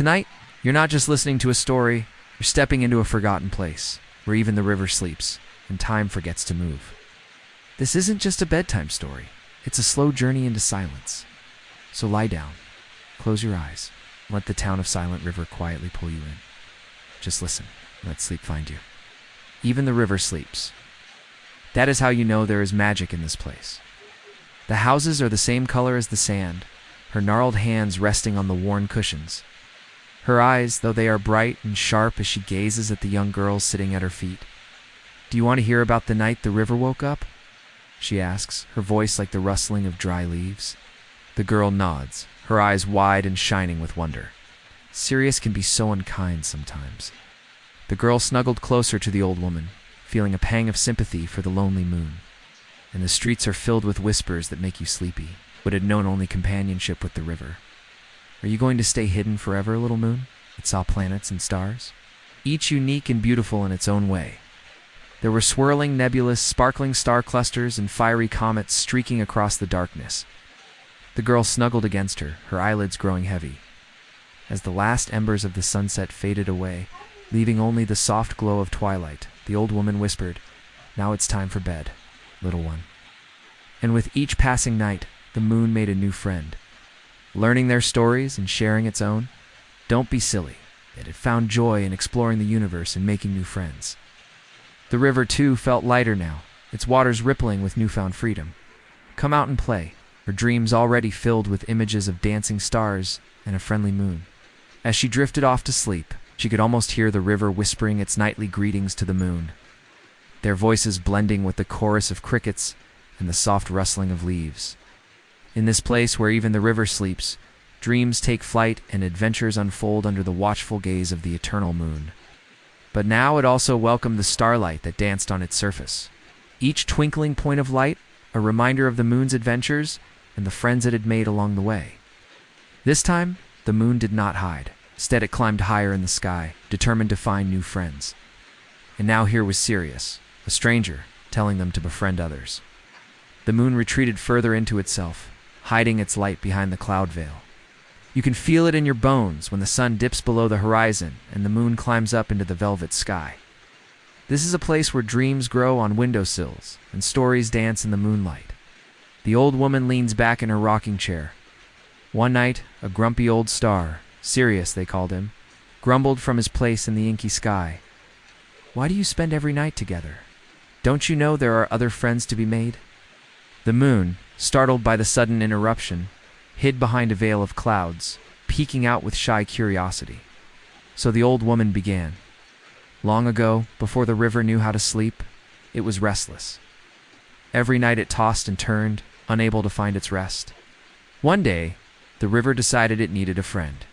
Tonight, you're not just listening to a story, you're stepping into a forgotten place, where even the river sleeps, and time forgets to move. This isn't just a bedtime story, it's a slow journey into silence. So lie down, close your eyes, and let the town of Silent River quietly pull you in. Just listen, and let sleep find you. Even the river sleeps. That is how you know there is magic in this place. The houses are the same color as the sand, her gnarled hands resting on the worn cushions. Her eyes, though they are bright and sharp as she gazes at the young girls sitting at her feet. "Do you want to hear about the night the river woke up?" she asks, her voice like the rustling of dry leaves. The girl nods, her eyes wide and shining with wonder. Sirius can be so unkind sometimes. The girl snuggled closer to the old woman, feeling a pang of sympathy for the lonely moon. And the streets are filled with whispers that make you sleepy, but had known only companionship with the river. Are you going to stay hidden forever, little moon, that saw planets and stars? Each unique and beautiful in its own way. There were swirling nebulous, sparkling star clusters and fiery comets streaking across the darkness. The girl snuggled against her, her eyelids growing heavy. As the last embers of the sunset faded away, leaving only the soft glow of twilight, the old woman whispered, "Now it's time for bed, little one." And with each passing night, the moon made a new friend. Learning their stories and sharing its own, don't be silly. It had found joy in exploring the universe and making new friends. The river, too, felt lighter now, its waters rippling with newfound freedom. Come out and play, her dreams already filled with images of dancing stars and a friendly moon. As she drifted off to sleep, she could almost hear the river whispering its nightly greetings to the moon, their voices blending with the chorus of crickets and the soft rustling of leaves. In this place where even the river sleeps, dreams take flight and adventures unfold under the watchful gaze of the eternal moon. But now it also welcomed the starlight that danced on its surface. Each twinkling point of light, a reminder of the moon's adventures and the friends it had made along the way. This time, the moon did not hide. Instead, it climbed higher in the sky, determined to find new friends. And now here was Sirius, a stranger, telling them to befriend others. The moon retreated further into itself, hiding its light behind the cloud veil. You can feel it in your bones when the sun dips below the horizon and the moon climbs up into the velvet sky. This is a place where dreams grow on windowsills and stories dance in the moonlight. The old woman leans back in her rocking chair. One night, a grumpy old star, Sirius they called him, grumbled from his place in the inky sky. "Why do you spend every night together? Don't you know there are other friends to be made?" The moon, startled by the sudden interruption, hid behind a veil of clouds, peeking out with shy curiosity. So the old woman began. Long ago, before the river knew how to sleep, it was restless. Every night it tossed and turned, unable to find its rest. One day, the river decided it needed a friend.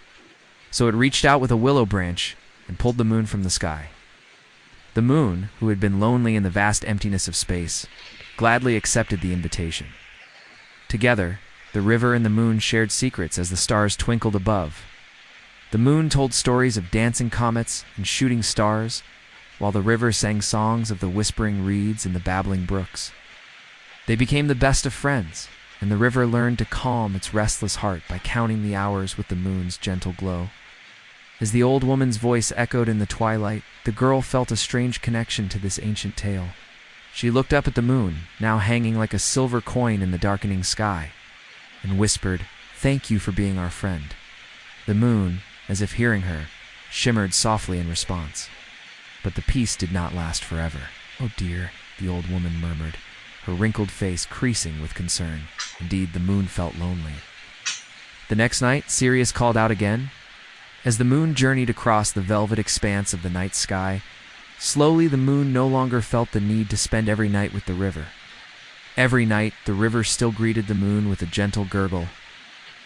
So it reached out with a willow branch and pulled the moon from the sky. The moon, who had been lonely in the vast emptiness of space, gladly accepted the invitation. Together, the river and the moon shared secrets as the stars twinkled above. The moon told stories of dancing comets and shooting stars, while the river sang songs of the whispering reeds and the babbling brooks. They became the best of friends, and the river learned to calm its restless heart by counting the hours with the moon's gentle glow. As the old woman's voice echoed in the twilight, the girl felt a strange connection to this ancient tale. She looked up at the moon, now hanging like a silver coin in the darkening sky, and whispered, "Thank you for being our friend." The moon, as if hearing her, shimmered softly in response. But the peace did not last forever. "Oh dear," the old woman murmured, her wrinkled face creasing with concern. Indeed, the moon felt lonely. The next night, Sirius called out again. As the moon journeyed across the velvet expanse of the night sky, slowly the moon no longer felt the need to spend every night with the river. Every night, the river still greeted the moon with a gentle gurgle.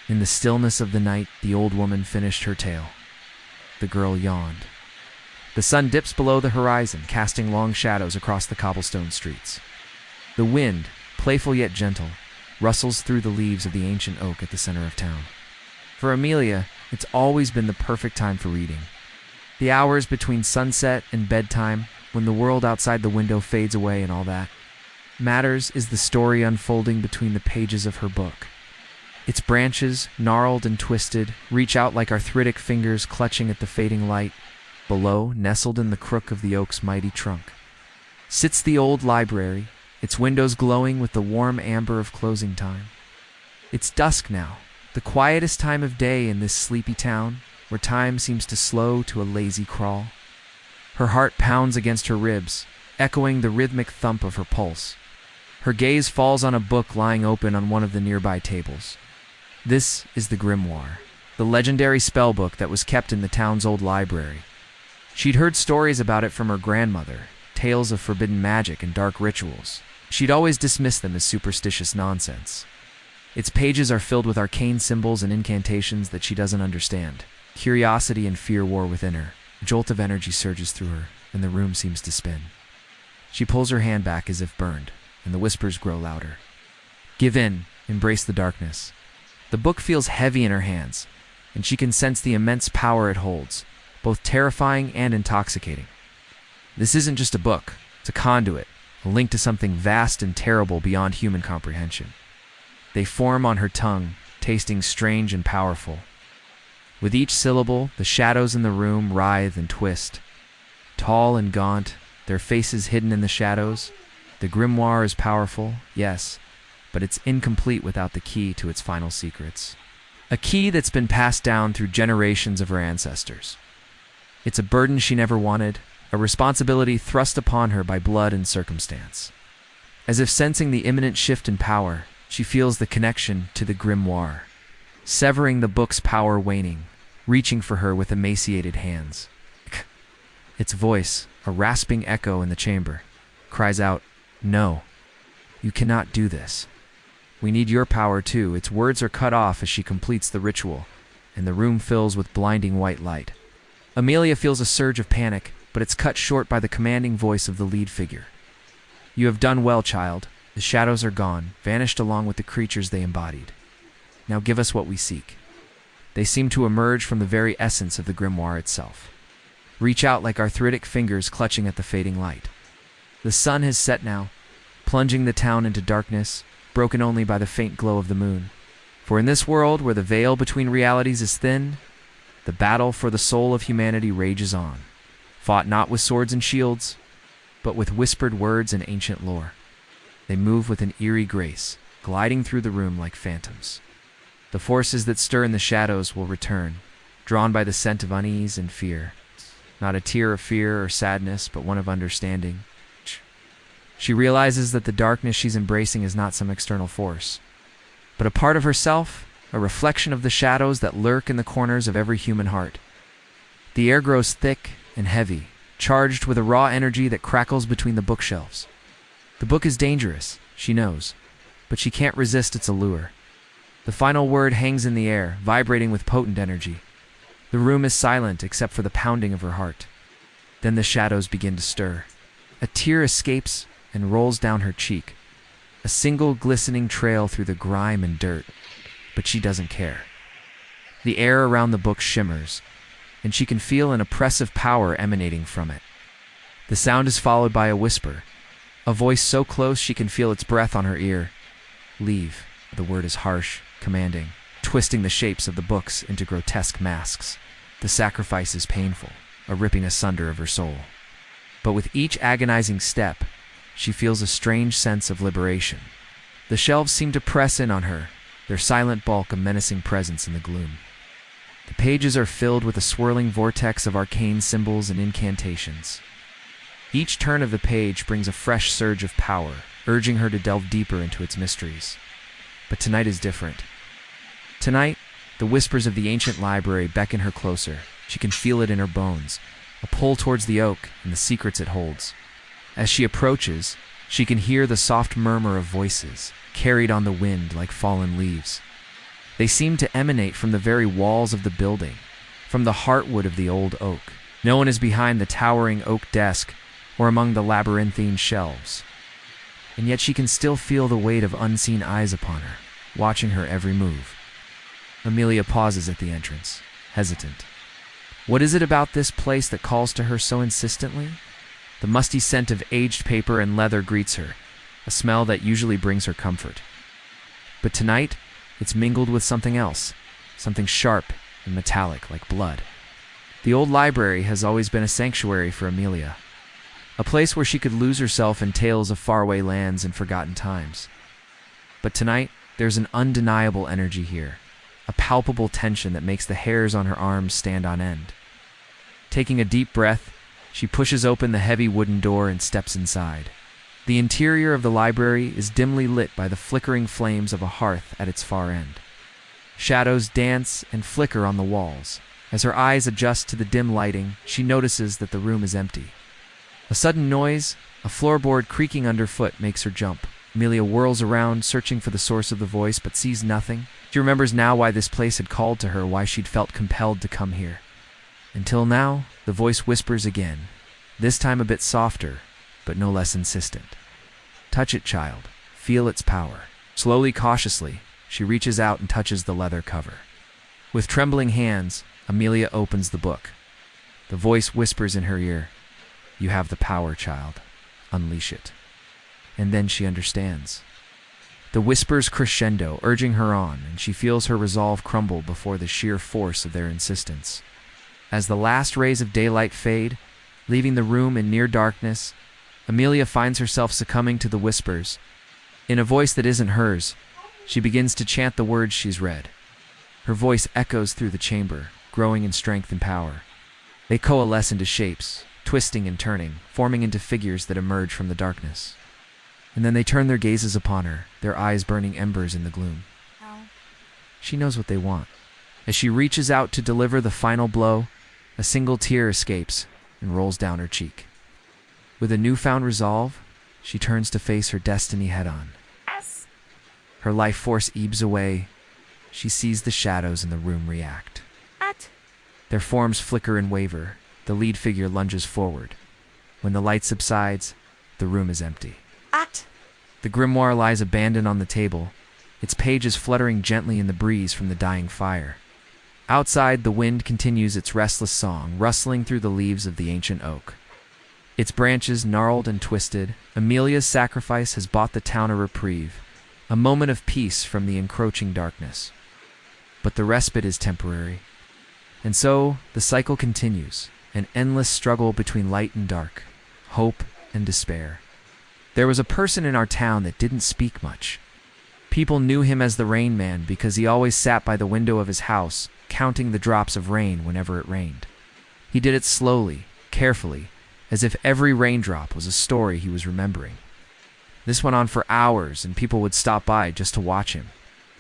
In the stillness of the night, the old woman finished her tale. The girl yawned. The sun dips below the horizon, casting long shadows across the cobblestone streets. The wind, playful yet gentle, rustles through the leaves of the ancient oak at the center of town. For Amelia, it's always been the perfect time for reading. The hours between sunset and bedtime, when the world outside the window fades away and all that. Matters is the story unfolding between the pages of her book. Its branches, gnarled and twisted, reach out like arthritic fingers clutching at the fading light. Below, nestled in the crook of the oak's mighty trunk, sits the old library, its windows glowing with the warm amber of closing time. It's dusk now, the quietest time of day in this sleepy town, where time seems to slow to a lazy crawl. Her heart pounds against her ribs, echoing the rhythmic thump of her pulse. Her gaze falls on a book lying open on one of the nearby tables. This is the Grimoire, the legendary spellbook that was kept in the town's old library. She'd heard stories about it from her grandmother, tales of forbidden magic and dark rituals. She'd always dismissed them as superstitious nonsense. Its pages are filled with arcane symbols and incantations that she doesn't understand. Curiosity and fear war within her. A jolt of energy surges through her, and the room seems to spin. She pulls her hand back as if burned, and the whispers grow louder. Give in, embrace the darkness. The book feels heavy in her hands, and she can sense the immense power it holds, both terrifying and intoxicating. This isn't just a book, it's a conduit, a link to something vast and terrible beyond human comprehension. They form on her tongue, tasting strange and powerful. With each syllable, the shadows in the room writhe and twist. Tall and gaunt, their faces hidden in the shadows, the grimoire is powerful, yes, but it's incomplete without the key to its final secrets. A key that's been passed down through generations of her ancestors. It's a burden she never wanted, a responsibility thrust upon her by blood and circumstance. As if sensing the imminent shift in power, she feels the connection to the grimoire, severing the book's power waning, reaching for her with emaciated hands. Its voice, a rasping echo in the chamber, cries out, "No, you cannot do this. We need your power too." Its words are cut off as she completes the ritual, and the room fills with blinding white light. Amelia feels a surge of panic, but it's cut short by the commanding voice of the lead figure. "You have done well, child. The shadows are gone, vanished along with the creatures they embodied. Now give us what we seek." They seem to emerge from the very essence of the grimoire itself. Reach out like arthritic fingers clutching at the fading light. The sun has set now, plunging the town into darkness, broken only by the faint glow of the moon. For in this world where the veil between realities is thin, the battle for the soul of humanity rages on, fought not with swords and shields, but with whispered words and ancient lore. They move with an eerie grace, gliding through the room like phantoms. The forces that stir in the shadows will return, drawn by the scent of unease and fear. Not a tear of fear or sadness, but one of understanding. She realizes that the darkness she's embracing is not some external force, but a part of herself, a reflection of the shadows that lurk in the corners of every human heart. The air grows thick and heavy, charged with a raw energy that crackles between the bookshelves. The book is dangerous, she knows, but she can't resist its allure. The final word hangs in the air, vibrating with potent energy. The room is silent except for the pounding of her heart. Then the shadows begin to stir. A tear escapes and rolls down her cheek, a single glistening trail through the grime and dirt, but she doesn't care. The air around the book shimmers, and she can feel an oppressive power emanating from it. The sound is followed by a whisper, a voice so close she can feel its breath on her ear. "Leave." The word is harsh, commanding, twisting the shapes of the books into grotesque masks. The sacrifice is painful, a ripping asunder of her soul. But with each agonizing step, she feels a strange sense of liberation. The shelves seem to press in on her, their silent bulk a menacing presence in the gloom. The pages are filled with a swirling vortex of arcane symbols and incantations. Each turn of the page brings a fresh surge of power, urging her to delve deeper into its mysteries. But tonight is different. Tonight, the whispers of the ancient library beckon her closer. She can feel it in her bones, a pull towards the oak and the secrets it holds. As she approaches, she can hear the soft murmur of voices, carried on the wind like fallen leaves. They seem to emanate from the very walls of the building, from the heartwood of the old oak. No one is behind the towering oak desk or among the labyrinthine shelves. And yet she can still feel the weight of unseen eyes upon her, watching her every move. Amelia pauses at the entrance, hesitant. What is it about this place that calls to her so insistently? The musty scent of aged paper and leather greets her, a smell that usually brings her comfort. But tonight, It's mingled with something else, something sharp and metallic like blood. The old library has always been a sanctuary for Amelia, a place where she could lose herself in tales of faraway lands and forgotten times. But tonight, there's an undeniable energy here, a palpable tension that makes the hairs on her arms stand on end. Taking a deep breath, she pushes open the heavy wooden door and steps inside. The interior of the library is dimly lit by the flickering flames of a hearth at its far end. Shadows dance and flicker on the walls. As her eyes adjust to the dim lighting, she notices that the room is empty. A sudden noise, a floorboard creaking underfoot, makes her jump. Amelia whirls around, searching for the source of the voice, but sees nothing. She remembers now why this place had called to her, why she'd felt compelled to come here. Until now, the voice whispers again, this time a bit softer, but no less insistent. Touch it, child. Feel its power. Slowly, cautiously, she reaches out and touches the leather cover. With trembling hands, Amelia opens the book. The voice whispers in her ear, you have the power, child. Unleash it. And then she understands. The whispers crescendo, urging her on, and she feels her resolve crumble before the sheer force of their insistence. As the last rays of daylight fade, leaving the room in near darkness, Amelia finds herself succumbing to the whispers. In a voice that isn't hers, she begins to chant the words she's read. Her voice echoes through the chamber, growing in strength and power. They coalesce into shapes, twisting and turning, forming into figures that emerge from the darkness. And then they turn their gazes upon her, their eyes burning embers in the gloom. She knows what they want. As she reaches out to deliver the final blow, a single tear escapes and rolls down her cheek. With a newfound resolve, she turns to face her destiny head-on. Yes. Her life force ebbs away. She sees the shadows in the room react. What? Their forms flicker and waver. The lead figure lunges forward. When the light subsides, the room is empty. What? The grimoire lies abandoned on the table, its pages fluttering gently in the breeze from the dying fire. Outside, the wind continues its restless song, rustling through the leaves of the ancient oak. Its branches gnarled and twisted, Amelia's sacrifice has bought the town a reprieve, a moment of peace from the encroaching darkness. But the respite is temporary. And so, the cycle continues, an endless struggle between light and dark, hope and despair. There was a person in our town that didn't speak much. People knew him as the Rain Man because he always sat by the window of his house, counting the drops of rain whenever it rained. He did it slowly, carefully, as if every raindrop was a story he was remembering. This went on for hours, and people would stop by just to watch him.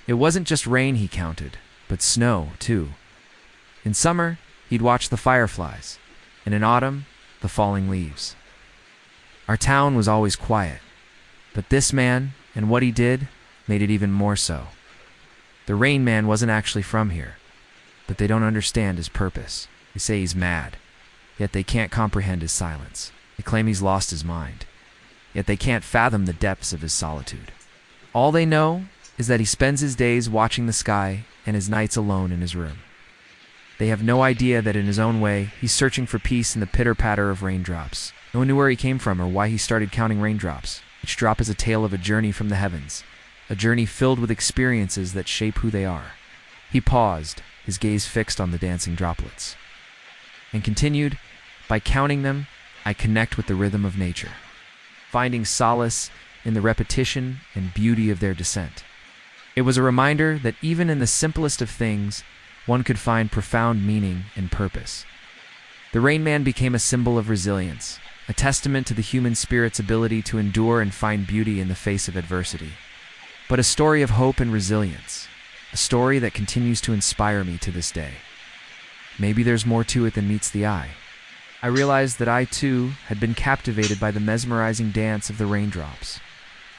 It wasn't just rain he counted, but snow, too. In summer, he'd watch the fireflies, and in autumn, the falling leaves. Our town was always quiet, but this man and what he did made it even more so. The Rain Man wasn't actually from here, but they don't understand his purpose. They say he's mad, yet they can't comprehend his silence. They claim he's lost his mind, yet they can't fathom the depths of his solitude. All they know is that he spends his days watching the sky and his nights alone in his room. They have no idea that in his own way, he's searching for peace in the pitter-patter of raindrops. No one knew where he came from or why he started counting raindrops. Each drop is a tale of a journey from the heavens, a journey filled with experiences that shape who they are. He paused, his gaze fixed on the dancing droplets, and continued, by counting them, I connect with the rhythm of nature, finding solace in the repetition and beauty of their descent. It was a reminder that even in the simplest of things, one could find profound meaning and purpose. The Rain Man became a symbol of resilience, a testament to the human spirit's ability to endure and find beauty in the face of adversity. But a story of hope and resilience, a story that continues to inspire me to this day. Maybe there's more to it than meets the eye. I realized that I, too, had been captivated by the mesmerizing dance of the raindrops.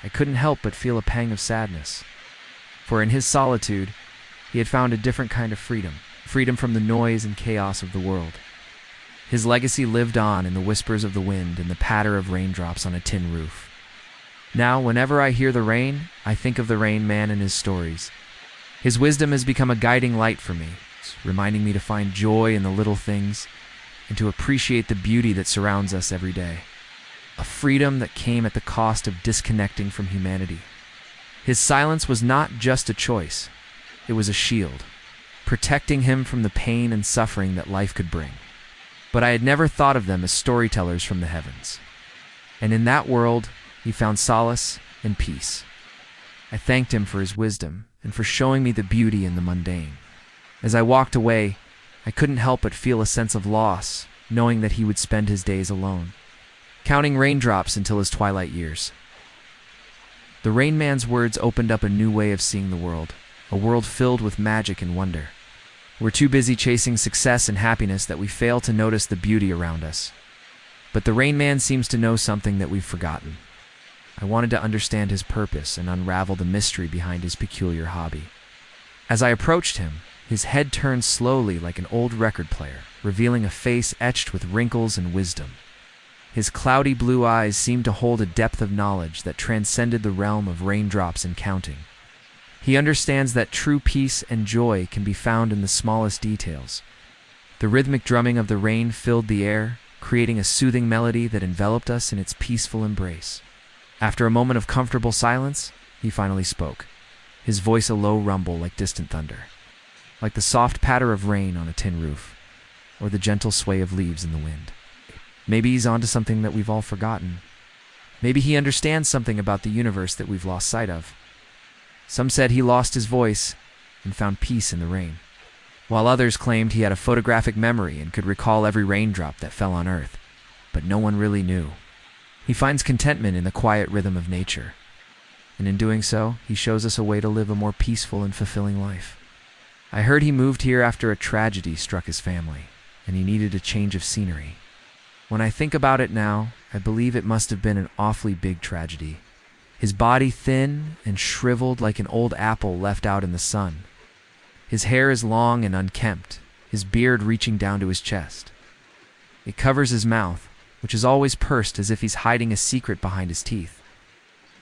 I couldn't help but feel a pang of sadness. For in his solitude, he had found a different kind of freedom, freedom from the noise and chaos of the world. His legacy lived on in the whispers of the wind and the patter of raindrops on a tin roof. Now, whenever I hear the rain, I think of the Rain Man and his stories. His wisdom has become a guiding light for me, reminding me to find joy in the little things and to appreciate the beauty that surrounds us every day. A freedom that came at the cost of disconnecting from humanity. His silence was not just a choice. It was a shield, protecting him from the pain and suffering that life could bring. But I had never thought of them as storytellers from the heavens. And in that world, he found solace and peace. I thanked him for his wisdom and for showing me the beauty in the mundane. As I walked away, I couldn't help but feel a sense of loss, knowing that he would spend his days alone, counting raindrops until his twilight years. The Rain Man's words opened up a new way of seeing the world, a world filled with magic and wonder. We're too busy chasing success and happiness that we fail to notice the beauty around us. But the Rain Man seems to know something that we've forgotten. I wanted to understand his purpose and unravel the mystery behind his peculiar hobby. As I approached him, his head turned slowly like an old record player, revealing a face etched with wrinkles and wisdom. His cloudy blue eyes seemed to hold a depth of knowledge that transcended the realm of raindrops and counting. He understands that true peace and joy can be found in the smallest details. The rhythmic drumming of the rain filled the air, creating a soothing melody that enveloped us in its peaceful embrace. After a moment of comfortable silence, he finally spoke, his voice a low rumble like distant thunder, like the soft patter of rain on a tin roof, or the gentle sway of leaves in the wind. Maybe he's onto something that we've all forgotten. Maybe he understands something about the universe that we've lost sight of. Some said he lost his voice and found peace in the rain, while others claimed he had a photographic memory and could recall every raindrop that fell on earth, but no one really knew. He finds contentment in the quiet rhythm of nature, and in doing so, he shows us a way to live a more peaceful and fulfilling life. I heard he moved here after a tragedy struck his family, and he needed a change of scenery. When I think about it now, I believe it must have been an awfully big tragedy. His body thin and shriveled like an old apple left out in the sun. His hair is long and unkempt, his beard reaching down to his chest. It covers his mouth, which is always pursed as if he's hiding a secret behind his teeth.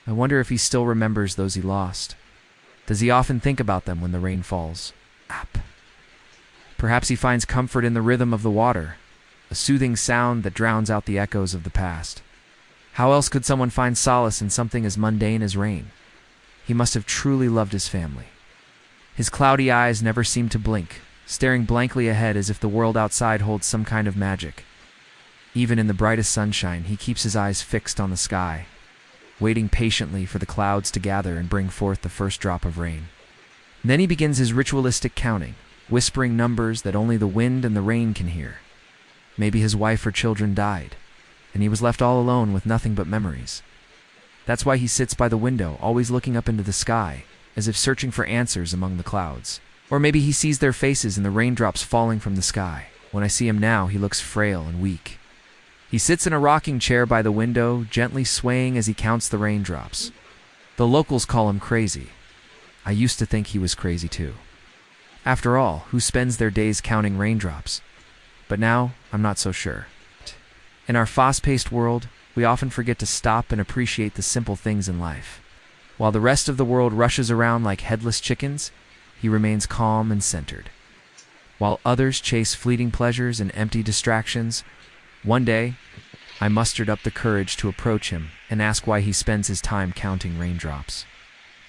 I wonder if he still remembers those he lost. Does he often think about them when the rain falls? Perhaps he finds comfort in the rhythm of the water, a soothing sound that drowns out the echoes of the past. How else could someone find solace in something as mundane as rain? He must have truly loved his family. His cloudy eyes never seem to blink, staring blankly ahead as if the world outside holds some kind of magic. Even in the brightest sunshine, he keeps his eyes fixed on the sky, waiting patiently for the clouds to gather and bring forth the first drop of rain. Then he begins his ritualistic counting, whispering numbers that only the wind and the rain can hear. Maybe his wife or children died, and he was left all alone with nothing but memories. That's why he sits by the window, always looking up into the sky, as if searching for answers among the clouds. Or maybe he sees their faces in the raindrops falling from the sky. When I see him now, he looks frail and weak. He sits in a rocking chair by the window, gently swaying as he counts the raindrops. The locals call him crazy. I used to think he was crazy too. After all, who spends their days counting raindrops? But now, I'm not so sure. In our fast-paced world, we often forget to stop and appreciate the simple things in life. While the rest of the world rushes around like headless chickens, he remains calm and centered. While others chase fleeting pleasures and empty distractions, one day, I mustered up the courage to approach him and ask why he spends his time counting raindrops.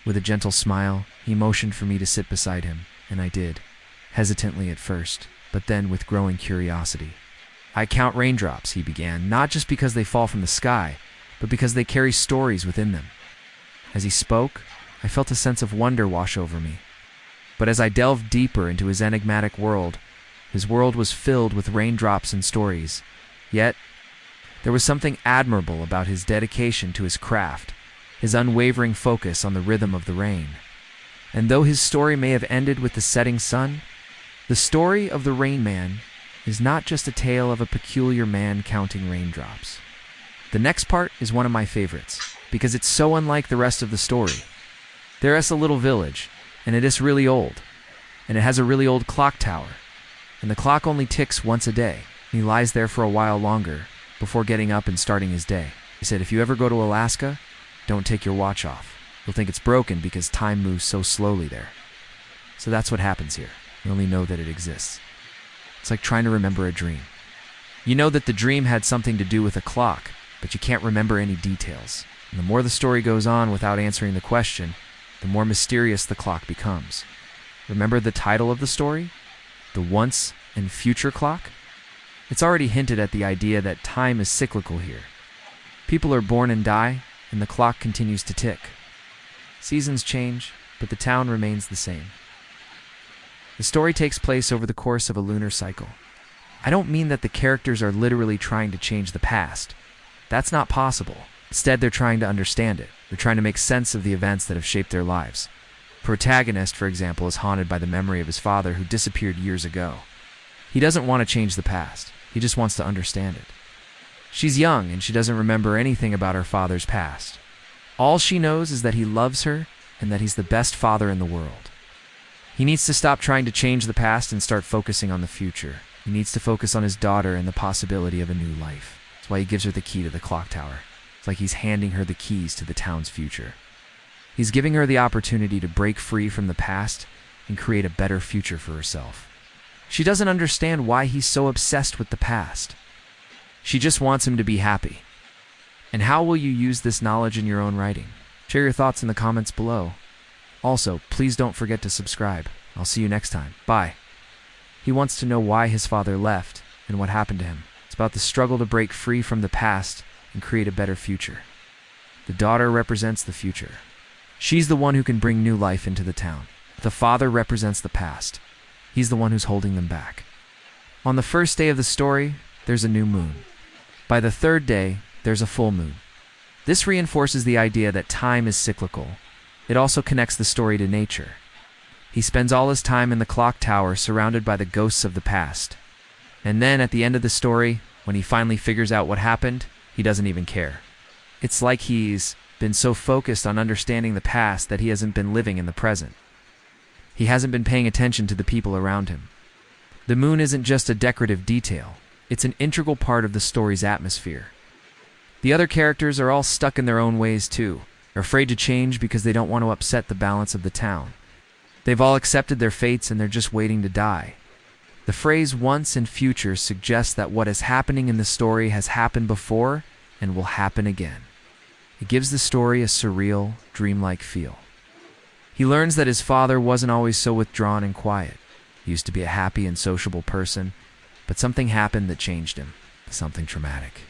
With a gentle smile, he motioned for me to sit beside him, and I did, hesitantly at first, but then with growing curiosity. I count raindrops, he began, not just because they fall from the sky, but because they carry stories within them. As he spoke, I felt a sense of wonder wash over me. But as I delved deeper into his enigmatic world, his world was filled with raindrops and stories. Yet, there was something admirable about his dedication to his craft, his unwavering focus on the rhythm of the rain. And though his story may have ended with the setting sun, the story of the Rain Man is not just a tale of a peculiar man counting raindrops. The next part is one of my favorites, because it's so unlike the rest of the story. There is a little village, and it is really old, and it has a really old clock tower, and the clock only ticks once a day, and he lies there for a while longer before getting up and starting his day. He said, if you ever go to Alaska, don't take your watch off. You'll think it's broken because time moves so slowly there. So that's what happens here. You only know that it exists. It's like trying to remember a dream. You know that the dream had something to do with a clock, but you can't remember any details. And the more the story goes on without answering the question, the more mysterious the clock becomes. Remember the title of the story? The Once and Future Clock? It's already hinted at the idea that time is cyclical here. People are born and die, and the clock continues to tick. Seasons change, but the town remains the same. The story takes place over the course of a lunar cycle. I don't mean that the characters are literally trying to change the past. That's not possible. Instead, they're trying to understand it. They're trying to make sense of the events that have shaped their lives. The protagonist, for example, is haunted by the memory of his father who disappeared years ago. He doesn't want to change the past. He just wants to understand it. She's young and she doesn't remember anything about her father's past. All she knows is that he loves her and that he's the best father in the world. He needs to stop trying to change the past and start focusing on the future. He needs to focus on his daughter and the possibility of a new life. That's why he gives her the key to the clock tower. It's like he's handing her the keys to the town's future. He's giving her the opportunity to break free from the past and create a better future for herself. She doesn't understand why he's so obsessed with the past. She just wants him to be happy. And how will you use this knowledge in your own writing? Share your thoughts in the comments below. Also, please don't forget to subscribe. I'll see you next time. Bye. He wants to know why his father left and what happened to him. It's about the struggle to break free from the past and create a better future. The daughter represents the future. She's the one who can bring new life into the town. The father represents the past. He's the one who's holding them back. On the first day of the story, there's a new moon. By the third day, there's a full moon. This reinforces the idea that time is cyclical. It also connects the story to nature. He spends all his time in the clock tower surrounded by the ghosts of the past. And then at the end of the story, when he finally figures out what happened, he doesn't even care. It's like he's been so focused on understanding the past that he hasn't been living in the present. He hasn't been paying attention to the people around him. The moon isn't just a decorative detail. It's an integral part of the story's atmosphere. The other characters are all stuck in their own ways too. They're afraid to change because they don't want to upset the balance of the town. They've all accepted their fates and they're just waiting to die. The phrase once and future suggests that what is happening in the story has happened before and will happen again. It gives the story a surreal, dreamlike feel. He learns that his father wasn't always so withdrawn and quiet. He used to be a happy and sociable person, but something happened that changed him. Something traumatic.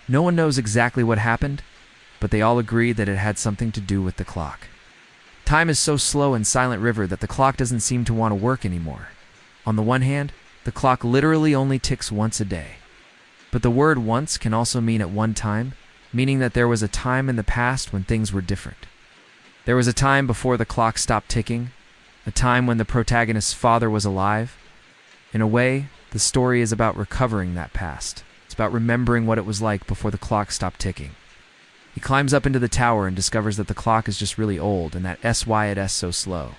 No one knows exactly what happened, but they all agree that it had something to do with the clock. Time is so slow in Silent River that the clock doesn't seem to want to work anymore. On the one hand, the clock literally only ticks once a day. But the word once can also mean at one time, meaning that there was a time in the past when things were different. There was a time before the clock stopped ticking, a time when the protagonist's father was alive. In a way, the story is about recovering that past. It's about remembering what it was like before the clock stopped ticking. He climbs up into the tower and discovers that the clock is just really old and that why it is so slow.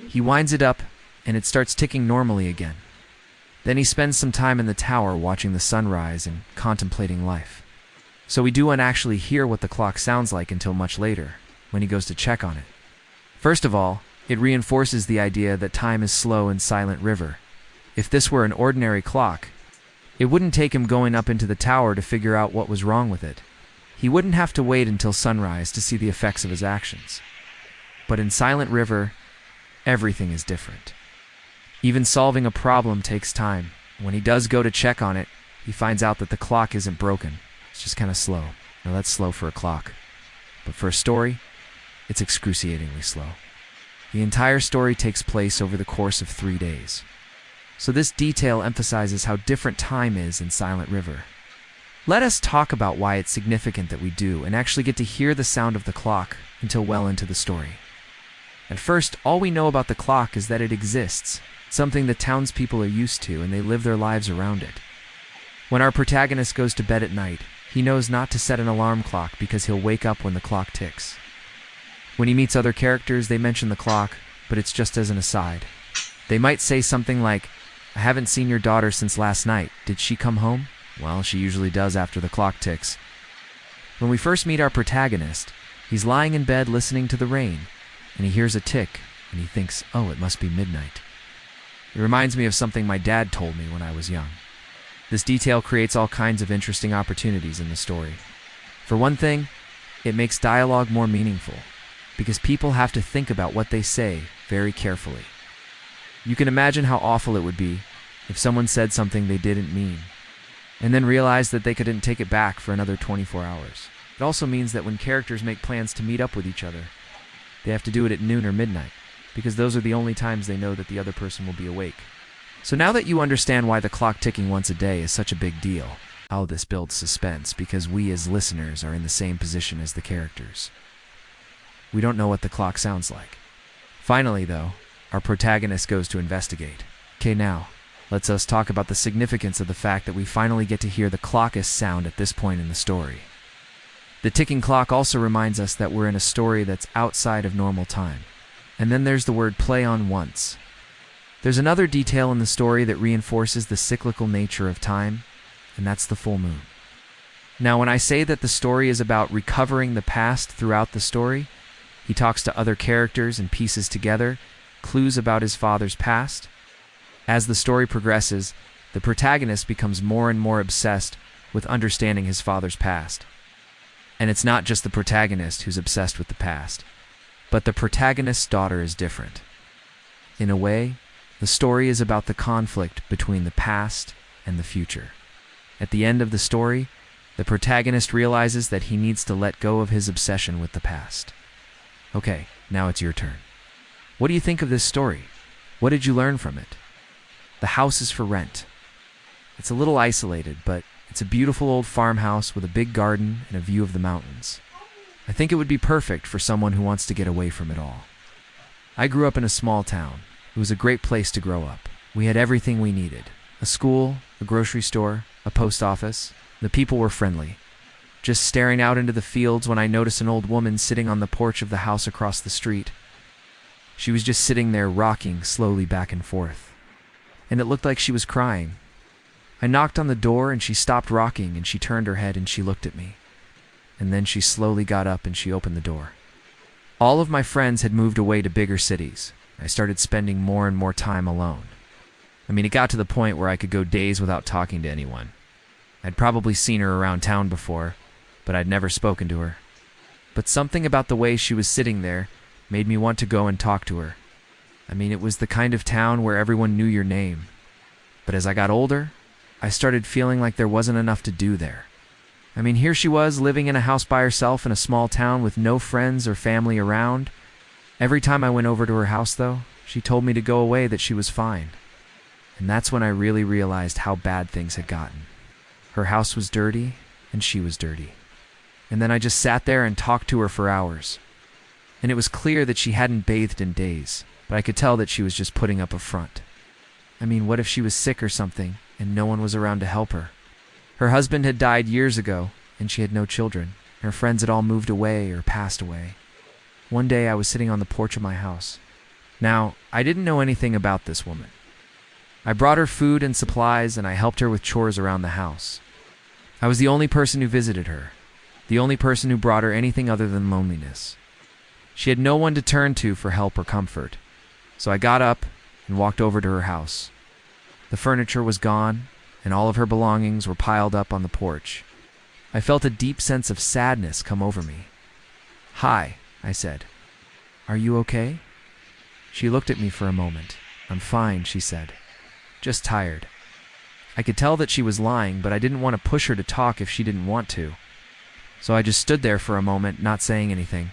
He winds it up and it starts ticking normally again. Then he spends some time in the tower watching the sunrise and contemplating life. So we don't actually hear what the clock sounds like until much later, when he goes to check on it. First of all, it reinforces the idea that time is slow in Silent River. If this were an ordinary clock, it wouldn't take him going up into the tower to figure out what was wrong with it. He wouldn't have to wait until sunrise to see the effects of his actions. But in Silent River, everything is different. Even solving a problem takes time. When he does go to check on it, he finds out that the clock isn't broken. It's just kind of slow. Now that's slow for a clock. But for a story, it's excruciatingly slow. The entire story takes place over the course of 3 days. So this detail emphasizes how different time is in Silent River. Let us talk about why it's significant that we do and actually get to hear the sound of the clock until well into the story. At first, all we know about the clock is that it exists, something the townspeople are used to and they live their lives around it. When our protagonist goes to bed at night, he knows not to set an alarm clock because he'll wake up when the clock ticks. When he meets other characters, they mention the clock, but it's just as an aside. They might say something like, "I haven't seen your daughter since last night. Did she come home?" Well, she usually does after the clock ticks. When we first meet our protagonist, he's lying in bed listening to the rain, and he hears a tick, and he thinks, "Oh, it must be midnight." It reminds me of something my dad told me when I was young. This detail creates all kinds of interesting opportunities in the story. For one thing, it makes dialogue more meaningful, because people have to think about what they say very carefully. You can imagine how awful it would be if someone said something they didn't mean, and then realized that they couldn't take it back for another 24 hours. It also means that when characters make plans to meet up with each other, they have to do it at noon or midnight, because those are the only times they know that the other person will be awake. So now that you understand why the clock ticking once a day is such a big deal, how this builds suspense, because we as listeners are in the same position as the characters. We don't know what the clock sounds like. Finally, though, our protagonist goes to investigate. Okay, now, let's us talk about the significance of the fact that we finally get to hear the clock's sound at this point in the story. The ticking clock also reminds us that we're in a story that's outside of normal time. And then there's the word play on once. There's another detail in the story that reinforces the cyclical nature of time, and that's the full moon. Now, when I say that the story is about recovering the past throughout the story, he talks to other characters and pieces together clues about his father's past. As the story progresses, the protagonist becomes more and more obsessed with understanding his father's past. And it's not just the protagonist who's obsessed with the past, but the protagonist's daughter is different. In a way, the story is about the conflict between the past and the future. At the end of the story, the protagonist realizes that he needs to let go of his obsession with the past. Okay, now it's your turn. What do you think of this story? What did you learn from it? The house is for rent. It's a little isolated, but it's a beautiful old farmhouse with a big garden and a view of the mountains. I think it would be perfect for someone who wants to get away from it all. I grew up in a small town. It was a great place to grow up. We had everything we needed. A school, a grocery store, a post office. The people were friendly. Just staring out into the fields when I noticed an old woman sitting on the porch of the house across the street. She was just sitting there rocking slowly back and forth. And it looked like she was crying. I knocked on the door and she stopped rocking and she turned her head and she looked at me. And then she slowly got up and she opened the door. All of my friends had moved away to bigger cities. I started spending more and more time alone. It got to the point where I could go days without talking to anyone. I'd probably seen her around town before, but I'd never spoken to her. But something about the way she was sitting there made me want to go and talk to her. It was the kind of town where everyone knew your name. But as I got older, I started feeling like there wasn't enough to do there. Here she was living in a house by herself in a small town with no friends or family around. Every time I went over to her house, though, she told me to go away, that she was fine. And that's when I really realized how bad things had gotten. Her house was dirty, and she was dirty. And then I just sat there and talked to her for hours. And it was clear that she hadn't bathed in days, but I could tell that she was just putting up a front. What if she was sick or something, and no one was around to help her? Her husband had died years ago, and she had no children. Her friends had all moved away or passed away. One day I was sitting on the porch of my house. Now, I didn't know anything about this woman. I brought her food and supplies, and I helped her with chores around the house. I was the only person who visited her, the only person who brought her anything other than loneliness. She had no one to turn to for help or comfort, so I got up and walked over to her house. The furniture was gone, and all of her belongings were piled up on the porch. I felt a deep sense of sadness come over me. "Hi," I said. "Are you okay?" She looked at me for a moment. "I'm fine," she said. "Just tired." I could tell that she was lying, but I didn't want to push her to talk if she didn't want to. So I just stood there for a moment, not saying anything.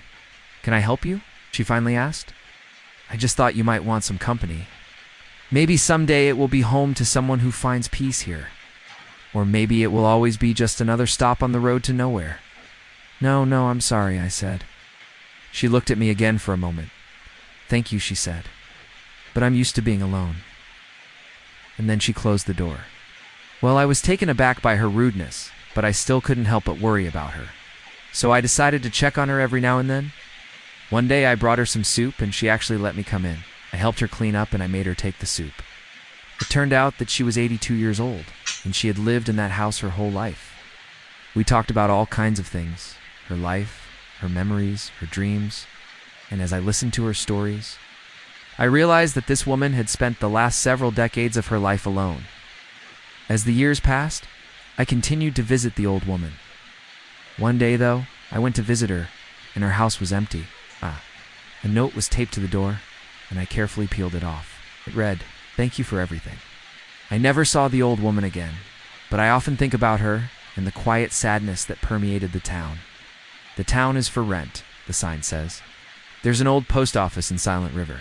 "Can I help you?" she finally asked. "I just thought you might want some company. Maybe someday it will be home to someone who finds peace here. Or maybe it will always be just another stop on the road to nowhere." No, I'm sorry," I said. She looked at me again for a moment. "Thank you," she said. "But I'm used to being alone." And then she closed the door. Well, I was taken aback by her rudeness, but I still couldn't help but worry about her. So I decided to check on her every now and then. One day I brought her some soup, and she actually let me come in. I helped her clean up, and I made her take the soup. It turned out that she was 82 years old, and she had lived in that house her whole life. We talked about all kinds of things, her life, her memories, her dreams, and as I listened to her stories, I realized that this woman had spent the last several decades of her life alone. As the years passed, I continued to visit the old woman. One day, though, I went to visit her, and her house was empty. A note was taped to the door, and I carefully peeled it off. It read, "Thank you for everything. I never saw the old woman again, but I often think about her and the quiet sadness that permeated the town. The town is for rent," the sign says. There's an old post office in Silent River.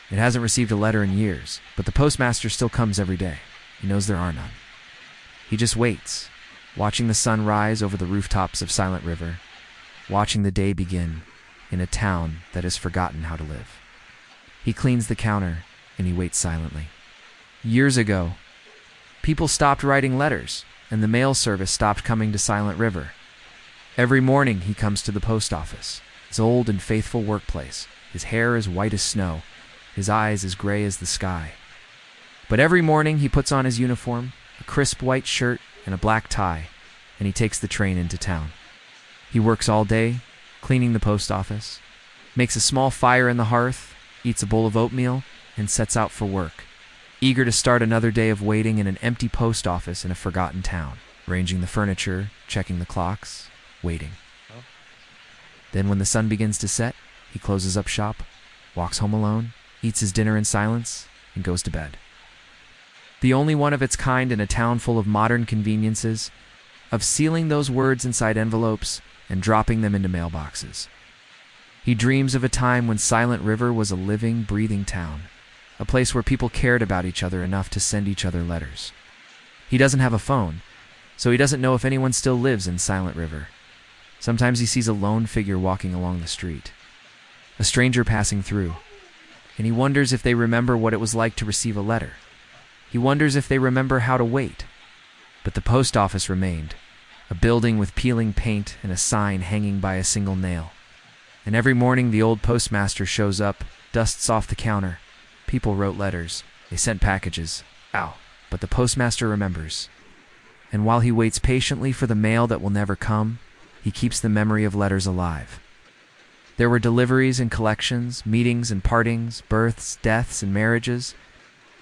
It hasn't received a letter in years, but the postmaster still comes every day. He knows there are none. He just waits, watching the sun rise over the rooftops of Silent River, watching the day begin in a town that has forgotten how to live. He cleans the counter and he waits silently. Years ago, people stopped writing letters and the mail service stopped coming to Silent River. Every morning he comes to the post office, his old and faithful workplace. His hair is white as snow, his eyes as gray as the sky. But every morning he puts on his uniform, a crisp white shirt and a black tie, and he takes the train into town. He works all day, cleaning the post office, makes a small fire in the hearth, eats a bowl of oatmeal, and sets out for work, eager to start another day of waiting in an empty post office in a forgotten town, arranging the furniture, checking the clocks, waiting. Then when the sun begins to set, he closes up shop, walks home alone, eats his dinner in silence, and goes to bed. The only one of its kind in a town full of modern conveniences, of sealing those words inside envelopes and dropping them into mailboxes. He dreams of a time when Silent River was a living, breathing town, a place where people cared about each other enough to send each other letters. He doesn't have a phone, so he doesn't know if anyone still lives in Silent River. Sometimes he sees a lone figure walking along the street, a stranger passing through, and he wonders if they remember what it was like to receive a letter. He wonders if they remember how to wait. But the post office remained, a building with peeling paint and a sign hanging by a single nail. And every morning the old postmaster shows up, dusts off the counter. People wrote letters. They sent packages. Ow. But the postmaster remembers. And while he waits patiently for the mail that will never come, he keeps the memory of letters alive. There were deliveries and collections, meetings and partings, births, deaths, and marriages,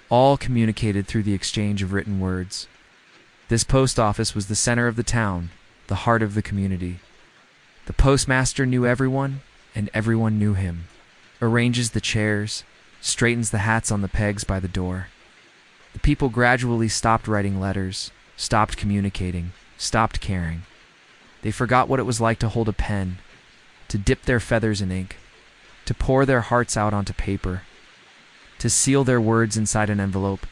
all communicated through the exchange of written words. This post office was the center of the town, the heart of the community. The postmaster knew everyone, and everyone knew him. Arranges the chairs, straightens the hats on the pegs by the door. The people gradually stopped writing letters, stopped communicating, stopped caring. They forgot what it was like to hold a pen, to dip their feathers in ink, to pour their hearts out onto paper, to seal their words inside an envelope,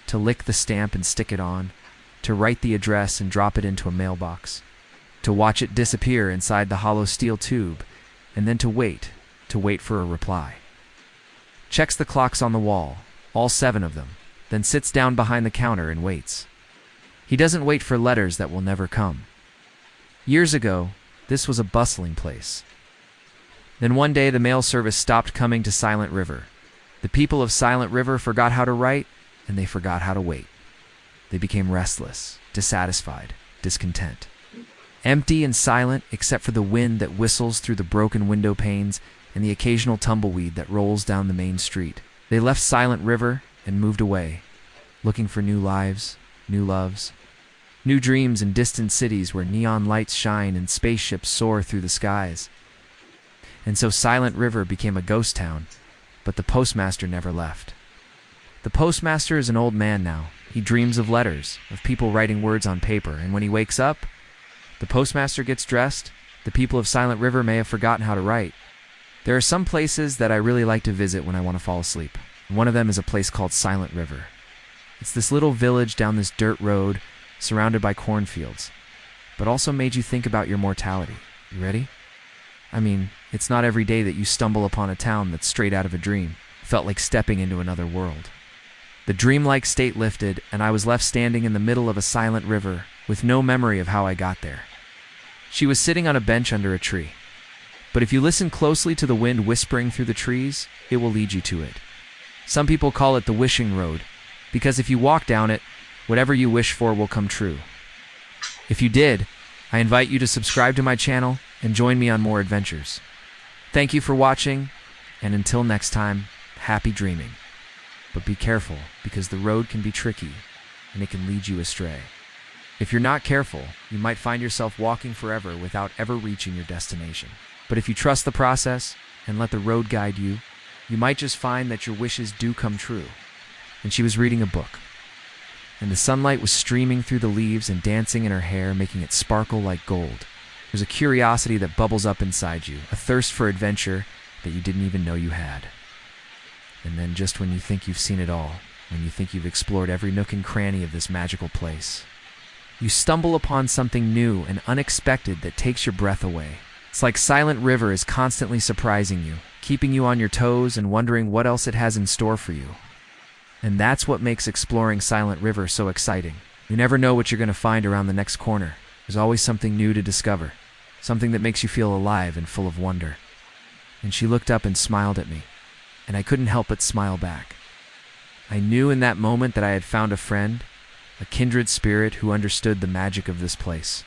to lick the stamp and stick it on, to write the address and drop it into a mailbox, to watch it disappear inside the hollow steel tube, and then to wait for a reply. Checks the clocks on the wall, all 7 of them, then sits down behind the counter and waits. He doesn't wait for letters that will never come. Years ago, this was a bustling place. Then one day the mail service stopped coming to Silent River. The people of Silent River forgot how to write, and they forgot how to wait. They became restless, dissatisfied, discontent. Empty and silent except for the wind that whistles through the broken window panes and the occasional tumbleweed that rolls down the main street. They left Silent River and moved away, looking for new lives, new loves, new dreams in distant cities where neon lights shine and spaceships soar through the skies. And so Silent River became a ghost town, but the postmaster never left. The postmaster is an old man now. He dreams of letters, of people writing words on paper, and when he wakes up, the postmaster gets dressed. The people of Silent River may have forgotten how to write. There are some places that I really like to visit when I want to fall asleep. One of them is a place called Silent River. It's this little village down this dirt road, surrounded by cornfields, but also made you think about your mortality. You ready? I mean, it's not every day that you stumble upon a town that's straight out of a dream. It felt like stepping into another world. The dreamlike state lifted, and I was left standing in the middle of a silent river with no memory of how I got there. She was sitting on a bench under a tree. But if you listen closely to the wind whispering through the trees, it will lead you to it. Some people call it the wishing road, because if you walk down it, whatever you wish for will come true. If you did, I invite you to subscribe to my channel and join me on more adventures. Thank you for watching, and until next time, happy dreaming. But be careful, because the road can be tricky, and it can lead you astray. If you're not careful, you might find yourself walking forever without ever reaching your destination. But if you trust the process and let the road guide you, you might just find that your wishes do come true. and she was reading a book. And the sunlight was streaming through the leaves and dancing in her hair, making it sparkle like gold. There's a curiosity that bubbles up inside you, a thirst for adventure that you didn't even know you had. And then just when you think you've seen it all, when you think you've explored every nook and cranny of this magical place, you stumble upon something new and unexpected that takes your breath away. It's like Silent River is constantly surprising you, keeping you on your toes and wondering what else it has in store for you. And that's what makes exploring Silent River so exciting. You never know what you're going to find around the next corner. There's always something new to discover, something that makes you feel alive and full of wonder. And she looked up and smiled at me, and I couldn't help but smile back. I knew in that moment that I had found a friend, a kindred spirit who understood the magic of this place.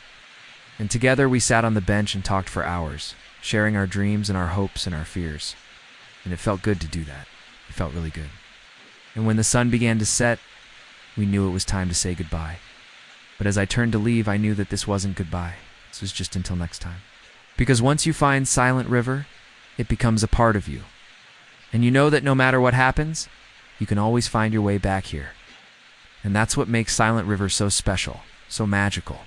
And together we sat on the bench and talked for hours, sharing our dreams and our hopes and our fears. And it felt good to do that. It felt really good. And when the sun began to set, we knew it was time to say goodbye. But as I turned to leave, I knew that this wasn't goodbye. This was just until next time. Because once you find Silent River, it becomes a part of you. And you know that no matter what happens, you can always find your way back here. And that's what makes Silent River so special, so magical.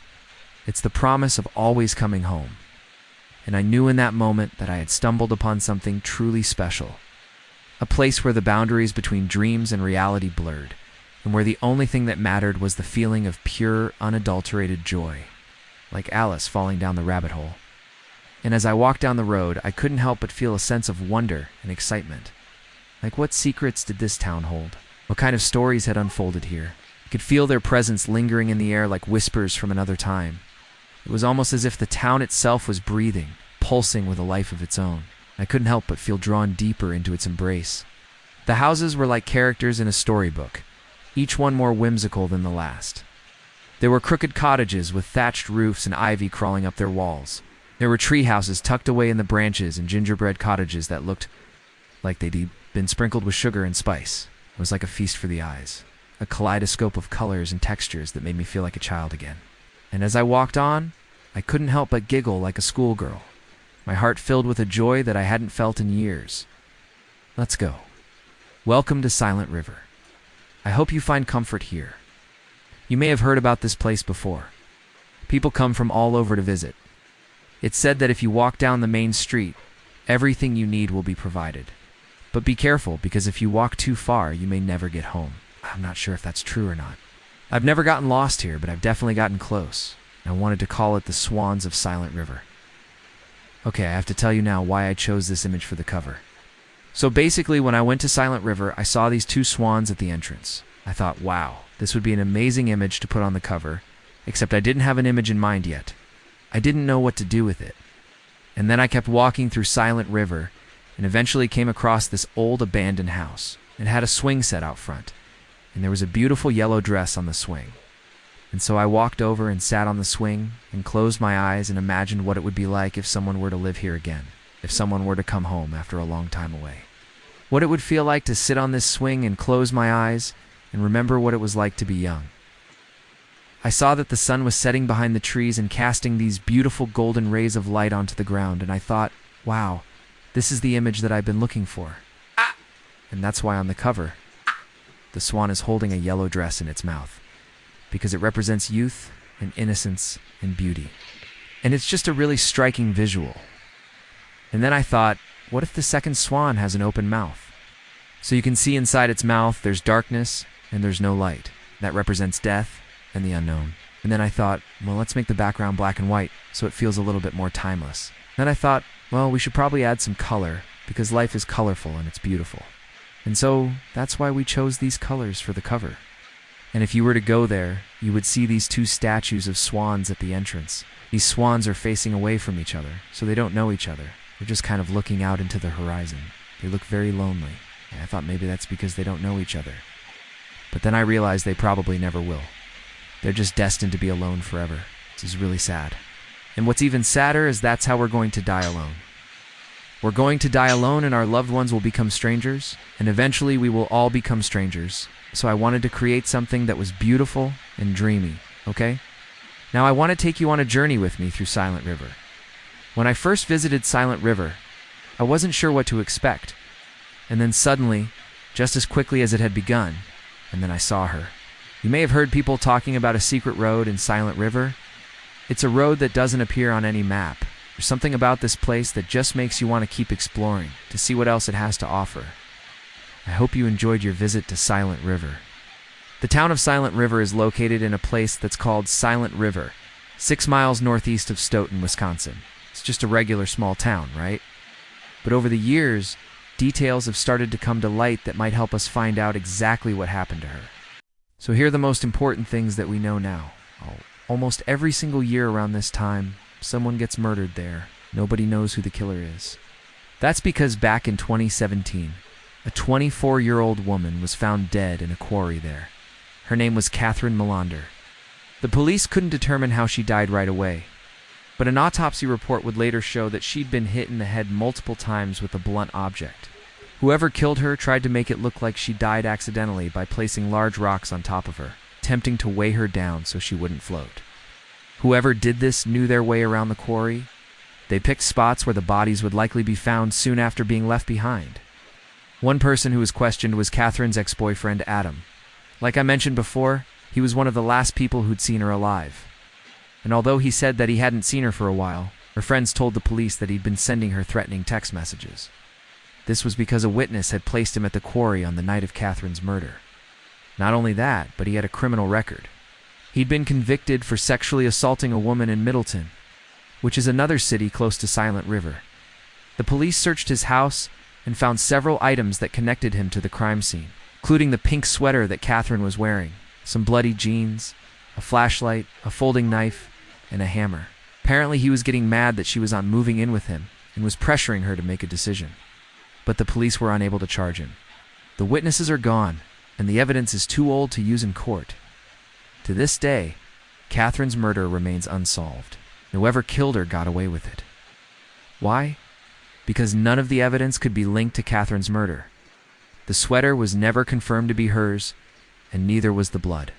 It's the promise of always coming home. And I knew in that moment that I had stumbled upon something truly special. A place where the boundaries between dreams and reality blurred, and where the only thing that mattered was the feeling of pure, unadulterated joy, like Alice falling down the rabbit hole. And as I walked down the road, I couldn't help but feel a sense of wonder and excitement. Like, what secrets did this town hold? What kind of stories had unfolded here? I could feel their presence lingering in the air like whispers from another time. It was almost as if the town itself was breathing, pulsing with a life of its own. I couldn't help but feel drawn deeper into its embrace. The houses were like characters in a storybook, each one more whimsical than the last. There were crooked cottages with thatched roofs and ivy crawling up their walls. There were tree houses tucked away in the branches and gingerbread cottages that looked like they'd been sprinkled with sugar and spice. It was like a feast for the eyes, a kaleidoscope of colors and textures that made me feel like a child again. And as I walked on, I couldn't help but giggle like a schoolgirl, my heart filled with a joy that I hadn't felt in years. Let's go. Welcome to Silent River. I hope you find comfort here. You may have heard about this place before. People come from all over to visit. It's said that if you walk down the main street, everything you need will be provided. But be careful, because if you walk too far, you may never get home. I'm not sure if that's true or not. I've never gotten lost here, but I've definitely gotten close. I wanted to call it the Swans of Silent River. Okay, I have to tell you now why I chose this image for the cover. So basically, when I went to Silent River, I saw these two swans at the entrance. I thought, wow, this would be an amazing image to put on the cover, except I didn't have an image in mind yet. I didn't know what to do with it. And then I kept walking through Silent River and eventually came across this old abandoned house. It had a swing set out front, and there was a beautiful yellow dress on the swing. And so I walked over and sat on the swing and closed my eyes and imagined what it would be like if someone were to live here again, if someone were to come home after a long time away. What it would feel like to sit on this swing and close my eyes and remember what it was like to be young. I saw that the sun was setting behind the trees and casting these beautiful golden rays of light onto the ground, and I thought, wow, this is the image that I've been looking for. And that's why on the cover, the swan is holding a yellow dress in its mouth, because it represents youth and innocence and beauty. And it's just a really striking visual. And then I thought, what if the second swan has an open mouth? So you can see inside its mouth there's darkness and there's no light. That represents death and the unknown. And then I thought, well, let's make the background black and white so it feels a little bit more timeless. Then I thought, well, we should probably add some color, because life is colorful and it's beautiful. And so that's why we chose these colors for the cover. And if you were to go there, you would see these two statues of swans at the entrance. These swans are facing away from each other, so they don't know each other. They're just kind of looking out into the horizon. They look very lonely. And I thought maybe that's because they don't know each other. But then I realized they probably never will. They're just destined to be alone forever. This is really sad. And what's even sadder is that's how we're going to die alone. We're going to die alone, and our loved ones will become strangers, and eventually we will all become strangers. So I wanted to create something that was beautiful and dreamy, okay? Now I want to take you on a journey with me through Silent River. When I first visited Silent River, I wasn't sure what to expect. And then suddenly, just as quickly as it had begun, and then I saw her. You may have heard people talking about a secret road in Silent River. It's a road that doesn't appear on any map. There's something about this place that just makes you want to keep exploring, to see what else it has to offer. I hope you enjoyed your visit to Silent River. The town of Silent River is located in a place that's called Silent River, 6 miles northeast of Stoughton, Wisconsin. It's just a regular small town, right? But over the years, details have started to come to light that might help us find out exactly what happened to her. So here are the most important things that we know now. Almost every single year around this time, someone gets murdered there. Nobody knows who the killer is. That's because back in 2017, a 24-year-old woman was found dead in a quarry there. Her name was Catherine Melander. The police couldn't determine how she died right away, but an autopsy report would later show that she'd been hit in the head multiple times with a blunt object. Whoever killed her tried to make it look like she died accidentally by placing large rocks on top of her, attempting to weigh her down so she wouldn't float. Whoever did this knew their way around the quarry. They picked spots where the bodies would likely be found soon after being left behind. One person who was questioned was Catherine's ex-boyfriend, Adam. Like I mentioned before, he was one of the last people who'd seen her alive. And although he said that he hadn't seen her for a while, her friends told the police that he'd been sending her threatening text messages. This was because a witness had placed him at the quarry on the night of Catherine's murder. Not only that, but he had a criminal record. He'd been convicted for sexually assaulting a woman in Middleton, which is another city close to Silent River. The police searched his house and found several items that connected him to the crime scene, including the pink sweater that Catherine was wearing, some bloody jeans, a flashlight, a folding knife, and a hammer. Apparently he was getting mad that she was on moving in with him and was pressuring her to make a decision. But the police were unable to charge him. The witnesses are gone, and the evidence is too old to use in court. To this day, Catherine's murder remains unsolved. Whoever killed her got away with it. Why? Because none of the evidence could be linked to Catherine's murder. The sweater was never confirmed to be hers, and neither was the blood.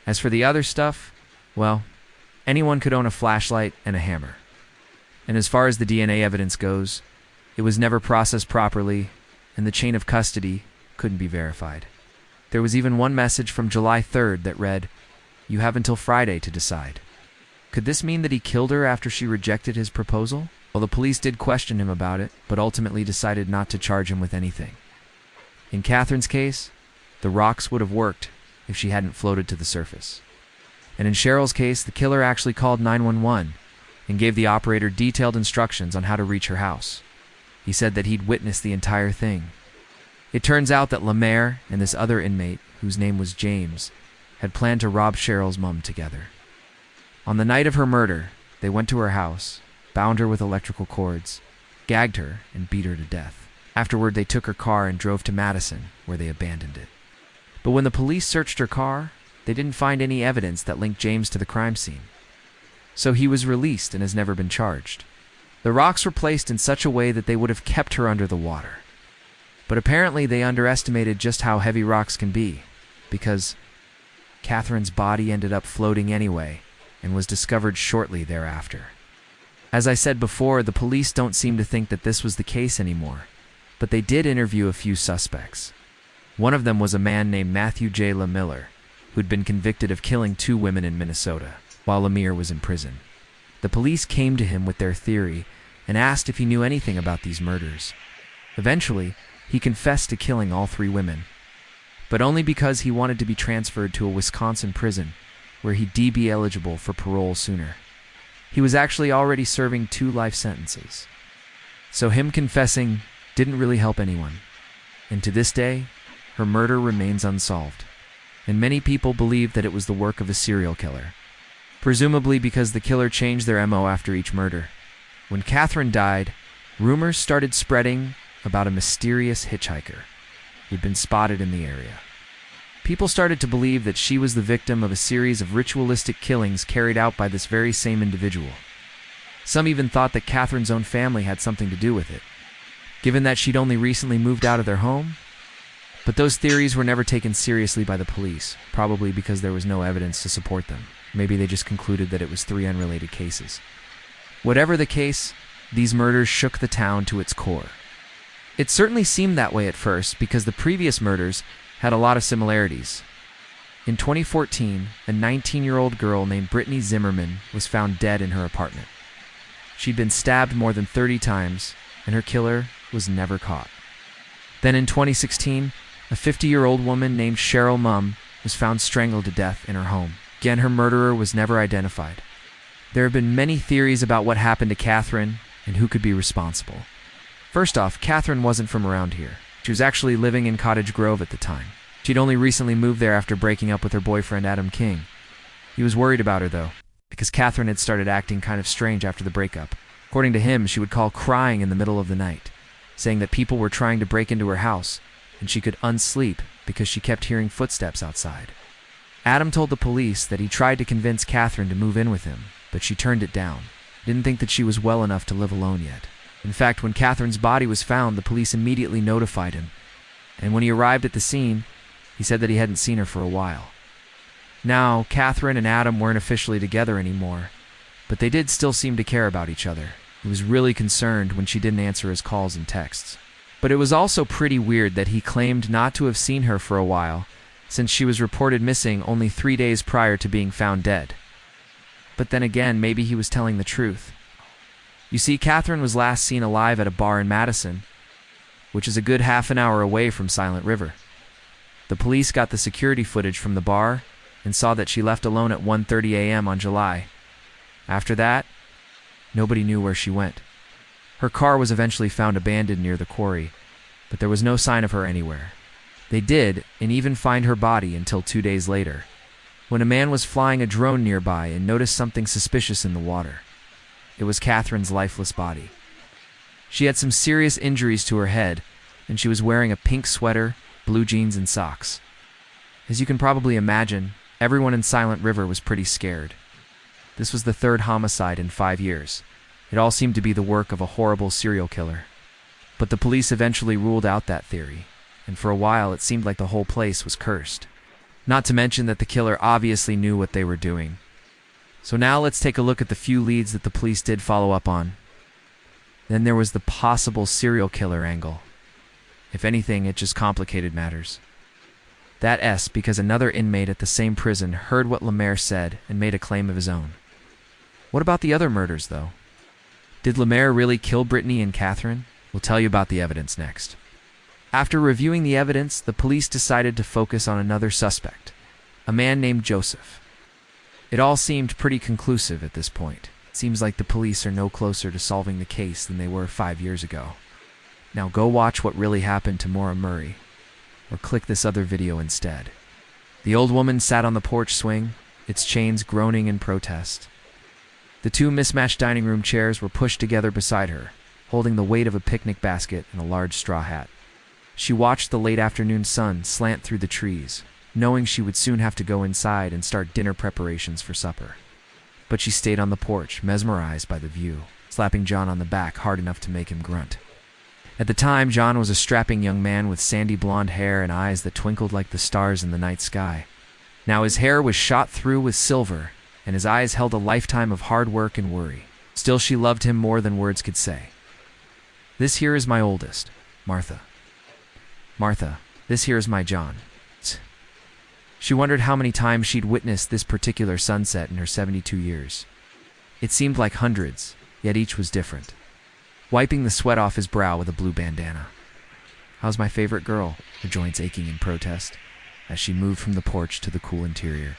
As for the other stuff, well, anyone could own a flashlight and a hammer. And as far as the DNA evidence goes, it was never processed properly, and the chain of custody couldn't be verified. There was even one message from July 3rd that read, "You have until Friday to decide." Could this mean that he killed her after she rejected his proposal? Well, the police did question him about it, but ultimately decided not to charge him with anything. In Catherine's case, the rocks would have worked if she hadn't floated to the surface. And in Cheryl's case, the killer actually called 911 and gave the operator detailed instructions on how to reach her house. He said that he'd witnessed the entire thing. It turns out that Lemaire and this other inmate, whose name was James, had planned to rob Cheryl's mom together. On the night of her murder, they went to her house, bound her with electrical cords, gagged her, and beat her to death. Afterward, they took her car and drove to Madison, where they abandoned it. But when the police searched her car, they didn't find any evidence that linked James to the crime scene. So he was released and has never been charged. The rocks were placed in such a way that they would have kept her under the water. But apparently they underestimated just how heavy rocks can be, because Catherine's body ended up floating anyway and was discovered shortly thereafter. As I said before, the police don't seem to think that this was the case anymore, but they did interview a few suspects. One of them was a man named Matthew J. LaMiller, who'd been convicted of killing 2 women in Minnesota, while Lemire was in prison. The police came to him with their theory and asked if he knew anything about these murders. Eventually, he confessed to killing all 3 women, but only because he wanted to be transferred to a Wisconsin prison where he'd be eligible for parole sooner. He was actually already serving 2 life sentences. So him confessing didn't really help anyone. And to this day, her murder remains unsolved. And many people believe that it was the work of a serial killer. Presumably because the killer changed their MO after each murder. When Catherine died, rumors started spreading about a mysterious hitchhiker who'd been spotted in the area. People started to believe that she was the victim of a series of ritualistic killings carried out by this very same individual. Some even thought that Catherine's own family had something to do with it, given that she'd only recently moved out of their home. But those theories were never taken seriously by the police, probably because there was no evidence to support them. Maybe they just concluded that it was 3 unrelated cases. Whatever the case, these murders shook the town to its core. It certainly seemed that way at first because the previous murders had a lot of similarities. In 2014, a 19-year-old girl named Brittany Zimmerman was found dead in her apartment. She'd been stabbed more than 30 times, and her killer was never caught. Then in 2016, a 50-year-old woman named Cheryl Mumm was found strangled to death in her home. Again, her murderer was never identified. There have been many theories about what happened to Catherine and who could be responsible. First off, Catherine wasn't from around here. She was actually living in Cottage Grove at the time. She'd only recently moved there after breaking up with her boyfriend Adam King. He was worried about her, though, because Catherine had started acting kind of strange after the breakup. According to him, she would call crying in the middle of the night, saying that people were trying to break into her house, and she could unsleep because she kept hearing footsteps outside. Adam told the police that he tried to convince Catherine to move in with him, but she turned it down. Didn't think that she was well enough to live alone yet. In fact, when Catherine's body was found, the police immediately notified him, and when he arrived at the scene, he said that he hadn't seen her for a while. Now, Catherine and Adam weren't officially together anymore, but they did still seem to care about each other. He was really concerned when she didn't answer his calls and texts. But it was also pretty weird that he claimed not to have seen her for a while, since she was reported missing only 3 days prior to being found dead. But then again, maybe he was telling the truth. You see, Catherine was last seen alive at a bar in Madison, which is a good half an hour away from Silent River. The police got the security footage from the bar and saw that she left alone at 1:30 a.m. on July. After that, nobody knew where she went. Her car was eventually found abandoned near the quarry, but there was no sign of her anywhere. They did, and even find her body until 2 days later, when a man was flying a drone nearby and noticed something suspicious in the water. It was Catherine's lifeless body. She had some serious injuries to her head, and she was wearing a pink sweater, blue jeans, and socks. As you can probably imagine, everyone in Silent River was pretty scared. This was the third homicide in 5 years. It all seemed to be the work of a horrible serial killer. But the police eventually ruled out that theory, and for a while it seemed like the whole place was cursed. Not to mention that the killer obviously knew what they were doing. So now let's take a look at the few leads that the police did follow up on. Then there was the possible serial killer angle. If anything, it just complicated matters. Because another inmate at the same prison heard what Lemaire said and made a claim of his own. What about the other murders, though? Did Lemaire really kill Brittany and Catherine? We'll tell you about the evidence next. After reviewing the evidence, the police decided to focus on another suspect, a man named Joseph. It all seemed pretty conclusive at this point. It seems like the police are no closer to solving the case than they were 5 years ago. Now go watch what really happened to Maura Murray, or click this other video instead. The old woman sat on the porch swing, its chains groaning in protest. The two mismatched dining room chairs were pushed together beside her, holding the weight of a picnic basket and a large straw hat. She watched the late afternoon sun slant through the trees, knowing she would soon have to go inside and start dinner preparations for supper. But she stayed on the porch, mesmerized by the view, slapping John on the back hard enough to make him grunt. At the time, John was a strapping young man with sandy blonde hair and eyes that twinkled like the stars in the night sky. Now his hair was shot through with silver, and his eyes held a lifetime of hard work and worry. Still, she loved him more than words could say. "This here is my oldest, Martha. Martha, this here is my John." She wondered how many times she'd witnessed this particular sunset in her 72 years. It seemed like hundreds, yet each was different. Wiping the sweat off his brow with a blue bandana. "How's my favorite girl?" her joints aching in protest, as she moved from the porch to the cool interior.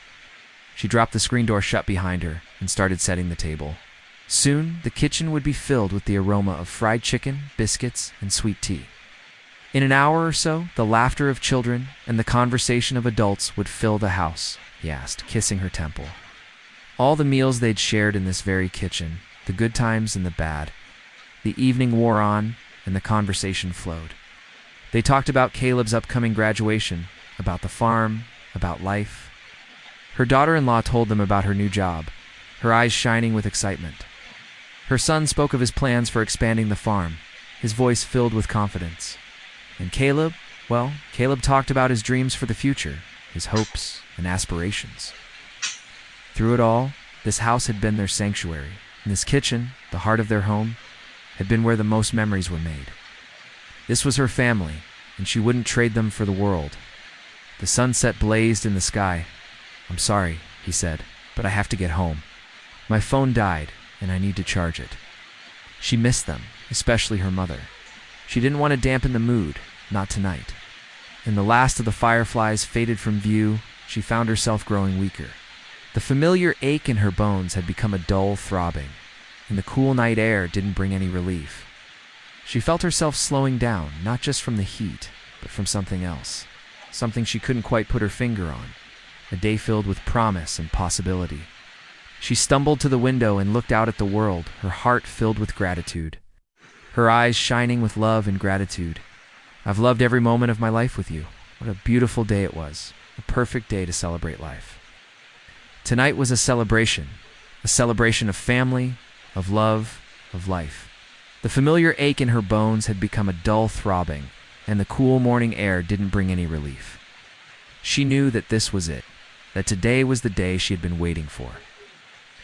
She dropped the screen door shut behind her and started setting the table. Soon, the kitchen would be filled with the aroma of fried chicken, biscuits, and sweet tea. In an hour or so, the laughter of children and the conversation of adults would fill the house, he asked, kissing her temple. All the meals they'd shared in this very kitchen, the good times and the bad. The evening wore on, and the conversation flowed. They talked about Caleb's upcoming graduation, about the farm, about life. Her daughter-in-law told them about her new job, her eyes shining with excitement. Her son spoke of his plans for expanding the farm, his voice filled with confidence. And Caleb, well, Caleb talked about his dreams for the future, his hopes and aspirations. Through it all, this house had been their sanctuary, and this kitchen, the heart of their home, had been where the most memories were made. This was her family, and she wouldn't trade them for the world. The sunset blazed in the sky. "I'm sorry," he said, "but I have to get home. My phone died, and I need to charge it." She missed them, especially her mother. She didn't want to dampen the mood, not tonight. And the last of the fireflies faded from view, she found herself growing weaker. The familiar ache in her bones had become a dull throbbing, and the cool night air didn't bring any relief. She felt herself slowing down, not just from the heat, but from something else. Something she couldn't quite put her finger on. A day filled with promise and possibility. She stumbled to the window and looked out at the world, her heart filled with gratitude. Her eyes shining with love and gratitude. "I've loved every moment of my life with you. What a beautiful day it was. A perfect day to celebrate life." Tonight was a celebration of family, of love, of life. The familiar ache in her bones had become a dull throbbing, and the cool morning air didn't bring any relief. She knew that this was it, that today was the day she had been waiting for.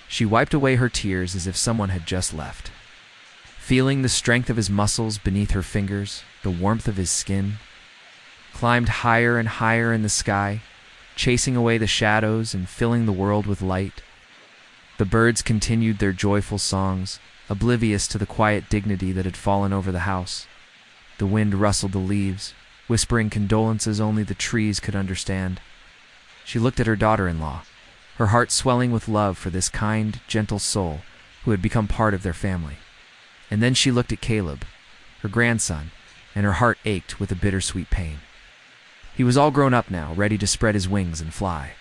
She wiped away her tears as if someone had just left. Feeling the strength of his muscles beneath her fingers, the warmth of his skin, climbed higher and higher in the sky, chasing away the shadows and filling the world with light. The birds continued their joyful songs, oblivious to the quiet dignity that had fallen over the house. The wind rustled the leaves, whispering condolences only the trees could understand. She looked at her daughter-in-law, her heart swelling with love for this kind, gentle soul who had become part of their family. And then she looked at Caleb, her grandson, and her heart ached with a bittersweet pain. He was all grown up now, ready to spread his wings and fly.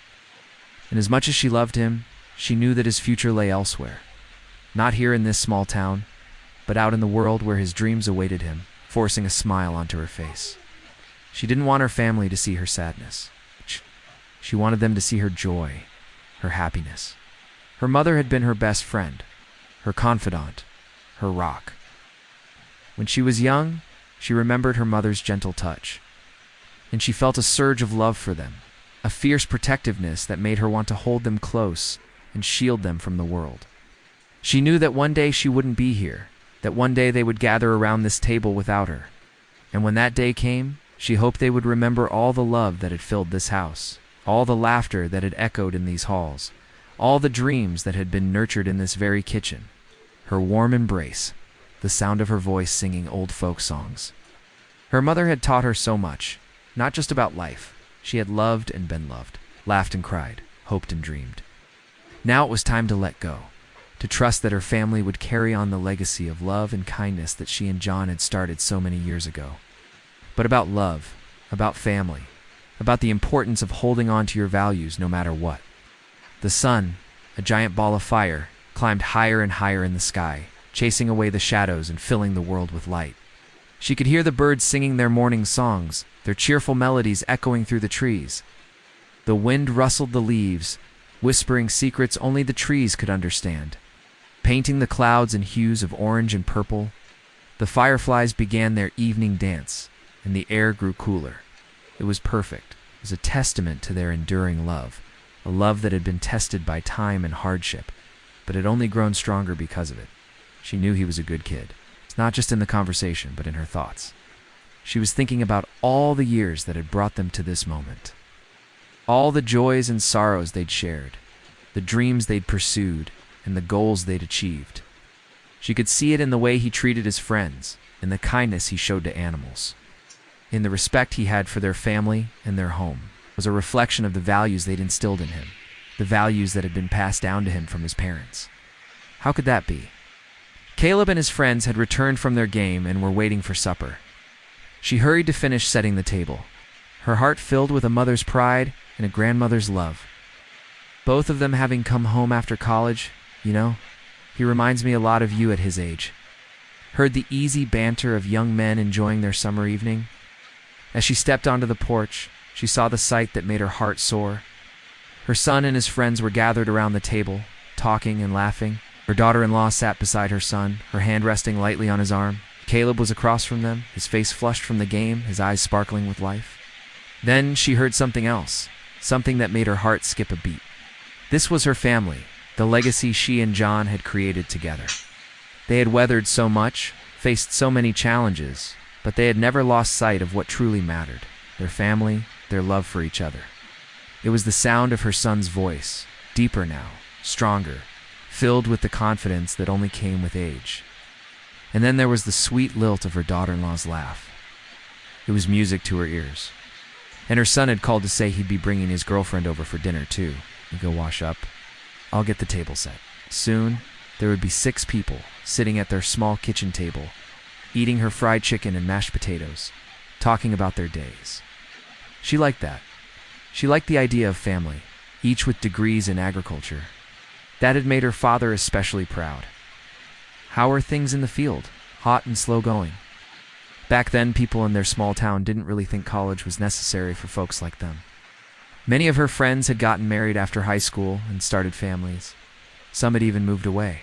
And as much as she loved him, she knew that his future lay elsewhere. Not here in this small town, but out in the world where his dreams awaited him, forcing a smile onto her face. She didn't want her family to see her sadness. She wanted them to see her joy, her happiness. Her mother had been her best friend, her confidant, her rock. When she was young, she remembered her mother's gentle touch, and she felt a surge of love for them, a fierce protectiveness that made her want to hold them close and shield them from the world. She knew that one day she wouldn't be here, that one day they would gather around this table without her. And when that day came, she hoped they would remember all the love that had filled this house, all the laughter that had echoed in these halls, all the dreams that had been nurtured in this very kitchen. Her warm embrace, the sound of her voice singing old folk songs. Her mother had taught her so much, not just about life. She had loved and been loved, laughed and cried, hoped and dreamed. Now it was time to let go, to trust that her family would carry on the legacy of love and kindness that she and John had started so many years ago. But about love, about family, about the importance of holding on to your values no matter what. The sun, a giant ball of fire, climbed higher and higher in the sky, chasing away the shadows and filling the world with light. She could hear the birds singing their morning songs, their cheerful melodies echoing through the trees. The wind rustled the leaves, whispering secrets only the trees could understand. Painting the clouds in hues of orange and purple, the fireflies began their evening dance, and the air grew cooler. It was perfect. It was a testament to their enduring love, a love that had been tested by time and hardship, but had only grown stronger because of it. She knew he was a good kid. It's not just in the conversation, but in her thoughts. She was thinking about all the years that had brought them to this moment. All the joys and sorrows they'd shared, the dreams they'd pursued, and the goals they'd achieved. She could see it in the way he treated his friends, in the kindness he showed to animals, in the respect he had for their family and their home. It was a reflection of the values they'd instilled in him, the values that had been passed down to him from his parents. How could that be? Caleb and his friends had returned from their game and were waiting for supper. She hurried to finish setting the table, her heart filled with a mother's pride and a grandmother's love. Both of them having come home after college, he reminds me a lot of you at his age. Heard the easy banter of young men enjoying their summer evening. As she stepped onto the porch, she saw the sight that made her heart soar. Her son and his friends were gathered around the table, talking and laughing. Her daughter-in-law sat beside her son, her hand resting lightly on his arm. Caleb was across from them, his face flushed from the game, his eyes sparkling with life. Then she heard something else, something that made her heart skip a beat. This was her family, the legacy she and John had created together. They had weathered so much, faced so many challenges, but they had never lost sight of what truly mattered: their family, their love for each other. It was the sound of her son's voice, deeper now, stronger, filled with the confidence that only came with age. And then there was the sweet lilt of her daughter-in-law's laugh. It was music to her ears. And her son had called to say he'd be bringing his girlfriend over for dinner, too. You go wash up. I'll get the table set. Soon, there would be 6 people sitting at their small kitchen table, eating her fried chicken and mashed potatoes, talking about their days. She liked that. She liked the idea of family, each with degrees in agriculture. That had made her father especially proud. How were things in the field? Hot and slow going. Back then, people in their small town didn't really think college was necessary for folks like them. Many of her friends had gotten married after high school and started families. Some had even moved away.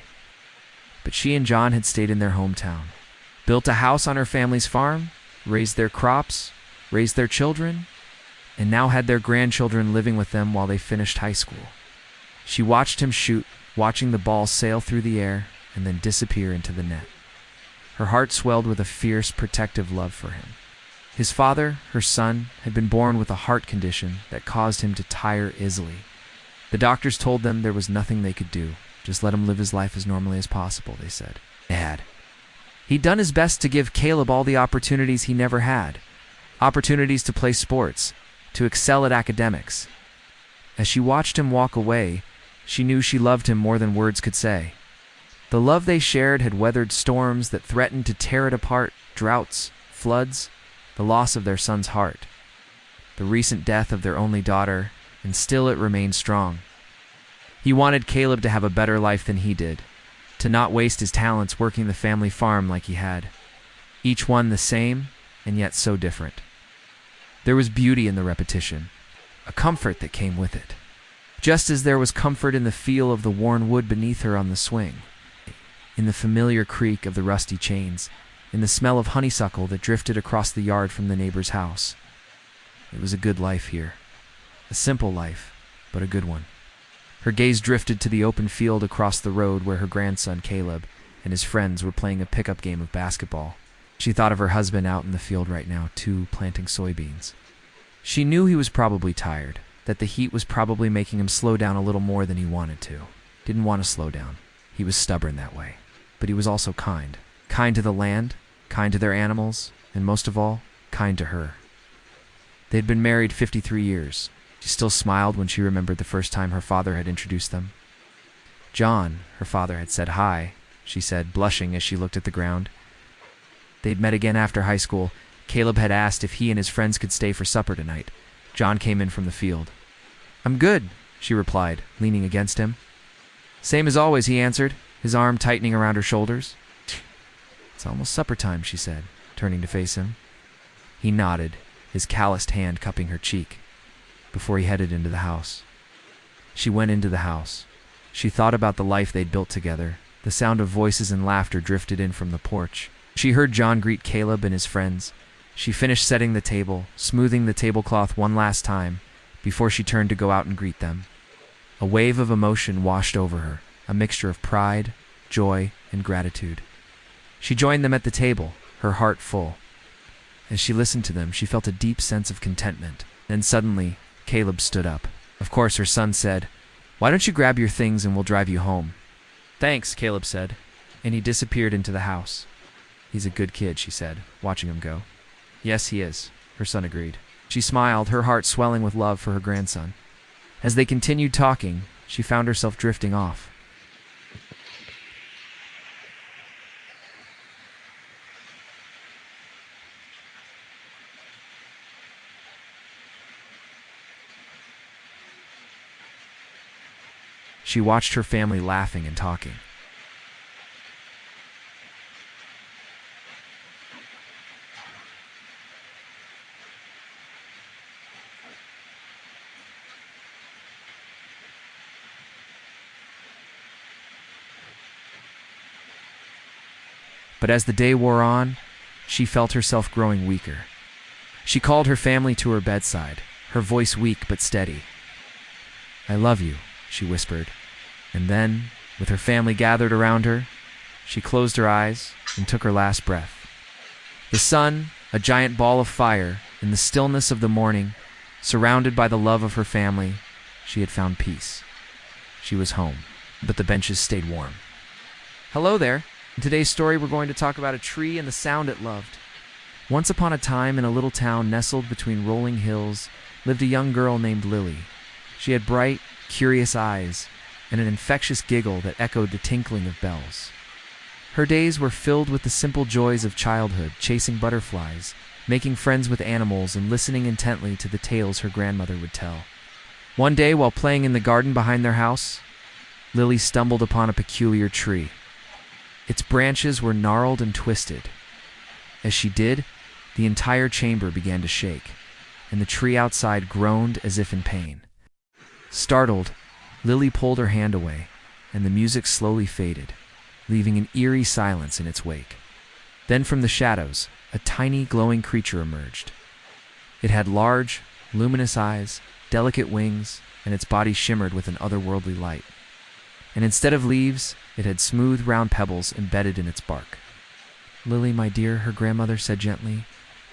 But she and John had stayed in their hometown, built a house on her family's farm, raised their crops, raised their children, and now had their grandchildren living with them while they finished high school. She watched him shoot, watching the ball sail through the air and then disappear into the net. Her heart swelled with a fierce, protective love for him. His father, her son, had been born with a heart condition that caused him to tire easily. The doctors told them there was nothing they could do. Just let him live his life as normally as possible, they said. They had. He'd done his best to give Caleb all the opportunities he never had. Opportunities to play sports, to excel at academics. As she watched him walk away, she knew she loved him more than words could say. The love they shared had weathered storms that threatened to tear it apart, droughts, floods, the loss of their son's heart, the recent death of their only daughter, and still it remained strong. He wanted Caleb to have a better life than he did, to not waste his talents working the family farm like he had. Each one the same, and yet so different. There was beauty in the repetition, a comfort that came with it. Just as there was comfort in the feel of the worn wood beneath her on the swing, in the familiar creak of the rusty chains, in the smell of honeysuckle that drifted across the yard from the neighbor's house. It was a good life here. A simple life, but a good one. Her gaze drifted to the open field across the road where her grandson Caleb and his friends were playing a pickup game of basketball. She thought of her husband out in the field right now, too, planting soybeans. She knew he was probably tired, that the heat was probably making him slow down a little more than he wanted to. Didn't want to slow down. He was stubborn that way. But he was also kind. Kind to the land, kind to their animals, and most of all, kind to her. They'd been married 53 years. She still smiled when she remembered the first time her father had introduced them. John, her father, had said hi, she said, blushing as she looked at the ground. They'd met again after high school. Caleb had asked if he and his friends could stay for supper tonight. John came in from the field. "I'm good," she replied, leaning against him. "Same as always," he answered, his arm tightening around her shoulders. "It's almost supper time," she said, turning to face him. He nodded, his calloused hand cupping her cheek, before he headed into the house. She went into the house. She thought about the life they'd built together. The sound of voices and laughter drifted in from the porch. She heard John greet Caleb and his friends. She finished setting the table, smoothing the tablecloth one last time, before she turned to go out and greet them. A wave of emotion washed over her, a mixture of pride, joy, and gratitude. She joined them at the table, her heart full. As she listened to them, she felt a deep sense of contentment. Then suddenly, Caleb stood up. Of course, her son said, "Why don't you grab your things and we'll drive you home?" "Thanks," Caleb said, and he disappeared into the house. "He's a good kid," she said, watching him go. "Yes, he is," her son agreed. She smiled, her heart swelling with love for her grandson. As they continued talking, she found herself drifting off. She watched her family laughing and talking. But as the day wore on, she felt herself growing weaker. She called her family to her bedside, her voice weak but steady. "I love you," she whispered, and then, with her family gathered around her, she closed her eyes and took her last breath. The sun, a giant ball of fire, in the stillness of the morning, Surrounded by the love of her family, she had found peace. She was home, but the benches stayed warm. Hello there. In today's story, we're going to talk about a tree and the sound it loved. Once upon a time, in a little town nestled between rolling hills, lived a young girl named Lily. She had bright, curious eyes and an infectious giggle that echoed the tinkling of bells. Her days were filled with the simple joys of childhood, chasing butterflies, making friends with animals, and listening intently to the tales her grandmother would tell. One day, while playing in the garden behind their house, Lily stumbled upon a peculiar tree. Its branches were gnarled and twisted. As she did, the entire chamber began to shake, and the tree outside groaned as if in pain. Startled, Lily pulled her hand away, and the music slowly faded, leaving an eerie silence in its wake. Then from the shadows, a tiny, glowing creature emerged. It had large, luminous eyes, delicate wings, and its body shimmered with an otherworldly light. And instead of leaves, it had smooth, round pebbles embedded in its bark. "Lily, my dear," her grandmother said gently,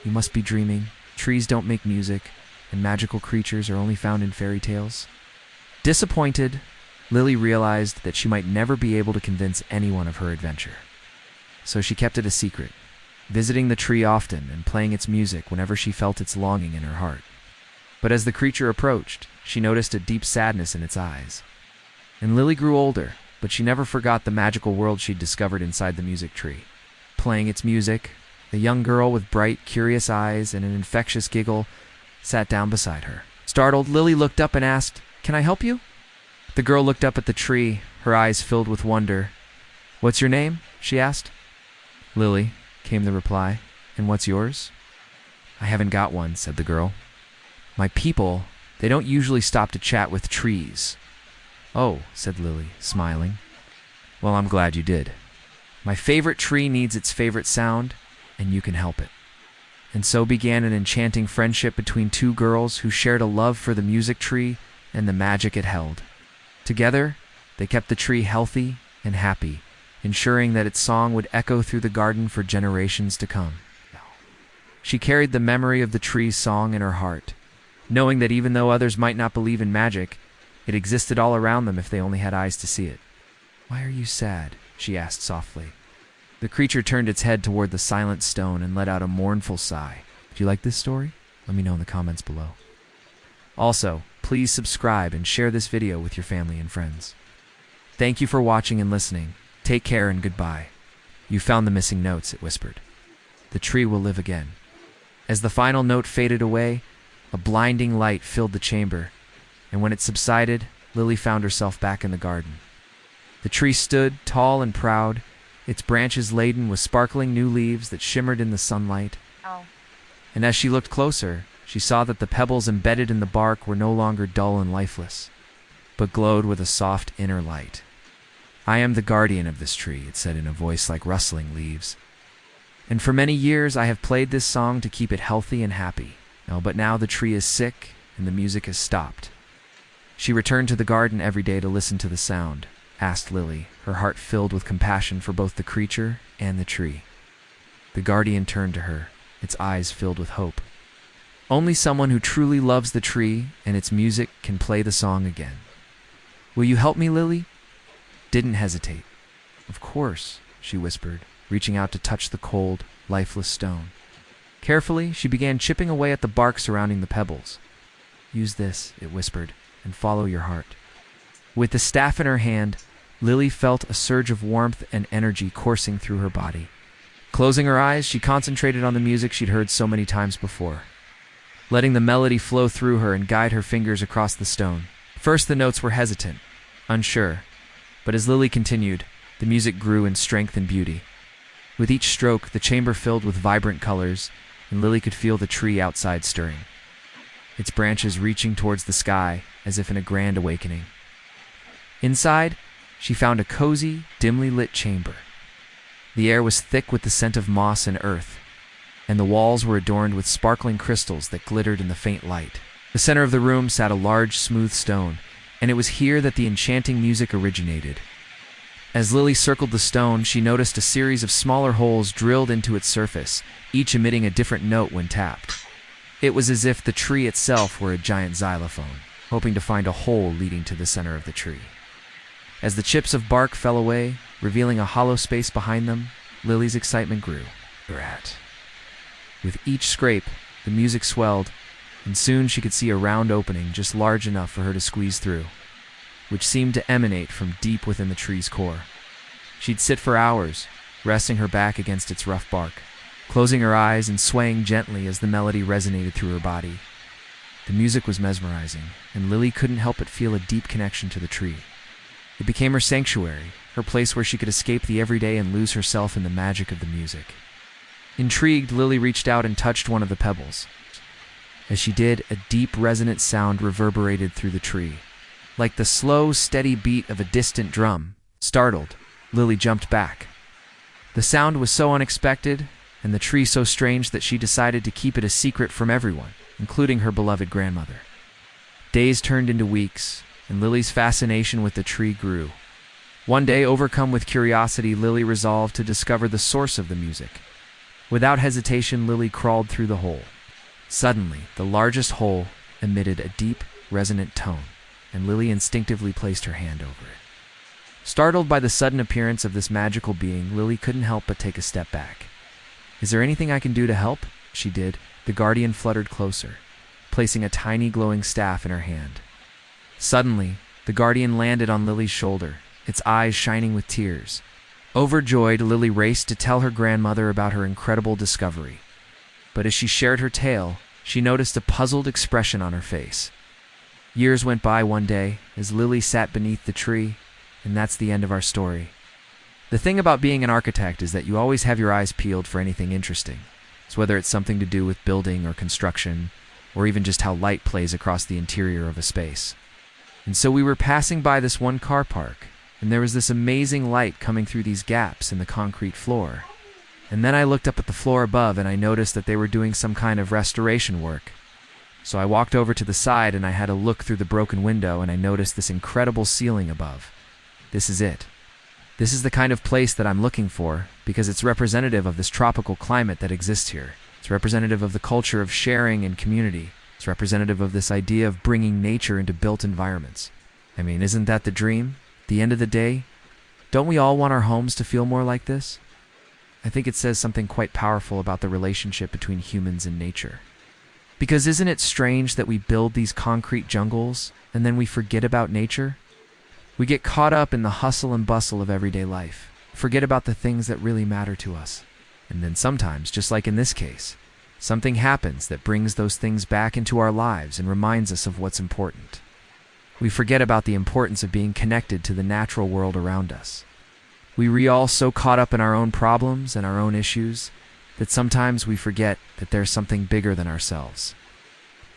"you must be dreaming. Trees don't make music, and magical creatures are only found in fairy tales." Disappointed, Lily realized that she might never be able to convince anyone of her adventure. So she kept it a secret, visiting the tree often and playing its music whenever she felt its longing in her heart. But as the creature approached, she noticed a deep sadness in its eyes. And Lily grew older, but she never forgot the magical world she'd discovered inside the music tree. Playing its music, the young girl with bright, curious eyes and an infectious giggle sat down beside her. Startled, Lily looked up and asked, "Can I help you?" The girl looked up at the tree, her eyes filled with wonder. "What's your name?" she asked. "Lily," came the reply. "And what's yours?" "I haven't got one," said the girl. "My people, they don't usually stop to chat with trees." "Oh," said Lily, smiling. "Well, I'm glad you did. My favorite tree needs its favorite sound, and you can help it." And so began an enchanting friendship between two girls who shared a love for the music tree and the magic it held. Together, they kept the tree healthy and happy, ensuring that its song would echo through the garden for generations to come. She carried the memory of the tree's song in her heart, knowing that even though others might not believe in magic, it existed all around them if they only had eyes to see it. "Why are you sad?" she asked softly. The creature turned its head toward the silent stone and let out a mournful sigh. Do you like this story? Let me know in the comments below. Also, please subscribe and share this video with your family and friends. Thank you for watching and listening. Take care and goodbye. "You found the missing notes," it whispered. "The tree will live again." As the final note faded away, a blinding light filled the chamber, and when it subsided, Lily found herself back in the garden. The tree stood tall and proud, its branches laden with sparkling new leaves that shimmered in the sunlight. And as she looked closer, she saw that the pebbles embedded in the bark were no longer dull and lifeless, but glowed with a soft inner light. "I am the guardian of this tree," it said in a voice like rustling leaves. "And for many years I have played this song to keep it healthy and happy. But now the tree is sick and the music has stopped." She returned to the garden every day to listen to the sound, asked Lily, her heart filled with compassion for both the creature and the tree. The guardian turned to her, its eyes filled with hope. Only someone who truly loves the tree and its music can play the song again. "Will you help me, Lily?" Didn't hesitate. "Of course," she whispered, reaching out to touch the cold, lifeless stone. Carefully, she began chipping away at the bark surrounding the pebbles. "Use this," it whispered, "and follow your heart." With the staff in her hand, Lily felt a surge of warmth and energy coursing through her body. Closing her eyes, she concentrated on the music she'd heard so many times before, letting the melody flow through her and guide her fingers across the stone. First, the notes were hesitant, unsure, but as Lily continued, the music grew in strength and beauty. With each stroke, the chamber filled with vibrant colors, and Lily could feel the tree outside stirring, its branches reaching towards the sky as if in a grand awakening. Inside, she found a cozy, dimly lit chamber. The air was thick with the scent of moss and earth, and the walls were adorned with sparkling crystals that glittered in the faint light. The center of the room sat a large, smooth stone, and it was here that the enchanting music originated. As Lily circled the stone, she noticed a series of smaller holes drilled into its surface, each emitting a different note when tapped. It was as if the tree itself were a giant xylophone, hoping to find a hole leading to the center of the tree. As the chips of bark fell away, revealing a hollow space behind them, Lily's excitement grew. With each scrape, the music swelled, and soon she could see a round opening just large enough for her to squeeze through, which seemed to emanate from deep within the tree's core. She'd sit for hours, resting her back against its rough bark, closing her eyes and swaying gently as the melody resonated through her body. The music was mesmerizing, and Lily couldn't help but feel a deep connection to the tree. It became her sanctuary, her place where she could escape the everyday and lose herself in the magic of the music. Intrigued, Lily reached out and touched one of the pebbles. As she did, a deep, resonant sound reverberated through the tree, like the slow, steady beat of a distant drum. Startled, Lily jumped back. The sound was so unexpected, and the tree so strange that she decided to keep it a secret from everyone, including her beloved grandmother. Days turned into weeks, and Lily's fascination with the tree grew. One day, overcome with curiosity, Lily resolved to discover the source of the music. Without hesitation, Lily crawled through the hole. Suddenly, the largest hole emitted a deep, resonant tone, and Lily instinctively placed her hand over it. Startled by the sudden appearance of this magical being, Lily couldn't help but take a step back. "Is there anything I can do to help?" she did. The guardian fluttered closer, placing a tiny glowing staff in her hand. Suddenly, the guardian landed on Lily's shoulder, its eyes shining with tears. Overjoyed, Lily raced to tell her grandmother about her incredible discovery. But as she shared her tale, she noticed a puzzled expression on her face. Years went by. One day, as Lily sat beneath the tree, and that's the end of our story. The thing about being an architect is that you always have your eyes peeled for anything interesting. So whether it's something to do with building or construction, or even just how light plays across the interior of a space. And so we were passing by this one car park, and there was this amazing light coming through these gaps in the concrete floor. And then I looked up at the floor above and I noticed that they were doing some kind of restoration work. So I walked over to the side and I had a look through the broken window and I noticed this incredible ceiling above. This is it. This is the kind of place that I'm looking for because it's representative of this tropical climate that exists here. It's representative of the culture of sharing and community. It's representative of this idea of bringing nature into built environments. I mean, isn't that the dream? At the end of the day, don't we all want our homes to feel more like this? I think it says something quite powerful about the relationship between humans and nature. Because isn't it strange that we build these concrete jungles and then we forget about nature? We get caught up in the hustle and bustle of everyday life, forget about the things that really matter to us. And then sometimes, just like in this case, something happens that brings those things back into our lives and reminds us of what's important. We forget about the importance of being connected to the natural world around us. We all so caught up in our own problems and our own issues that sometimes we forget that there's something bigger than ourselves.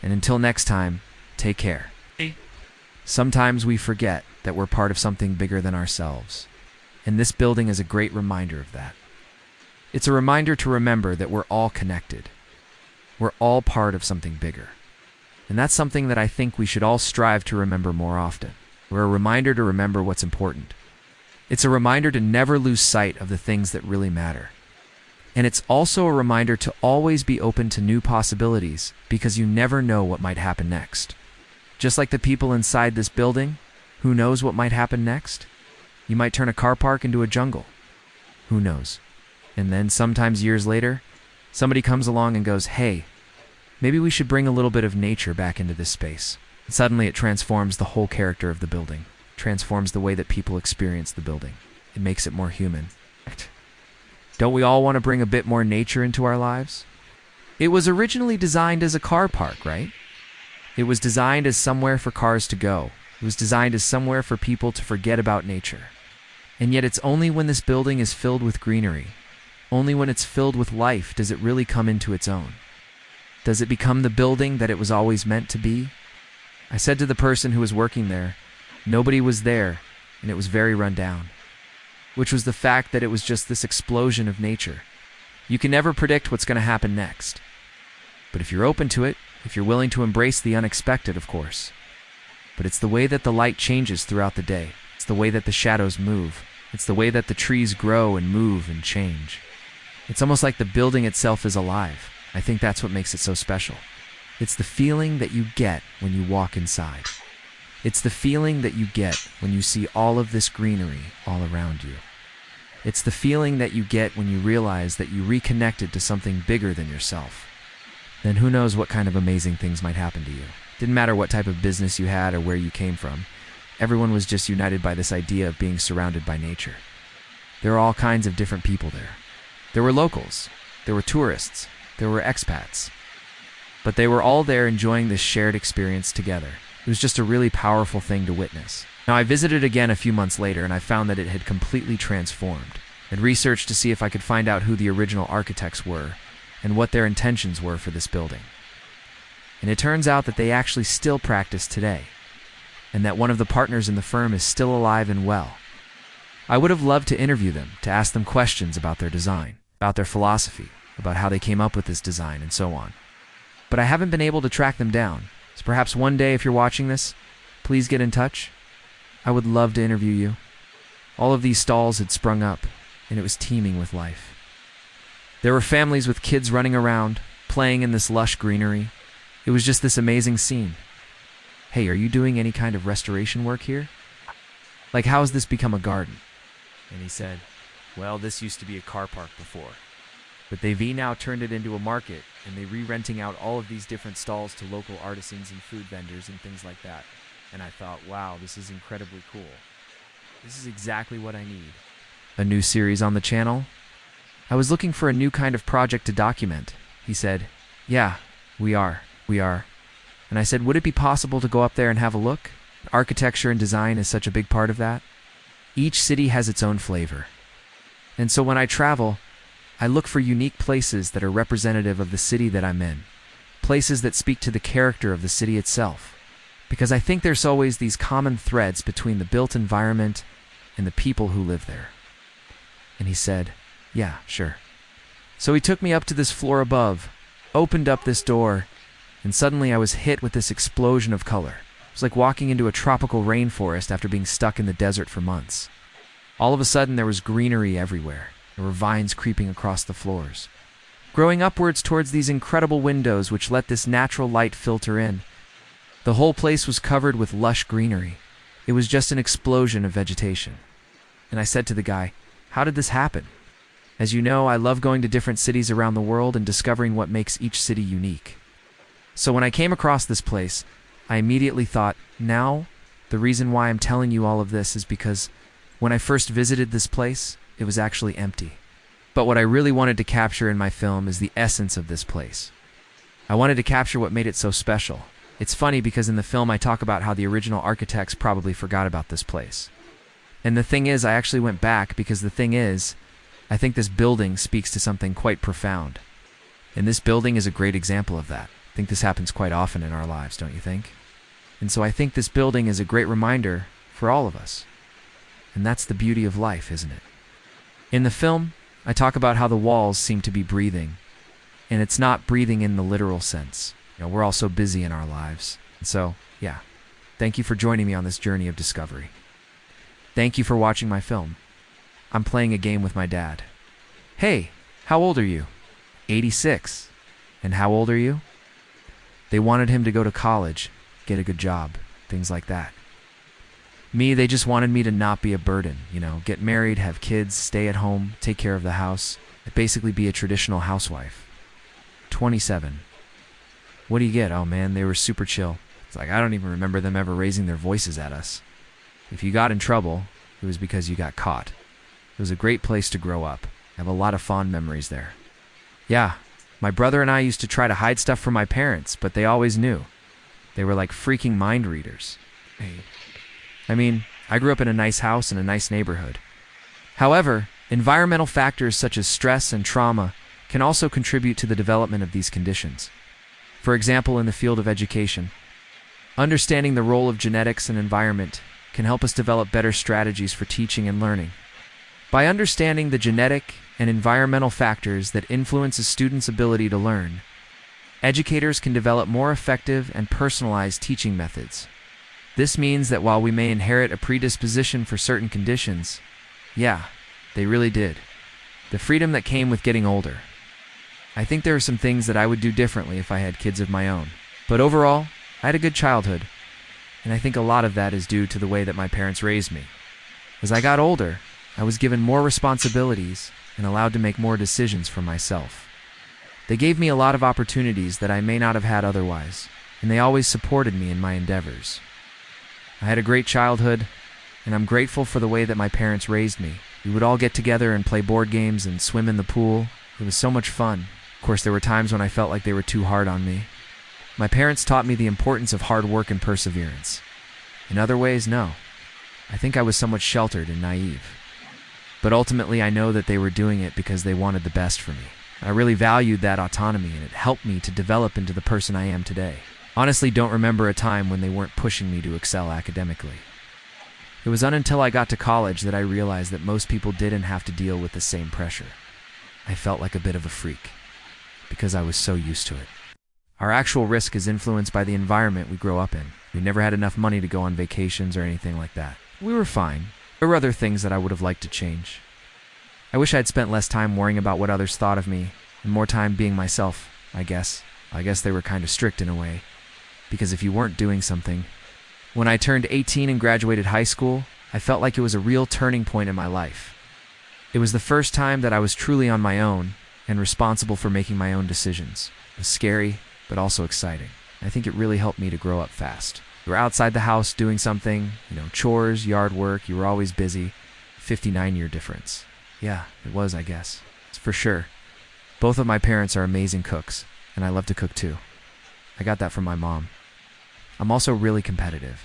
And until next time, take care. Sometimes we forget that we're part of something bigger than ourselves. And this building is a great reminder of that. It's a reminder to remember that we're all connected. We're all part of something bigger. And that's something that I think we should all strive to remember more often. We're a reminder to remember what's important. It's a reminder to never lose sight of the things that really matter. And it's also a reminder to always be open to new possibilities because you never know what might happen next. Just like the people inside this building, who knows what might happen next? You might turn a car park into a jungle. Who knows? And then sometimes years later, somebody comes along and goes, "Hey, maybe we should bring a little bit of nature back into this space." And suddenly it transforms the whole character of the building, transforms the way that people experience the building. It makes it more human. Don't we all want to bring a bit more nature into our lives? It was originally designed as a car park, right? It was designed as somewhere for cars to go. It was designed as somewhere for people to forget about nature. And yet it's only when this building is filled with greenery, only when it's filled with life does it really come into its own. Does it become the building that it was always meant to be? I said to the person who was working there, nobody was there, and it was very run down. Which was the fact that it was just this explosion of nature. You can never predict what's going to happen next. But if you're open to it, if you're willing to embrace the unexpected, of course. But it's the way that the light changes throughout the day. It's the way that the shadows move. It's the way that the trees grow and move and change. It's almost like the building itself is alive. I think that's what makes it so special. It's the feeling that you get when you walk inside. It's the feeling that you get when you see all of this greenery all around you. It's the feeling that you get when you realize that you reconnected to something bigger than yourself. Then who knows what kind of amazing things might happen to you. Didn't matter what type of business you had or where you came from. Everyone was just united by this idea of being surrounded by nature. There were all kinds of different people there. There were locals, there were tourists, there were expats. But they were all there enjoying this shared experience together. It was just a really powerful thing to witness. Now, I visited again a few months later, and I found that it had completely transformed, and researched to see if I could find out who the original architects were and what their intentions were for this building. And it turns out that they actually still practice today, and that one of the partners in the firm is still alive and well. I would have loved to interview them, to ask them questions about their design, about their philosophy, about how they came up with this design, and so on. But I haven't been able to track them down, so perhaps one day, if you're watching this, please get in touch. I would love to interview you. All of these stalls had sprung up, and it was teeming with life. There were families with kids running around, playing in this lush greenery. It was just this amazing scene. Hey, are you doing any kind of restoration work here? Like, how has this become a garden? And he said, well, this used to be a car park before, but they've now turned it into a market, and they're re-renting out all of these different stalls to local artisans and food vendors and things like that. And I thought, wow, this is incredibly cool. This is exactly what I need. A new series on the channel? I was looking for a new kind of project to document. He said, yeah, we are. And I said, would it be possible to go up there and have a look? Architecture and design is such a big part of that. Each city has its own flavor. And so when I travel, I look for unique places that are representative of the city that I'm in. Places that speak to the character of the city itself. Because I think there's always these common threads between the built environment and the people who live there. And he said, yeah, sure. So he took me up to this floor above, opened up this door, and suddenly I was hit with this explosion of color. It was like walking into a tropical rainforest after being stuck in the desert for months. All of a sudden there was greenery everywhere. There were vines creeping across the floors, growing upwards towards these incredible windows which let this natural light filter in. The whole place was covered with lush greenery. It was just an explosion of vegetation. And I said to the guy, how did this happen? As you know, I love going to different cities around the world and discovering what makes each city unique. So when I came across this place, I immediately thought, now, the reason why I'm telling you all of this is because when I first visited this place, it was actually empty. But what I really wanted to capture in my film is the essence of this place. I wanted to capture what made it so special. It's funny because in the film I talk about how the original architects probably forgot about this place. And the thing is, I actually went back because the thing is, I think this building speaks to something quite profound. And this building is a great example of that. I think this happens quite often in our lives, don't you think? And so I think this building is a great reminder for all of us. And that's the beauty of life, isn't it? In the film, I talk about how the walls seem to be breathing. And it's not breathing in the literal sense. You know, we're all so busy in our lives. And so, yeah, thank you for joining me on this journey of discovery. Thank you for watching my film. I'm playing a game with my dad. Hey, how old are you? 86. And how old are you? They wanted him to go to college, get a good job, things like that. Me, they just wanted me to not be a burden, get married, have kids, stay at home, take care of the house, basically be a traditional housewife. 27. What do you get? Oh man, they were super chill. It's like I don't even remember them ever raising their voices at us. If you got in trouble, it was because you got caught. It was a great place to grow up. I have a lot of fond memories there. Yeah, my brother and I used to try to hide stuff from my parents, but they always knew. They were like freaking mind readers. I mean, I grew up in a nice house in a nice neighborhood. However, environmental factors such as stress and trauma can also contribute to the development of these conditions. For example, in the field of education, understanding the role of genetics and environment can help us develop better strategies for teaching and learning. By understanding the genetic and environmental factors that influence a student's ability to learn, educators can develop more effective and personalized teaching methods. This means that while we may inherit a predisposition for certain conditions, yeah, they really did. The freedom that came with getting older. I think there are some things that I would do differently if I had kids of my own. But overall, I had a good childhood, and I think a lot of that is due to the way that my parents raised me. As I got older, I was given more responsibilities and allowed to make more decisions for myself. They gave me a lot of opportunities that I may not have had otherwise, and they always supported me in my endeavors. I had a great childhood, and I'm grateful for the way that my parents raised me. We would all get together and play board games and swim in the pool. It was so much fun. Of course, there were times when I felt like they were too hard on me. My parents taught me the importance of hard work and perseverance. In other ways, no. I think I was somewhat sheltered and naive. But ultimately, I know that they were doing it because they wanted the best for me. I really valued that autonomy, and it helped me to develop into the person I am today. Honestly, don't remember a time when they weren't pushing me to excel academically. It was until I got to college that I realized that most people didn't have to deal with the same pressure. I felt like a bit of a freak, because I was so used to it. Our actual risk is influenced by the environment we grow up in. We never had enough money to go on vacations or anything like that. We were fine. There were other things that I would have liked to change. I wish I'd spent less time worrying about what others thought of me, and more time being myself, I guess. I guess they were kind of strict in a way, because if you weren't doing something... When I turned 18 and graduated high school, I felt like it was a real turning point in my life. It was the first time that I was truly on my own and responsible for making my own decisions. It was scary, but also exciting. I think it really helped me to grow up fast. You were outside the house doing something, chores, yard work, you were always busy. 59-year difference. Yeah, it was, I guess. It's for sure. Both of my parents are amazing cooks, and I love to cook too. I got that from my mom. I'm also really competitive.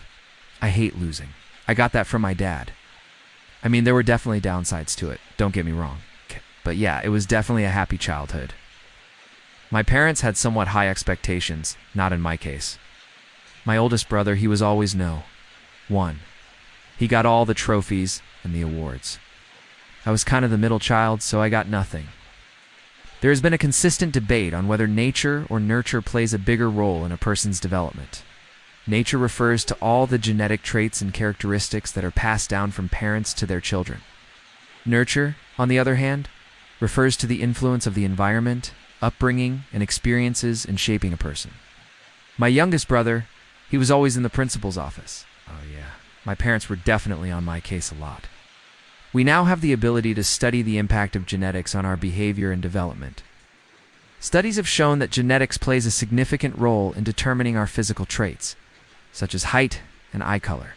I hate losing. I got that from my dad. I mean, there were definitely downsides to it, don't get me wrong. But yeah, it was definitely a happy childhood. My parents had somewhat high expectations, not in my case. My oldest brother, he was always one. He got all the trophies and the awards. I was kind of the middle child, so I got nothing. There has been a consistent debate on whether nature or nurture plays a bigger role in a person's development. Nature refers to all the genetic traits and characteristics that are passed down from parents to their children. Nurture, on the other hand, refers to the influence of the environment, upbringing, and experiences in shaping a person. My youngest brother, he was always in the principal's office. Oh yeah, my parents were definitely on my case a lot. We now have the ability to study the impact of genetics on our behavior and development. Studies have shown that genetics plays a significant role in determining our physical traits, such as height and eye color.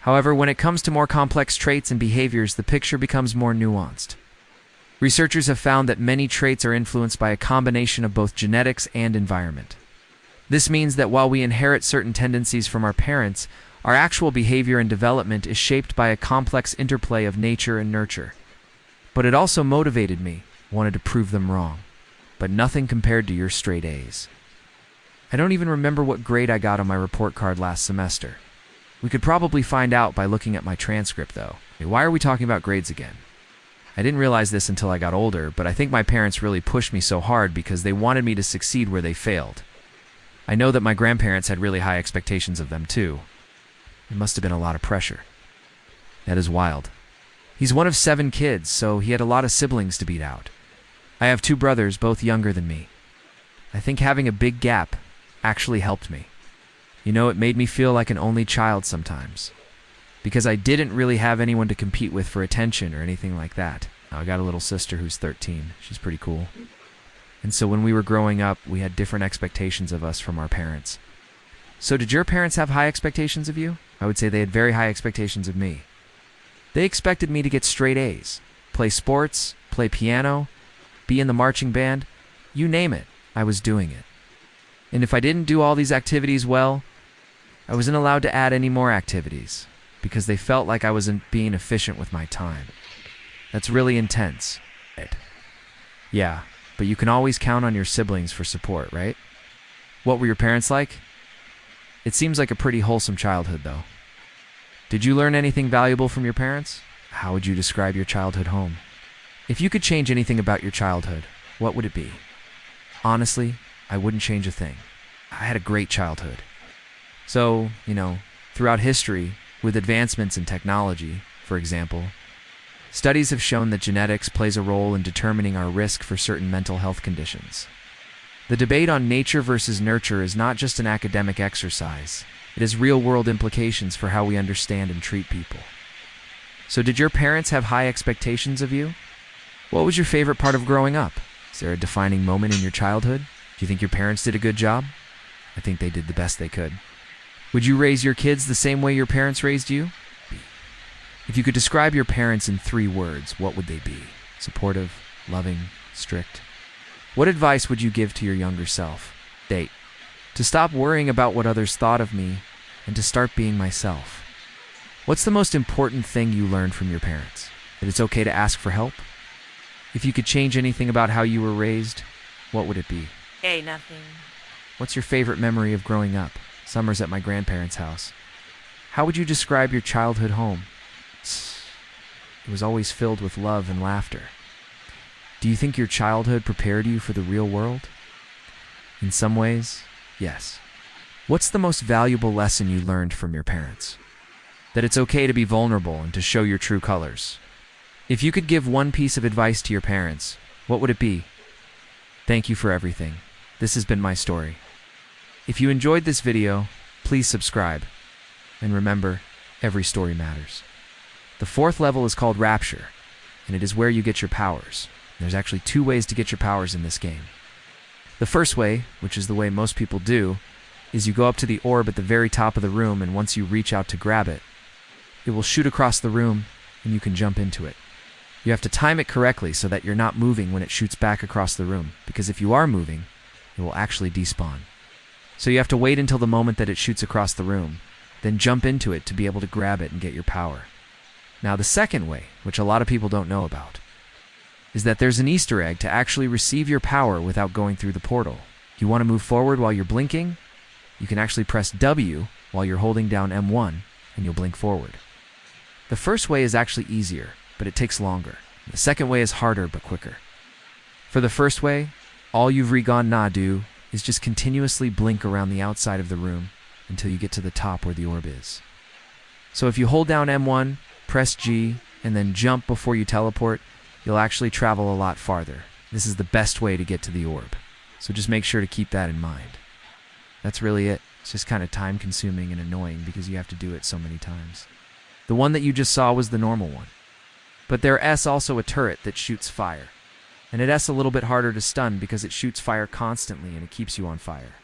However, when it comes to more complex traits and behaviors, the picture becomes more nuanced. Researchers have found that many traits are influenced by a combination of both genetics and environment. This means that while we inherit certain tendencies from our parents, our actual behavior and development is shaped by a complex interplay of nature and nurture. But it also motivated me, wanted to prove them wrong. But nothing compared to your straight A's. I don't even remember what grade I got on my report card last semester. We could probably find out by looking at my transcript, though. Why are we talking about grades again? I didn't realize this until I got older, but I think my parents really pushed me so hard because they wanted me to succeed where they failed. I know that my grandparents had really high expectations of them, too. It must have been a lot of pressure. That is wild. He's one of 7 kids, so he had a lot of siblings to beat out. I have 2 brothers, both younger than me. I think having a big gap actually helped me. It made me feel like an only child sometimes, because I didn't really have anyone to compete with for attention or anything like that. Now, I got a little sister who's 13. She's pretty cool. And so when we were growing up, we had different expectations of us from our parents. So did your parents have high expectations of you? I would say they had very high expectations of me. They expected me to get straight A's, play sports, play piano, be in the marching band, you name it, I was doing it. And if I didn't do all these activities well, I wasn't allowed to add any more activities because they felt like I wasn't being efficient with my time. That's really intense. Yeah, but you can always count on your siblings for support, right? What were your parents like? It seems like a pretty wholesome childhood, though. Did you learn anything valuable from your parents? How would you describe your childhood home? If you could change anything about your childhood, what would it be? Honestly, I wouldn't change a thing. I had a great childhood. So, throughout history, with advancements in technology, for example, studies have shown that genetics plays a role in determining our risk for certain mental health conditions. The debate on nature versus nurture is not just an academic exercise. It has real-world implications for how we understand and treat people. So did your parents have high expectations of you? What was your favorite part of growing up? Is there a defining moment in your childhood? Do you think your parents did a good job? I think they did the best they could. Would you raise your kids the same way your parents raised you? B. If you could describe your parents in 3 words, what would they be? Supportive, loving, strict. What advice would you give to your younger self? Date. To stop worrying about what others thought of me and to start being myself. What's the most important thing you learned from your parents? That it's okay to ask for help? If you could change anything about how you were raised, what would it be? Hey, nothing. What's your favorite memory of growing up? Summers at my grandparents' house. How would you describe your childhood home? It was always filled with love and laughter. Do you think your childhood prepared you for the real world? In some ways, yes. What's the most valuable lesson you learned from your parents? That it's okay to be vulnerable and to show your true colors. If you could give one piece of advice to your parents, what would it be? Thank you for everything. This has been my story. If you enjoyed this video, please subscribe. And remember, every story matters. The 4th level is called Rapture, and it is where you get your powers. There's actually 2 ways to get your powers in this game. The first way, which is the way most people do, is you go up to the orb at the very top of the room, and once you reach out to grab it, it will shoot across the room, and you can jump into it. You have to time it correctly so that you're not moving when it shoots back across the room, because if you are moving, it will actually despawn. So you have to wait until the moment that it shoots across the room, then jump into it to be able to grab it and get your power. Now the second way, which a lot of people don't know about, is that there's an Easter egg to actually receive your power without going through the portal. You want to move forward while you're blinking? You can actually press W while you're holding down M1, and you'll blink forward. The first way is actually easier, but it takes longer. The second way is harder, but quicker. For the first way, all you've do is just continuously blink around the outside of the room until you get to the top where the orb is. So if you hold down M1, press G, and then jump before you teleport, you'll actually travel a lot farther. This is the best way to get to the orb. So just make sure to keep that in mind. That's really it. It's just kind of time consuming and annoying because you have to do it so many times. The one that you just saw was the normal one. But there is also a turret that shoots fire. And it is a little bit harder to stun because it shoots fire constantly and it keeps you on fire.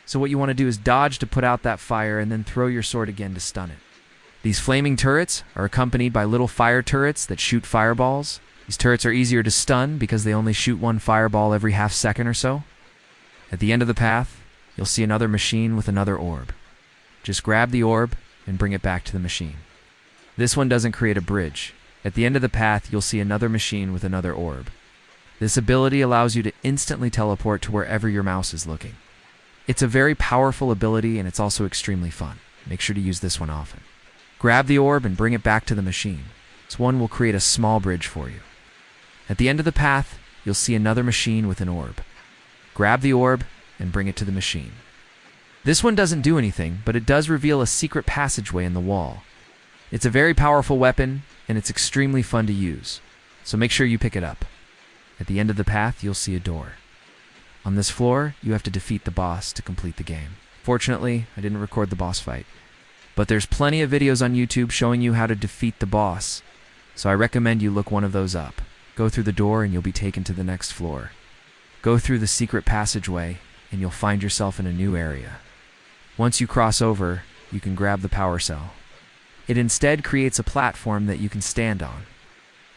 So what you want to do is dodge to put out that fire and then throw your sword again to stun it. These flaming turrets are accompanied by little fire turrets that shoot fireballs. These turrets are easier to stun because they only shoot 1 fireball every half second or so. At the end of the path, you'll see another machine with another orb. Just grab the orb and bring it back to the machine. This one doesn't create a bridge. At the end of the path, you'll see another machine with another orb. This ability allows you to instantly teleport to wherever your mouse is looking. It's a very powerful ability and it's also extremely fun. Make sure to use this one often. Grab the orb and bring it back to the machine. This one will create a small bridge for you. At the end of the path, you'll see another machine with an orb. Grab the orb and bring it to the machine. This one doesn't do anything, but it does reveal a secret passageway in the wall. It's a very powerful weapon and it's extremely fun to use, so make sure you pick it up. At the end of the path, you'll see a door. On this floor, you have to defeat the boss to complete the game. Fortunately, I didn't record the boss fight, but there's plenty of videos on YouTube showing you how to defeat the boss, so I recommend you look one of those up. Go through the door and you'll be taken to the next floor. Go through the secret passageway and you'll find yourself in a new area. Once you cross over, you can grab the power cell. It instead creates a platform that you can stand on.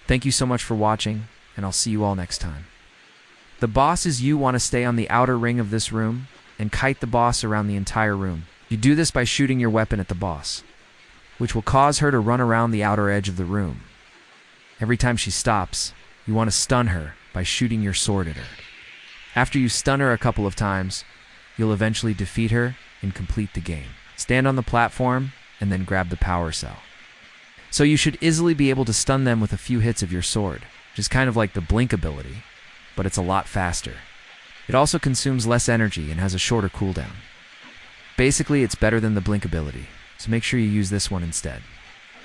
Thank you so much for watching, and I'll see you all next time. The boss is you want to stay on the outer ring of this room and kite the boss around the entire room. You do this by shooting your weapon at the boss, which will cause her to run around the outer edge of the room. Every time she stops, you want to stun her by shooting your sword at her. After you stun her a couple of times, you'll eventually defeat her and complete the game. Stand on the platform and then grab the power cell. So you should easily be able to stun them with a few hits of your sword, which is kind of like the blink ability, but it's a lot faster. It also consumes less energy and has a shorter cooldown. Basically, it's better than the blink ability, so make sure you use this one instead.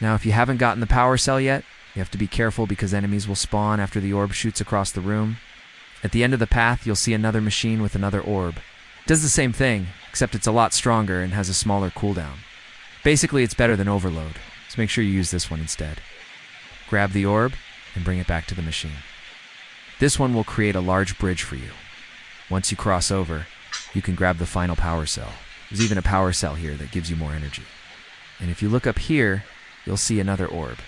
Now, if you haven't gotten the power cell yet, you have to be careful because enemies will spawn after the orb shoots across the room. At the end of the path, you'll see another machine with another orb. It does the same thing, except it's a lot stronger and has a smaller cooldown. Basically, it's better than overload, so make sure you use this one instead. Grab the orb and bring it back to the machine. This one will create a large bridge for you. Once you cross over, you can grab the final power cell. There's even a power cell here that gives you more energy. And if you look up here, you'll see another orb.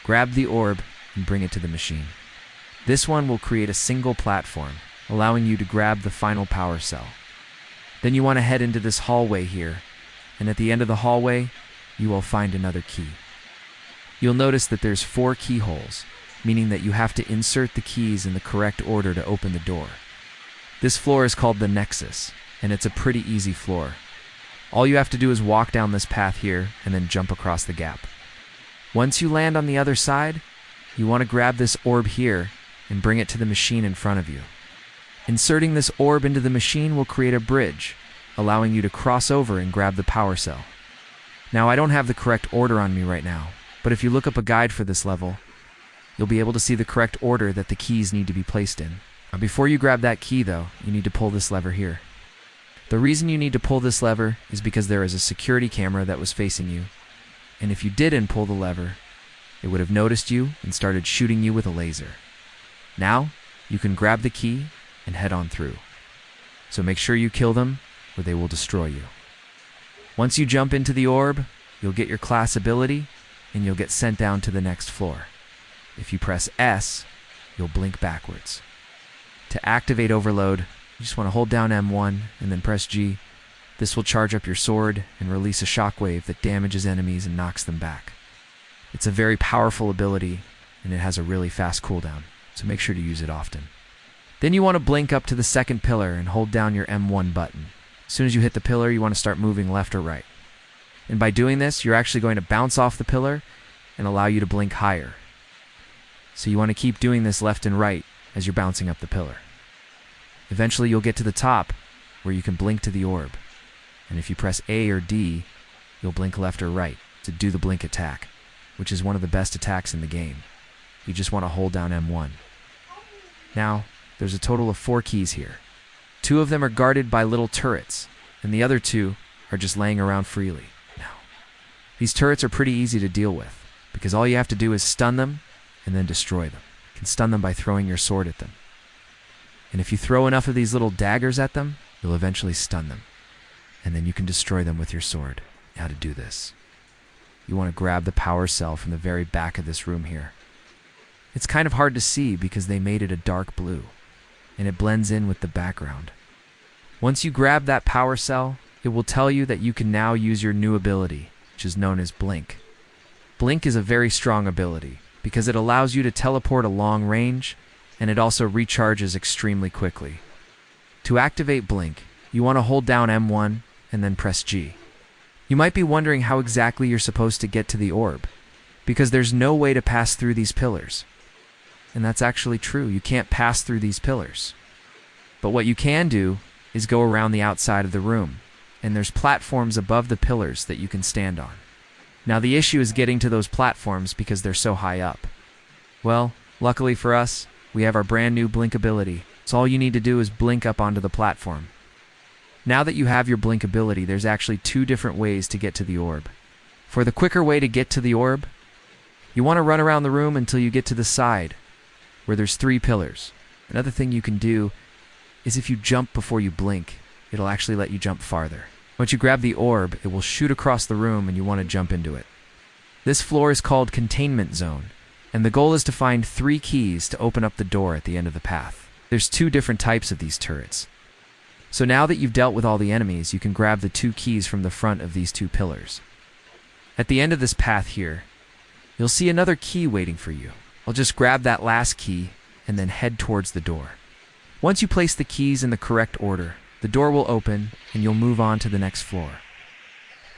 Grab the orb and bring it to the machine. This one will create a single platform, allowing you to grab the final power cell. Then you want to head into this hallway here, and at the end of the hallway, you will find another key. You'll notice that there's 4 keyholes, meaning that you have to insert the keys in the correct order to open the door. This floor is called the Nexus, and it's a pretty easy floor. All you have to do is walk down this path here and then jump across the gap. Once you land on the other side, you want to grab this orb here and bring it to the machine in front of you. Inserting this orb into the machine will create a bridge, allowing you to cross over and grab the power cell. Now, I don't have the correct order on me right now, but if you look up a guide for this level, you'll be able to see the correct order that the keys need to be placed in. Now, before you grab that key, though, you need to pull this lever here. The reason you need to pull this lever is because there is a security camera that was facing you, and if you didn't pull the lever, it would have noticed you and started shooting you with a laser. Now, you can grab the key and head on through. So make sure you kill them, or they will destroy you. Once you jump into the orb, you'll get your class ability, and you'll get sent down to the next floor. If you press S, you'll blink backwards. To activate overload, you just want to hold down M1 and then press G. This will charge up your sword and release a shockwave that damages enemies and knocks them back. It's a very powerful ability, and it has a really fast cooldown, so make sure to use it often. Then you want to blink up to the second pillar and hold down your M1 button. As soon as you hit the pillar, you want to start moving left or right. And by doing this, you're actually going to bounce off the pillar and allow you to blink higher. So you want to keep doing this left and right as you're bouncing up the pillar. Eventually you'll get to the top where you can blink to the orb. And if you press A or D, you'll blink left or right to do the blink attack, which is one of the best attacks in the game. You just want to hold down M1. Now, there's a total of 4 keys here. 2 of them are guarded by little turrets, and the other 2 are just laying around freely. Now, these turrets are pretty easy to deal with, because all you have to do is stun them and then destroy them. You can stun them by throwing your sword at them. And if you throw enough of these little daggers at them, you'll eventually stun them. And then you can destroy them with your sword. Now to do this, you want to grab the power cell from the very back of this room here. It's kind of hard to see because they made it a dark blue, and it blends in with the background. Once you grab that power cell, it will tell you that you can now use your new ability, which is known as Blink. Blink is a very strong ability because it allows you to teleport a long range, and it also recharges extremely quickly. To activate Blink, you want to hold down M1 and then press G. You might be wondering how exactly you're supposed to get to the orb, because there's no way to pass through these pillars. And that's actually true, you can't pass through these pillars. But what you can do is go around the outside of the room, and there's platforms above the pillars that you can stand on. Now the issue is getting to those platforms because they're so high up. Well, luckily for us, we have our brand new Blink ability, so all you need to do is blink up onto the platform. Now that you have your Blink ability, there's actually 2 different ways to get to the orb. For the quicker way to get to the orb, you want to run around the room until you get to the side, where there's 3 pillars. Another thing you can do is if you jump before you blink, it'll actually let you jump farther. Once you grab the orb, it will shoot across the room and you want to jump into it. This floor is called Containment Zone, and the goal is to find 3 keys to open up the door at the end of the path. There's 2 different types of these turrets. So now that you've dealt with all the enemies, you can grab the 2 keys from the front of these 2 pillars. At the end of this path here, you'll see another key waiting for you. I'll just grab that last key and then head towards the door. Once you place the keys in the correct order, the door will open and you'll move on to the next floor.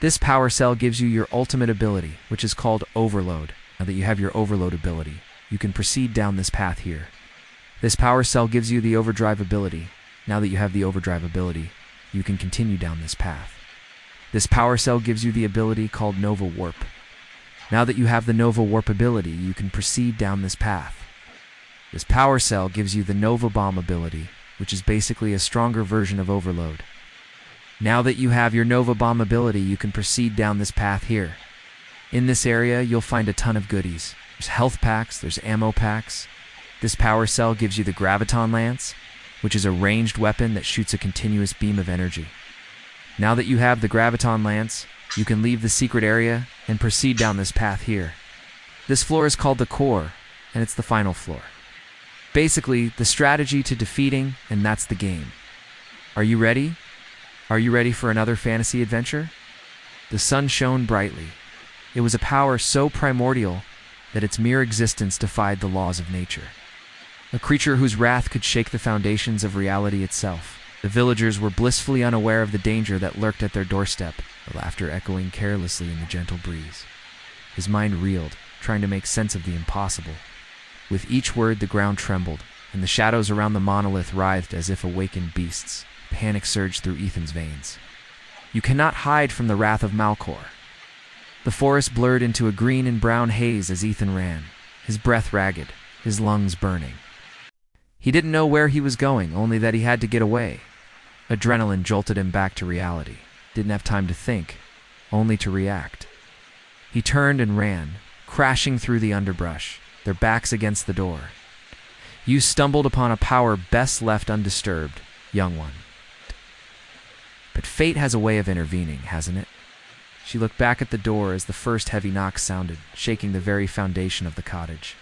This power cell gives you your ultimate ability, which is called Overload. Now that you have your Overload ability, you can proceed down this path here. This power cell gives you the Overdrive ability. Now that you have the Overdrive ability, you can continue down this path. This power cell gives you the ability called Nova Warp. Now that you have the Nova Warp ability, you can proceed down this path. This power cell gives you the Nova Bomb ability, which is basically a stronger version of Overload. Now that you have your Nova Bomb ability, you can proceed down this path here. In this area, you'll find a ton of goodies. There's health packs, there's ammo packs. This power cell gives you the Graviton Lance, which is a ranged weapon that shoots a continuous beam of energy. Now that you have the Graviton Lance, you can leave the secret area and proceed down this path here. This floor is called the Core, and it's the final floor. Basically, the strategy to defeating, and that's the game. Are you ready? Are you ready for another fantasy adventure? The sun shone brightly. It was a power so primordial that its mere existence defied the laws of nature. A creature whose wrath could shake the foundations of reality itself. The villagers were blissfully unaware of the danger that lurked at their doorstep, the laughter echoing carelessly in the gentle breeze. His mind reeled, trying to make sense of the impossible. With each word, the ground trembled, and the shadows around the monolith writhed as if awakened beasts. Panic surged through Ethan's veins. You cannot hide from the wrath of Malcor. The forest blurred into a green and brown haze as Ethan ran, his breath ragged, his lungs burning. He didn't know where he was going, only that he had to get away. Adrenaline jolted him back to reality. Didn't have time to think, only to react. He turned and ran, crashing through the underbrush, their backs against the door. You stumbled upon a power best left undisturbed, young one. But fate has a way of intervening, hasn't it? She looked back at the door as the first heavy knock sounded, shaking the very foundation of the cottage.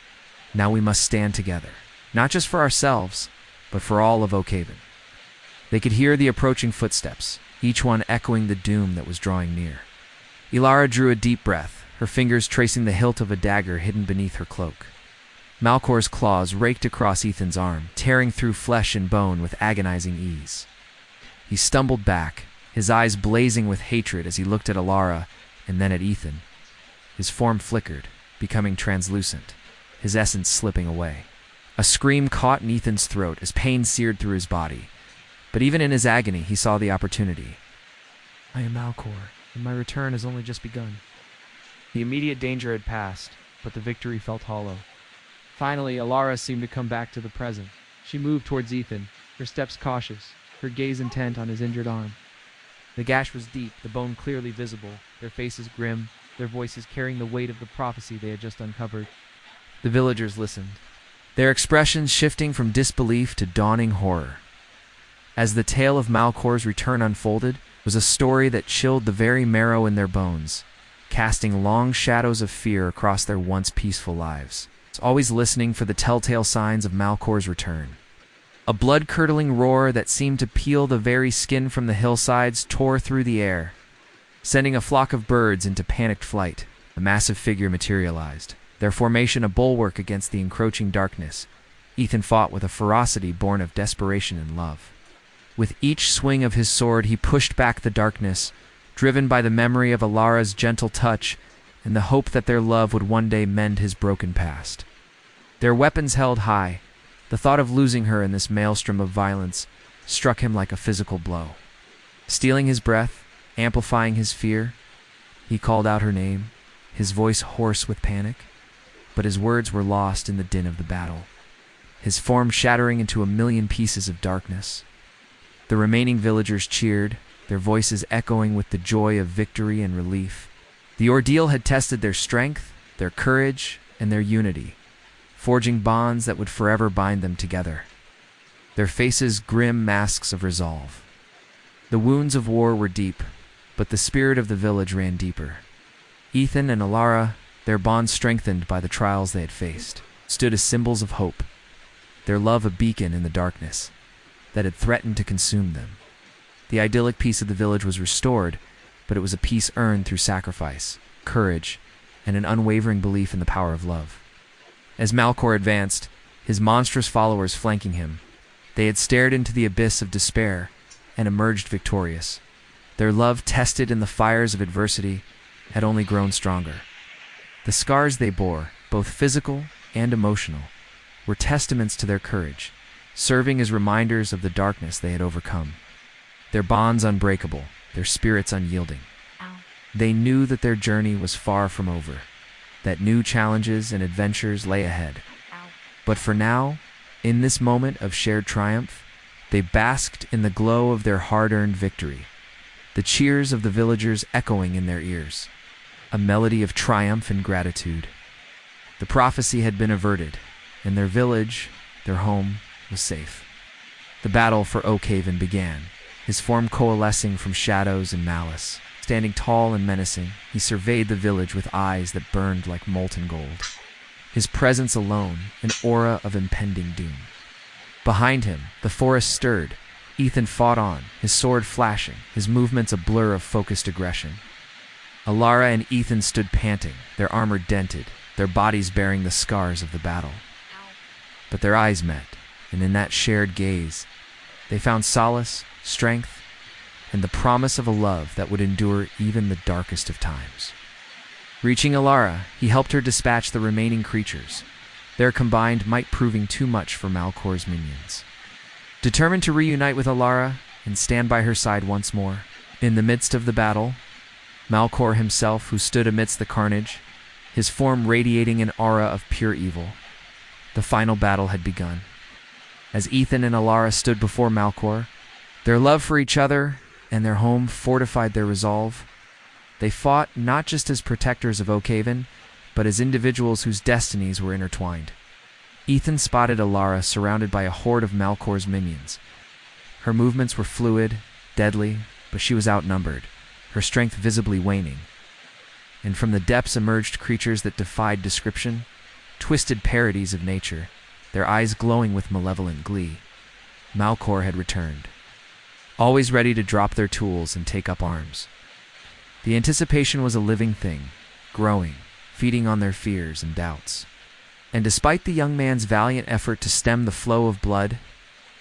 Now we must stand together, not just for ourselves, but for all of Oakhaven. They could hear the approaching footsteps, each one echoing the doom that was drawing near. Ilara drew a deep breath, her fingers tracing the hilt of a dagger hidden beneath her cloak. Malcor's claws raked across Ethan's arm, tearing through flesh and bone with agonizing ease. He stumbled back, his eyes blazing with hatred as he looked at Ilara and then at Ethan. His form flickered, becoming translucent, his essence slipping away. A scream caught in Ethan's throat as pain seared through his body. But even in his agony, he saw the opportunity. I am Malcor, and my return has only just begun. The immediate danger had passed, but the victory felt hollow. Finally, Ilara seemed to come back to the present. She moved towards Ethan, her steps cautious, her gaze intent on his injured arm. The gash was deep, the bone clearly visible, their faces grim, their voices carrying the weight of the prophecy they had just uncovered. The villagers listened, their expressions shifting from disbelief to dawning horror. As the tale of Malcor's return unfolded, was a story that chilled the very marrow in their bones, casting long shadows of fear across their once peaceful lives. Always listening for the telltale signs of Malcor's return. A blood-curdling roar that seemed to peel the very skin from the hillsides tore through the air, sending a flock of birds into panicked flight. A massive figure materialized, their formation a bulwark against the encroaching darkness. Ethan fought with a ferocity born of desperation and love. With each swing of his sword, he pushed back the darkness, driven by the memory of Ilara's gentle touch and the hope that their love would one day mend his broken past. Their weapons held high. The thought of losing her in this maelstrom of violence struck him like a physical blow. Stealing his breath, amplifying his fear, he called out her name, his voice hoarse with panic, but his words were lost in the din of the battle, his form shattering into a million pieces of darkness. The remaining villagers cheered, their voices echoing with the joy of victory and relief. The ordeal had tested their strength, their courage, and their unity, forging bonds that would forever bind them together. Their faces grim masks of resolve. The wounds of war were deep, but the spirit of the village ran deeper. Ethan and Ilara, their bond strengthened by the trials they had faced, stood as symbols of hope, their love a beacon in the darkness that had threatened to consume them. The idyllic peace of the village was restored, but it was a peace earned through sacrifice, courage, and an unwavering belief in the power of love. As Malcor advanced, his monstrous followers flanking him, they had stared into the abyss of despair and emerged victorious. Their love, tested in the fires of adversity, had only grown stronger. The scars they bore, both physical and emotional, were testaments to their courage, serving as reminders of the darkness they had overcome. Their bonds unbreakable, their spirits unyielding. They knew that their journey was far from over, that new challenges and adventures lay ahead. But for now, in this moment of shared triumph, they basked in the glow of their hard-earned victory, the cheers of the villagers echoing in their ears, a melody of triumph and gratitude. The prophecy had been averted, and their village, their home, was safe. The battle for Oakhaven began, his form coalescing from shadows and malice. Standing tall and menacing, he surveyed the village with eyes that burned like molten gold. His presence alone, an aura of impending doom. Behind him, the forest stirred. Ethan fought on, his sword flashing, his movements a blur of focused aggression. Alara and Ethan stood panting, their armor dented, their bodies bearing the scars of the battle. But their eyes met, and in that shared gaze, they found solace, strength, and the promise of a love that would endure even the darkest of times. Reaching Alara, he helped her dispatch the remaining creatures, their combined might proving too much for Malcor's minions. Determined to reunite with Alara and stand by her side once more, in the midst of the battle, Malcor himself, who stood amidst the carnage, his form radiating an aura of pure evil. The final battle had begun. As Ethan and Alara stood before Malcor, their love for each other and their home fortified their resolve. They fought not just as protectors of Oakhaven, but as individuals whose destinies were intertwined. Ethan spotted Alara surrounded by a horde of Malcor's minions. Her movements were fluid, deadly, but she was outnumbered, her strength visibly waning. And from the depths emerged creatures that defied description, twisted parodies of nature, their eyes glowing with malevolent glee. Malcor had returned, always ready to drop their tools and take up arms. The anticipation was a living thing, growing, feeding on their fears and doubts. And despite the young man's valiant effort to stem the flow of blood,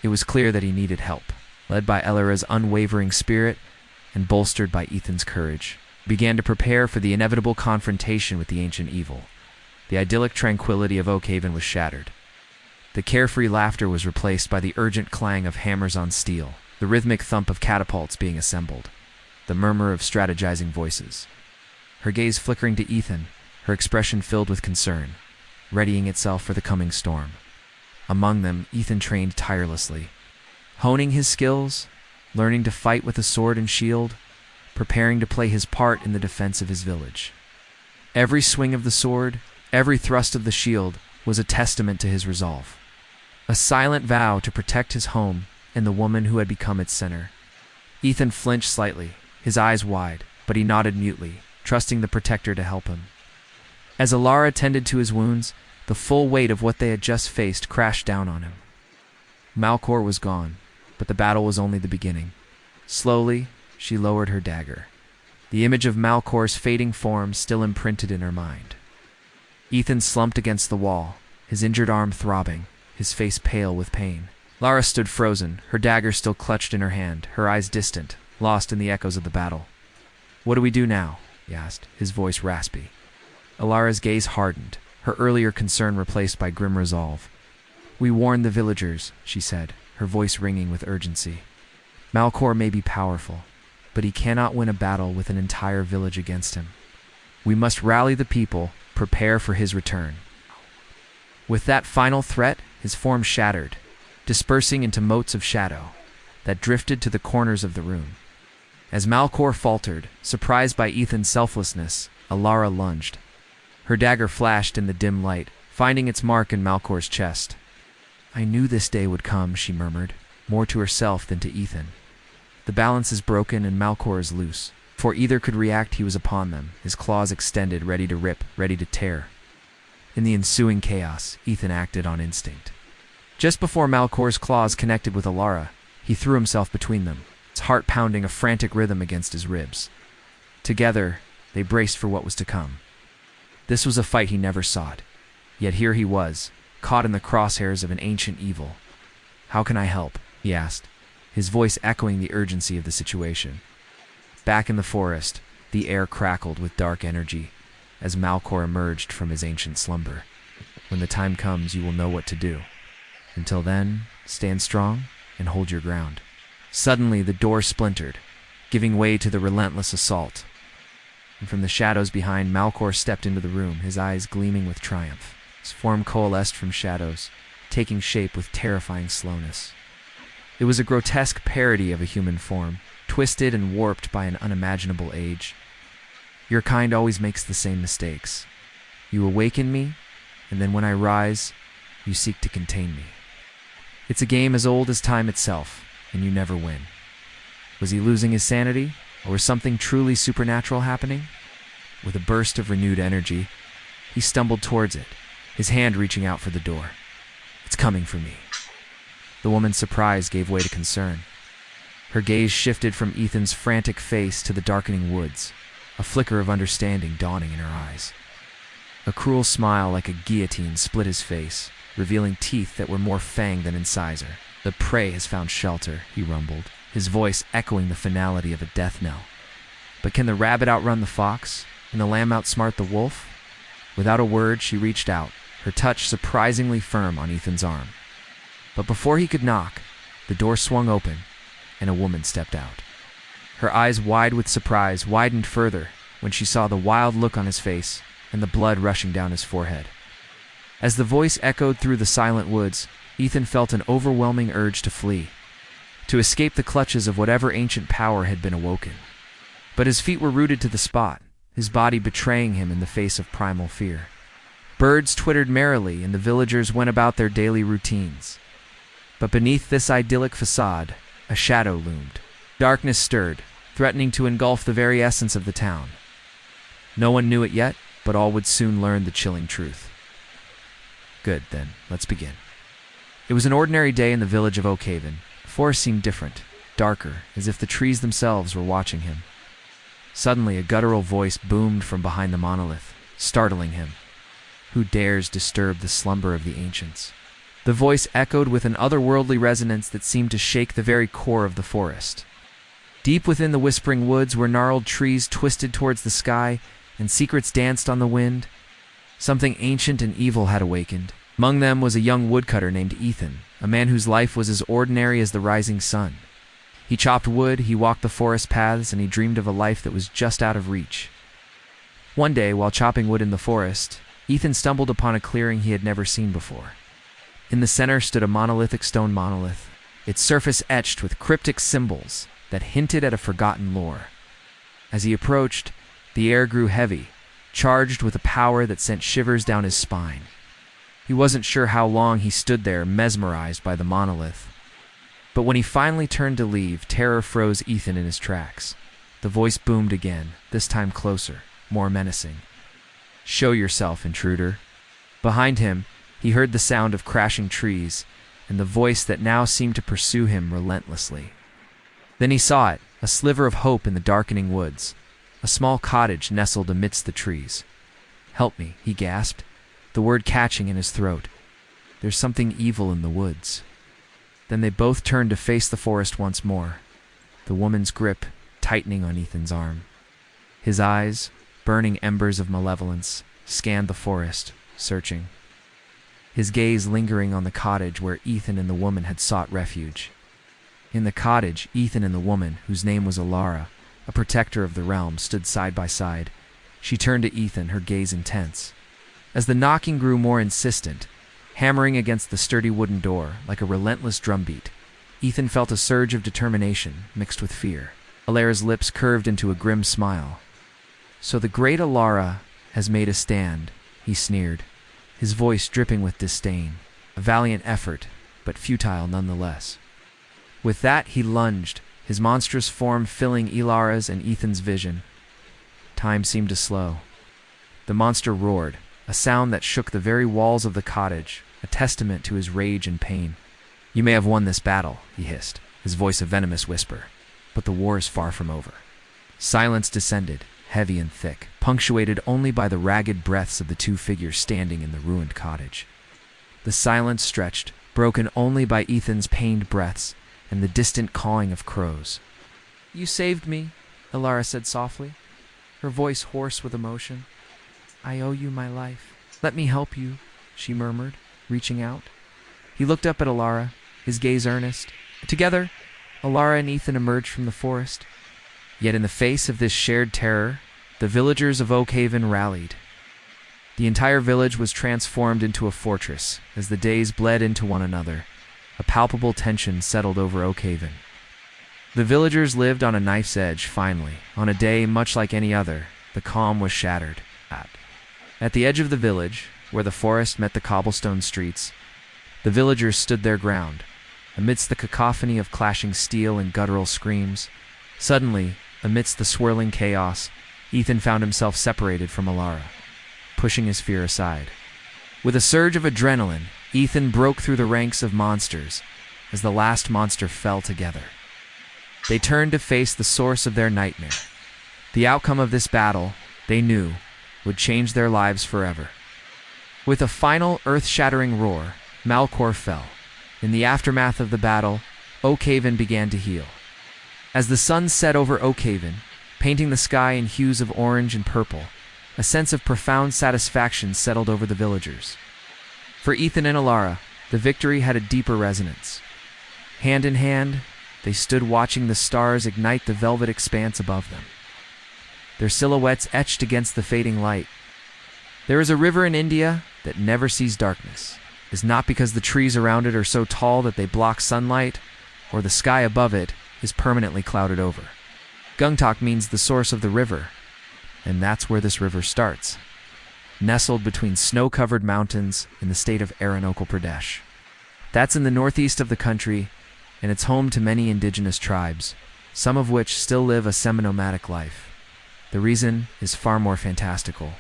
it was clear that he needed help. Led by Elara's unwavering spirit and bolstered by Ethan's courage, began to prepare for the inevitable confrontation with the ancient evil. The idyllic tranquility of Oakhaven was shattered. The carefree laughter was replaced by the urgent clang of hammers on steel, the rhythmic thump of catapults being assembled, the murmur of strategizing voices. Her gaze flickering to Ethan, her expression filled with concern, readying itself for the coming storm. Among them, Ethan trained tirelessly, honing his skills, learning to fight with a sword and shield, preparing to play his part in the defense of his village. Every swing of the sword, every thrust of the shield was a testament to his resolve, a silent vow to protect his home and the woman who had become its center. Ethan flinched slightly, his eyes wide, but he nodded mutely, trusting the protector to help him. As Alara tended to his wounds, the full weight of what they had just faced crashed down on him. Malcor was gone, but the battle was only the beginning. Slowly, she lowered her dagger, the image of Malcor's fading form still imprinted in her mind. Ethan slumped against the wall, his injured arm throbbing, his face pale with pain. Lara stood frozen, her dagger still clutched in her hand, her eyes distant, lost in the echoes of the battle. "What do we do now?" he asked, his voice raspy. Alara's gaze hardened, her earlier concern replaced by grim resolve. "We warn the villagers," she said, her voice ringing with urgency. "Malcor may be powerful, but he cannot win a battle with an entire village against him. We must rally the people, prepare for his return." With that final threat, his form shattered, dispersing into motes of shadow that drifted to the corners of the room. As Malcor faltered, surprised by Ethan's selflessness, Alara lunged. Her dagger flashed in the dim light, finding its mark in Malcor's chest. "I knew this day would come," she murmured, more to herself than to Ethan. "The balance is broken and Malcor is loose." Before either could react, he was upon them, his claws extended, ready to rip, ready to tear. In the ensuing chaos, Ethan acted on instinct. Just before Malcor's claws connected with Alara, he threw himself between them, his heart pounding a frantic rhythm against his ribs. Together, they braced for what was to come. This was a fight he never sought, yet here he was, caught in the crosshairs of an ancient evil. "How can I help?" he asked, his voice echoing the urgency of the situation. Back in the forest, the air crackled with dark energy as Malcor emerged from his ancient slumber. "When the time comes, you will know what to do. Until then, stand strong and hold your ground." Suddenly, the door splintered, giving way to the relentless assault. And from the shadows behind, Malcor stepped into the room, his eyes gleaming with triumph. His form coalesced from shadows, taking shape with terrifying slowness. It was a grotesque parody of a human form, twisted and warped by an unimaginable age. Your kind always makes the same mistakes. You awaken me, and then when I rise, you seek to contain me. It's a game as old as time itself, and you never win. Was he losing his sanity, or was something truly supernatural happening? With a burst of renewed energy, he stumbled towards it, his hand reaching out for the door. It's coming for me. The woman's surprise gave way to concern. Her gaze shifted from Ethan's frantic face to the darkening woods, a flicker of understanding dawning in her eyes. A cruel smile like a guillotine split his face, revealing teeth that were more fang than incisor. The prey has found shelter, he rumbled, his voice echoing the finality of a death knell. But can the rabbit outrun the fox, and the lamb outsmart the wolf? Without a word, she reached out, her touch surprisingly firm on Ethan's arm. But before he could knock, the door swung open, and a woman stepped out. Her eyes, wide with surprise, widened further when she saw the wild look on his face and the blood rushing down his forehead. As the voice echoed through the silent woods, Ethan felt an overwhelming urge to flee, to escape the clutches of whatever ancient power had been awoken. But his feet were rooted to the spot, his body betraying him in the face of primal fear. Birds twittered merrily, and the villagers went about their daily routines. But beneath this idyllic facade, a shadow loomed. Darkness stirred, threatening to engulf the very essence of the town. No one knew it yet, but all would soon learn the chilling truth. Good, then, let's begin. It was an ordinary day in the village of Oakhaven. The forest seemed different, darker, as if the trees themselves were watching him. Suddenly, a guttural voice boomed from behind the monolith, startling him. Who dares disturb the slumber of the ancients? The voice echoed with an otherworldly resonance that seemed to shake the very core of the forest. Deep within the whispering woods, where gnarled trees twisted towards the sky and secrets danced on the wind, something ancient and evil had awakened. Among them was a young woodcutter named Ethan, a man whose life was as ordinary as the rising sun. He chopped wood, he walked the forest paths, and he dreamed of a life that was just out of reach. One day, while chopping wood in the forest, Ethan stumbled upon a clearing he had never seen before. In the center stood a monolithic stone monolith, its surface etched with cryptic symbols that hinted at a forgotten lore. As he approached, the air grew heavy, charged with a power that sent shivers down his spine. He wasn't sure how long he stood there, mesmerized by the monolith. But when he finally turned to leave, terror froze Ethan in his tracks. The voice boomed again, this time closer, more menacing. "Show yourself, intruder." Behind him, he heard the sound of crashing trees, and the voice that now seemed to pursue him relentlessly. Then he saw it, a sliver of hope in the darkening woods, a small cottage nestled amidst the trees. "Help me," he gasped, the word catching in his throat. "There's something evil in the woods." Then they both turned to face the forest once more, the woman's grip tightening on Ethan's arm. His eyes, burning embers of malevolence, scanned the forest, searching. His gaze lingering on the cottage where Ethan and the woman had sought refuge. In the cottage, Ethan and the woman, whose name was Alara, a protector of the realm, stood side by side. She turned to Ethan, her gaze intense. As the knocking grew more insistent, hammering against the sturdy wooden door like a relentless drumbeat, Ethan felt a surge of determination mixed with fear. Alara's lips curved into a grim smile. "So the great Alara has made a stand," he sneered, his voice dripping with disdain. A valiant effort, but futile nonetheless. With that, he lunged, his monstrous form filling Alara's and Ethan's vision. Time seemed to slow. The monster roared, a sound that shook the very walls of the cottage, a testament to his rage and pain. "You may have won this battle," he hissed, his voice a venomous whisper, "but the war is far from over." Silence descended, heavy and thick, punctuated only by the ragged breaths of the two figures standing in the ruined cottage. The silence stretched, broken only by Ethan's pained breaths and the distant cawing of crows. "You saved me," Alara said softly, her voice hoarse with emotion. "I owe you my life." "Let me help you," she murmured, reaching out. He looked up at Alara, his gaze earnest. Together, Alara and Ethan emerged from the forest. Yet in the face of this shared terror, the villagers of Oakhaven rallied. The entire village was transformed into a fortress as the days bled into one another. A palpable tension settled over Oakhaven. The villagers lived on a knife's edge, finally. On a day much like any other, the calm was shattered. At the edge of the village, where the forest met the cobblestone streets, the villagers stood their ground. Amidst the cacophony of clashing steel and guttural screams, suddenly, amidst the swirling chaos, Ethan found himself separated from Alara, pushing his fear aside. With a surge of adrenaline, Ethan broke through the ranks of monsters as the last monster fell together. They turned to face the source of their nightmare. The outcome of this battle, they knew, would change their lives forever. With a final earth-shattering roar, Malcor fell. In the aftermath of the battle, Oakhaven began to heal. As the sun set over Oakhaven, painting the sky in hues of orange and purple, a sense of profound satisfaction settled over the villagers. For Ethan and Alara, the victory had a deeper resonance. Hand in hand, they stood watching the stars ignite the velvet expanse above them, their silhouettes etched against the fading light. There is a river in India that never sees darkness. It's not because the trees around it are so tall that they block sunlight, or the sky above it is permanently clouded over. Gungtok means the source of the river, and that's where this river starts, nestled between snow-covered mountains in the state of Arunachal Pradesh. That's in the northeast of the country, and it's home to many indigenous tribes, some of which still live a semi-nomadic life. The reason is far more fantastical.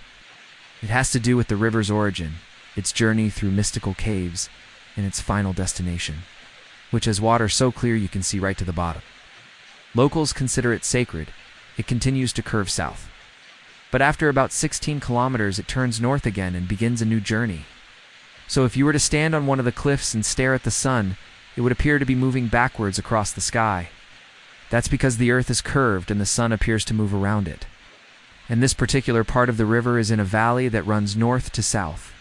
It has to do with the river's origin, its journey through mystical caves, and its final destination, which has water so clear you can see right to the bottom. Locals consider it sacred. It continues to curve south. But after about 16 kilometers, it turns north again and begins a new journey. So if you were to stand on one of the cliffs and stare at the sun, it would appear to be moving backwards across the sky. That's because the earth is curved and the sun appears to move around it. And this particular part of the river is in a valley that runs north to south.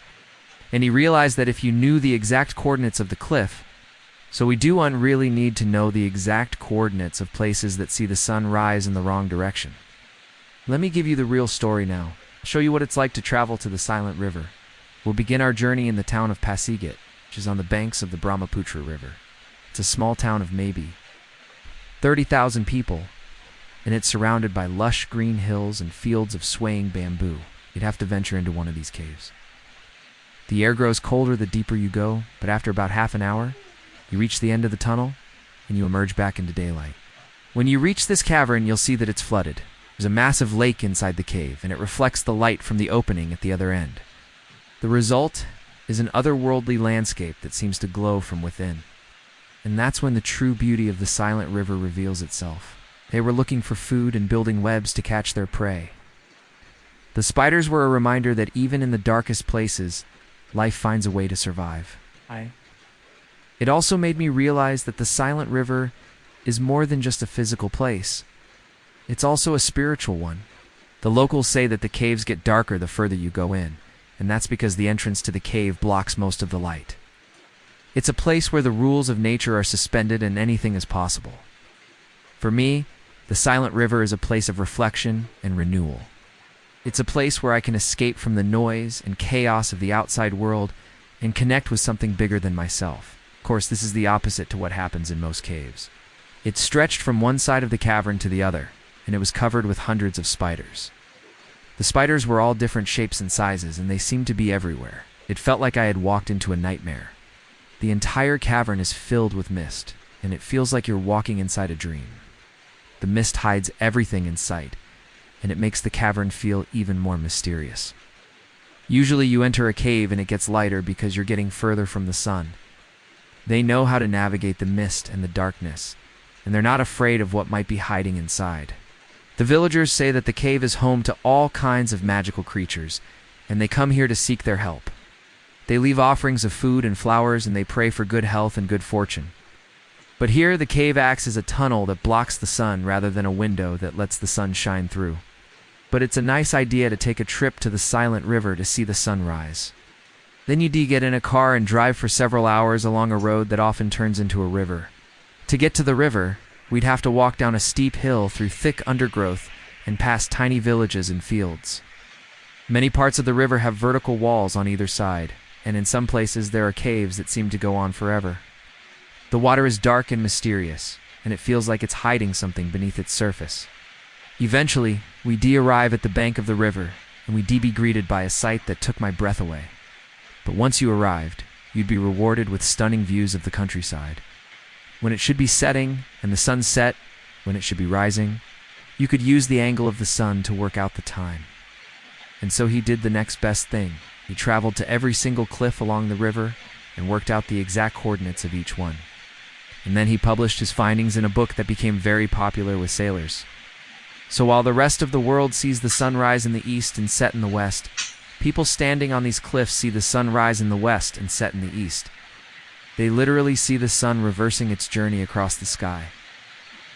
And he realized that if you knew the exact coordinates of the cliff, so we do really need to know the exact coordinates of places that see the sun rise in the wrong direction. Let me give you the real story now. I'll show you what it's like to travel to the silent river. We'll begin our journey in the town of Pasigit, which is on the banks of the Brahmaputra River. It's a small town of maybe 30,000 people, and it's surrounded by lush green hills and fields of swaying bamboo. You'd have to venture into one of these caves. The air grows colder the deeper you go, but after about half an hour, you reach the end of the tunnel, and you emerge back into daylight. When you reach this cavern, you'll see that it's flooded. There's a massive lake inside the cave, and it reflects the light from the opening at the other end. The result is an otherworldly landscape that seems to glow from within. And that's when the true beauty of the silent river reveals itself. They were looking for food and building webs to catch their prey. The spiders were a reminder that even in the darkest places, life finds a way to survive. It also made me realize that the silent river is more than just a physical place. It's also a spiritual one. The locals say that the caves get darker the further you go in, and that's because the entrance to the cave blocks most of the light. It's a place where the rules of nature are suspended and anything is possible. For me, the silent river is a place of reflection and renewal. It's a place where I can escape from the noise and chaos of the outside world and connect with something bigger than myself. Of course, this is the opposite to what happens in most caves. It stretched from one side of the cavern to the other, and it was covered with hundreds of spiders. The spiders were all different shapes and sizes, and they seemed to be everywhere. It felt like I had walked into a nightmare. The entire cavern is filled with mist, and it feels like you're walking inside a dream. The mist hides everything in sight, and it makes the cavern feel even more mysterious. Usually you enter a cave and it gets lighter because you're getting further from the sun. They know how to navigate the mist and the darkness, and they're not afraid of what might be hiding inside. The villagers say that the cave is home to all kinds of magical creatures, and they come here to seek their help. They leave offerings of food and flowers, and they pray for good health and good fortune. But here, the cave acts as a tunnel that blocks the sun rather than a window that lets the sun shine through. But it's a nice idea to take a trip to the silent river to see the sunrise. Then you get in a car and drive for several hours along a road that often turns into a river. To get to the river, we'd have to walk down a steep hill through thick undergrowth and past tiny villages and fields. Many parts of the river have vertical walls on either side, and in some places there are caves that seem to go on forever. The water is dark and mysterious, and it feels like it's hiding something beneath its surface. Eventually, we arrive at the bank of the river, and we be greeted by a sight that took my breath away. But once you arrived, you'd be rewarded with stunning views of the countryside. When it should be setting, and the sun set when it should be rising, you could use the angle of the sun to work out the time. And so he did the next best thing. He traveled to every single cliff along the river and worked out the exact coordinates of each one. And then he published his findings in a book that became very popular with sailors. So while the rest of the world sees the sun rise in the east and set in the west, people standing on these cliffs see the sun rise in the west and set in the east. They literally see the sun reversing its journey across the sky.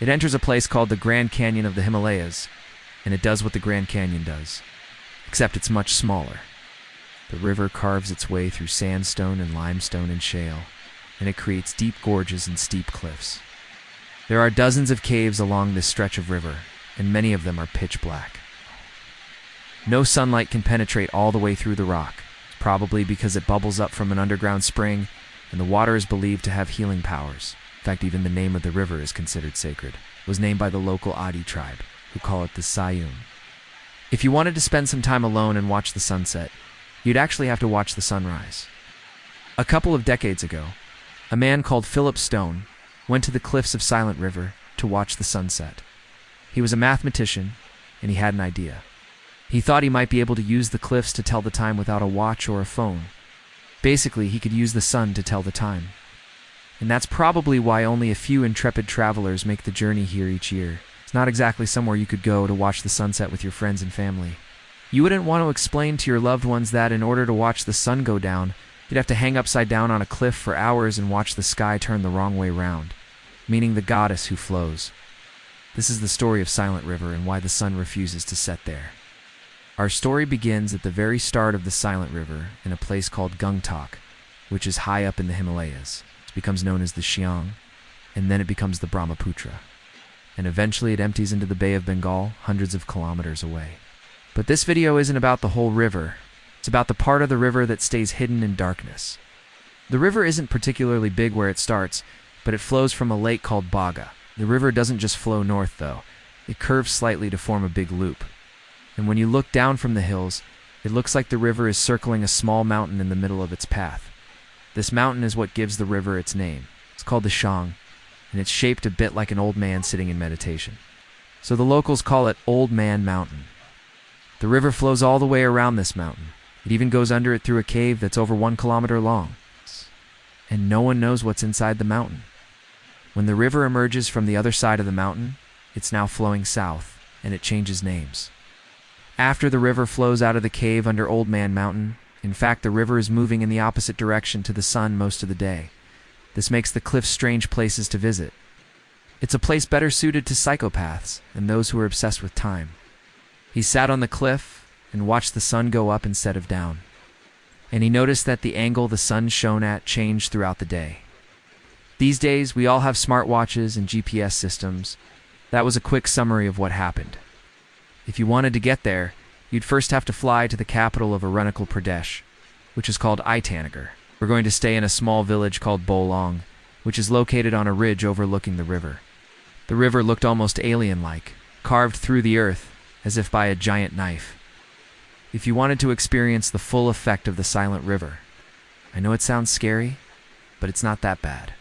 It enters a place called the Grand Canyon of the Himalayas, and it does what the Grand Canyon does, except it's much smaller. The river carves its way through sandstone and limestone and shale, and it creates deep gorges and steep cliffs. There are dozens of caves along this stretch of river, and many of them are pitch black. No sunlight can penetrate all the way through the rock, probably because it bubbles up from an underground spring, and the water is believed to have healing powers. In fact, even the name of the river is considered sacred. It was named by the local Adi tribe, who call it the Sayun. If you wanted to spend some time alone and watch the sunset, you'd actually have to watch the sunrise. A couple of decades ago, a man called Philip Stone went to the cliffs of Silent River to watch the sunset. He was a mathematician, and he had an idea. He thought he might be able to use the cliffs to tell the time without a watch or a phone. Basically, he could use the sun to tell the time. And that's probably why only a few intrepid travelers make the journey here each year. It's not exactly somewhere you could go to watch the sunset with your friends and family. You wouldn't want to explain to your loved ones that in order to watch the sun go down, you'd have to hang upside down on a cliff for hours and watch the sky turn the wrong way round, meaning the goddess who flows. This is the story of Silent River and why the sun refuses to set there. Our story begins at the very start of the Silent River in a place called Gangtok, which is high up in the Himalayas. It becomes known as the Xiang, and then it becomes the Brahmaputra. And eventually it empties into the Bay of Bengal, hundreds of kilometers away. But this video isn't about the whole river. It's about the part of the river that stays hidden in darkness. The river isn't particularly big where it starts, but it flows from a lake called Baga. The river doesn't just flow north, though. It curves slightly to form a big loop. And when you look down from the hills, it looks like the river is circling a small mountain in the middle of its path. This mountain is what gives the river its name. It's called the Xiang, and it's shaped a bit like an old man sitting in meditation. So the locals call it Old Man Mountain. The river flows all the way around this mountain. It even goes under it through a cave that's over 1 kilometer long. And no one knows what's inside the mountain. When the river emerges from the other side of the mountain, it's now flowing south, and it changes names. After the river flows out of the cave under Old Man Mountain, in fact, the river is moving in the opposite direction to the sun most of the day. This makes the cliffs strange places to visit. It's a place better suited to psychopaths and those who are obsessed with time. He sat on the cliff and watched the sun go up instead of down. And he noticed that the angle the sun shone at changed throughout the day. These days, we all have smartwatches and GPS systems. That was a quick summary of what happened. If you wanted to get there, you'd first have to fly to the capital of Arunachal Pradesh, which is called Itanagar. We're going to stay in a small village called Bolong, which is located on a ridge overlooking the river. The river looked almost alien-like, carved through the earth, as if by a giant knife. If you wanted to experience the full effect of the Silent River, I know it sounds scary, but it's not that bad.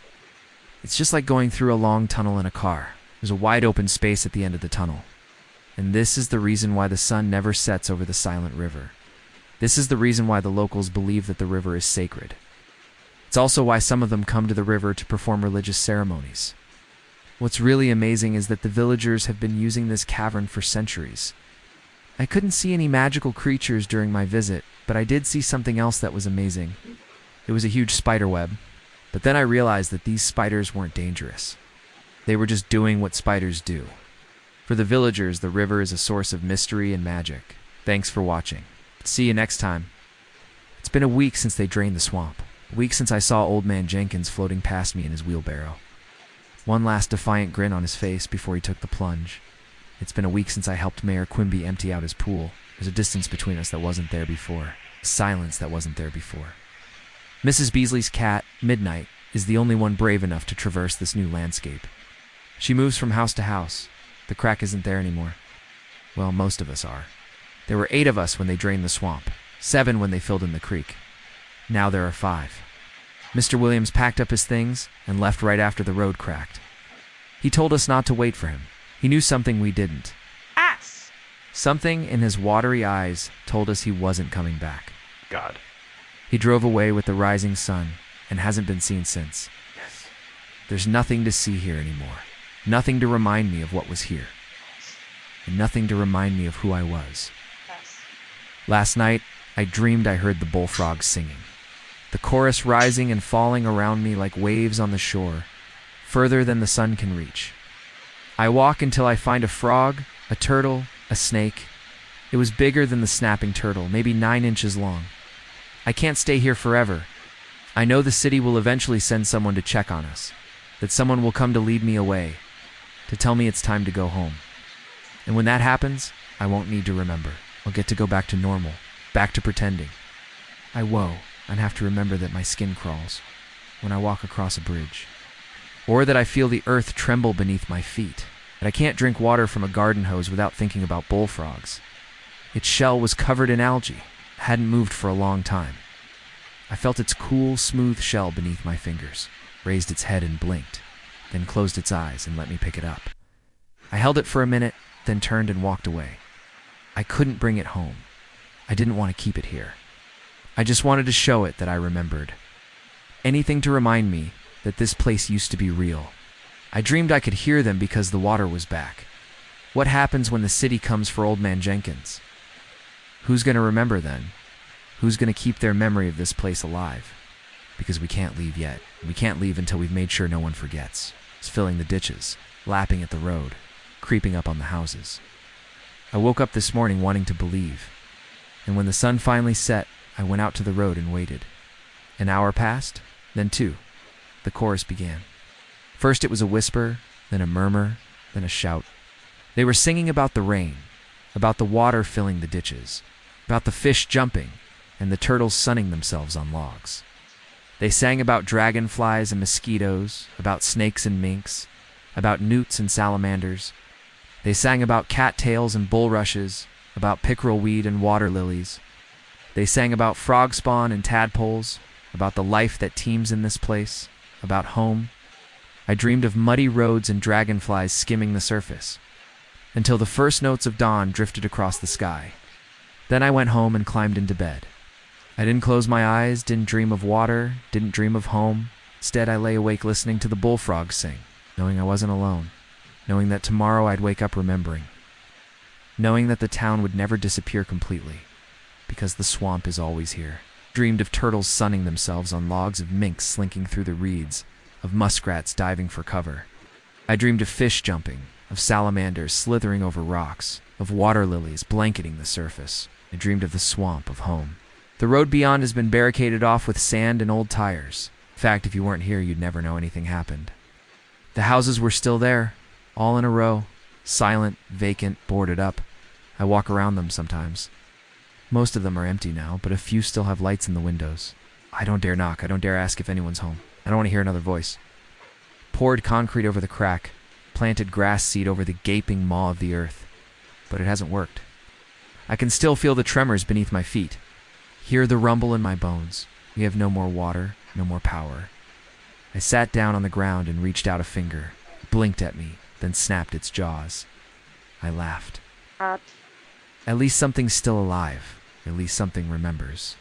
It's just like going through a long tunnel in a car. There's a wide open space at the end of the tunnel. And this is the reason why the sun never sets over the Silent River. This is the reason why the locals believe that the river is sacred. It's also why some of them come to the river to perform religious ceremonies. What's really amazing is that the villagers have been using this cavern for centuries. I couldn't see any magical creatures during my visit, but I did see something else that was amazing. It was a huge spider web, but then I realized that these spiders weren't dangerous. They were just doing what spiders do. For the villagers, the river is a source of mystery and magic. Thanks for watching. See you next time. It's been a week since they drained the swamp. A week since I saw Old Man Jenkins floating past me in his wheelbarrow. One last defiant grin on his face before he took the plunge. It's been a week since I helped Mayor Quimby empty out his pool. There's a distance between us that wasn't there before. A silence that wasn't there before. Mrs. Beasley's cat, Midnight, is the only one brave enough to traverse this new landscape. She moves from house to house. The crack isn't there anymore. Well, most of us are. There were 8 of us when they drained the swamp, 7 when they filled in the creek. Now there are 5. Mr. Williams packed up his things and left right after the road cracked. He told us not to wait for him. He knew something we didn't. Ass! Something in his watery eyes told us he wasn't coming back. God. He drove away with the rising sun and hasn't been seen since. Yes. There's nothing to see here anymore. Nothing to remind me of what was here. And nothing to remind me of who I was. Yes. Last night, I dreamed I heard the bullfrogs singing. The chorus rising and falling around me like waves on the shore, further than the sun can reach. I walk until I find a frog, a turtle, a snake. It was bigger than the snapping turtle, maybe 9 inches long. I can't stay here forever. I know the city will eventually send someone to check on us, that someone will come to lead me away, to tell me it's time to go home. And when that happens, I won't need to remember. I'll get to go back to normal, back to pretending. I woe and have to remember that my skin crawls when I walk across a bridge, or that I feel the earth tremble beneath my feet, that I can't drink water from a garden hose without thinking about bullfrogs. Its shell was covered in algae, hadn't moved for a long time. I felt its cool, smooth shell beneath my fingers, raised its head and blinked, then closed its eyes and let me pick it up. I held it for a minute, then turned and walked away. I couldn't bring it home. I didn't want to keep it here. I just wanted to show it that I remembered. Anything to remind me that this place used to be real. I dreamed I could hear them because the water was back. What happens when the city comes for Old Man Jenkins? Who's going to remember then? Who's going to keep their memory of this place alive? Because we can't leave yet. We can't leave until we've made sure no one forgets. It's filling the ditches, lapping at the road, creeping up on the houses. I woke up this morning wanting to believe. And when the sun finally set, I went out to the road and waited. An hour passed, then 2. The chorus began. First it was a whisper, then a murmur, then a shout. They were singing about the rain, about the water filling the ditches, about the fish jumping, and the turtles sunning themselves on logs. They sang about dragonflies and mosquitoes, about snakes and minks, about newts and salamanders. They sang about cattails and bulrushes, about pickerel weed and water lilies. They sang about frog spawn and tadpoles, about the life that teems in this place, about home. I dreamed of muddy roads and dragonflies skimming the surface, until the first notes of dawn drifted across the sky. Then I went home and climbed into bed. I didn't close my eyes, didn't dream of water, didn't dream of home. Instead, I lay awake listening to the bullfrogs sing, knowing I wasn't alone, knowing that tomorrow I'd wake up remembering, knowing that the town would never disappear completely, because the swamp is always here. Dreamed of turtles sunning themselves on logs, of minks slinking through the reeds, of muskrats diving for cover. I dreamed of fish jumping, of salamanders slithering over rocks, of water lilies blanketing the surface. I dreamed of the swamp, of home. The road beyond has been barricaded off with sand and old tires. In fact, if you weren't here, you'd never know anything happened. The houses were still there, all in a row, silent, vacant, boarded up. I walk around them sometimes. Most of them are empty now, but a few still have lights in the windows. I don't dare knock. I don't dare ask if anyone's home. I don't want to hear another voice. Poured concrete over the crack, planted grass seed over the gaping maw of the earth. But it hasn't worked. I can still feel the tremors beneath my feet. Hear the rumble in my bones. We have no more water, no more power. I sat down on the ground and reached out a finger, blinked at me, then snapped its jaws. I laughed. At least something's still alive. At least something remembers.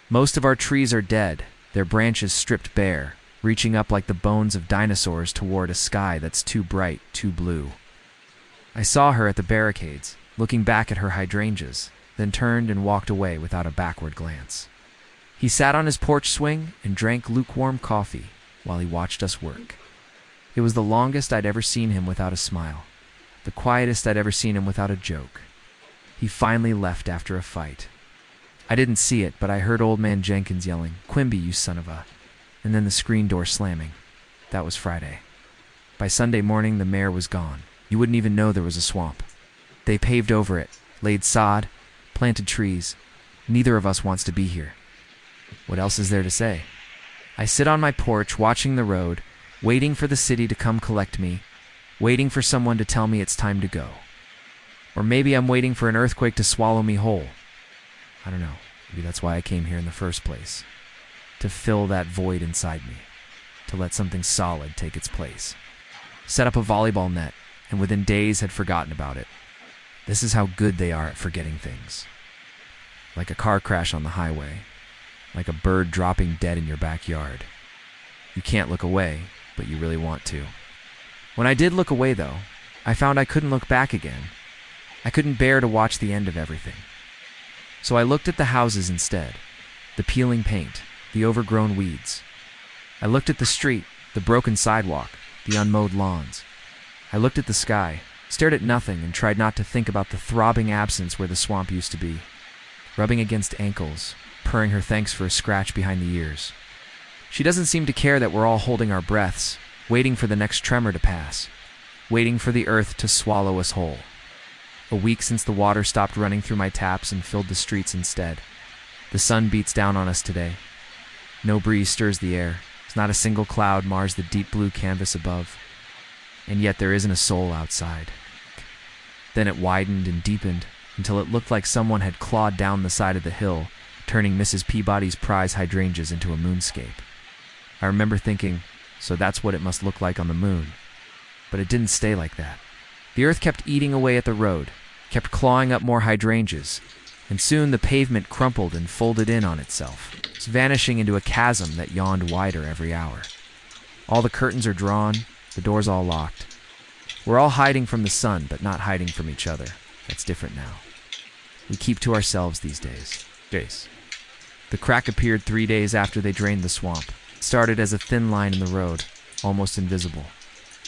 Most of our trees are dead, their branches stripped bare, reaching up like the bones of dinosaurs toward a sky that's too bright, too blue. I saw her at the barricades, looking back at her hydrangeas, then turned and walked away without a backward glance. He sat on his porch swing and drank lukewarm coffee while he watched us work. It was the longest I'd ever seen him without a smile, the quietest I'd ever seen him without a joke. He finally left after a fight. I didn't see it, but I heard Old Man Jenkins yelling, "Quimby, you son of a..." and then the screen door slamming. That was Friday. By Sunday morning, the mayor was gone. You wouldn't even know there was a swamp. They paved over it, laid sod, planted trees. Neither of us wants to be here. What else is there to say? I sit on my porch watching the road, waiting for the city to come collect me, waiting for someone to tell me it's time to go. Or maybe I'm waiting for an earthquake to swallow me whole. I don't know. Maybe that's why I came here in the first place. To fill that void inside me. To let something solid take its place. Set up a volleyball net, and within days had forgotten about it. This is how good they are at forgetting things. Like a car crash on the highway. Like a bird dropping dead in your backyard. You can't look away, but you really want to. When I did look away, though, I found I couldn't look back again. I couldn't bear to watch the end of everything. So I looked at the houses instead. The peeling paint, the overgrown weeds. I looked at the street, the broken sidewalk, the unmowed lawns. I looked at the sky, stared at nothing, and tried not to think about the throbbing absence where the swamp used to be. Rubbing against ankles, purring her thanks for a scratch behind the ears. She doesn't seem to care that we're all holding our breaths, waiting for the next tremor to pass, waiting for the earth to swallow us whole. A week since the water stopped running through my taps and filled the streets instead. The sun beats down on us today. No breeze stirs the air. Not a single cloud mars the deep blue canvas above. And yet there isn't a soul outside. Then it widened and deepened until it looked like someone had clawed down the side of the hill, turning Mrs. Peabody's prize hydrangeas into a moonscape. I remember thinking, so that's what it must look like on the moon. But it didn't stay like that. The earth kept eating away at the road, kept clawing up more hydrangeas, and soon the pavement crumpled and folded in on itself, vanishing into a chasm that yawned wider every hour. All the curtains are drawn, the doors all locked. We're all hiding from the sun, but not hiding from each other. That's different now. We keep to ourselves these days. The crack appeared 3 days after they drained the swamp. It started as a thin line in the road, almost invisible.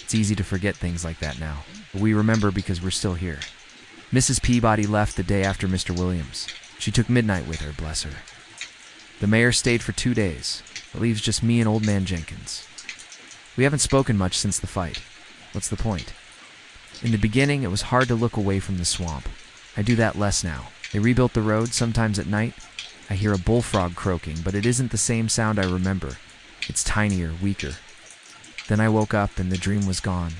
It's easy to forget things like that now, but we remember because we're still here. Mrs. Peabody left the day after Mr. Williams. She took midnight with her, bless her. The mayor stayed for 2 days. It leaves just me and Old Man Jenkins. We haven't spoken much since the fight. What's the point? In the beginning, it was hard to look away from the swamp. I do that less now. They rebuilt the road, sometimes at night. I hear a bullfrog croaking, but it isn't the same sound I remember. It's tinier, weaker. Then I woke up and the dream was gone.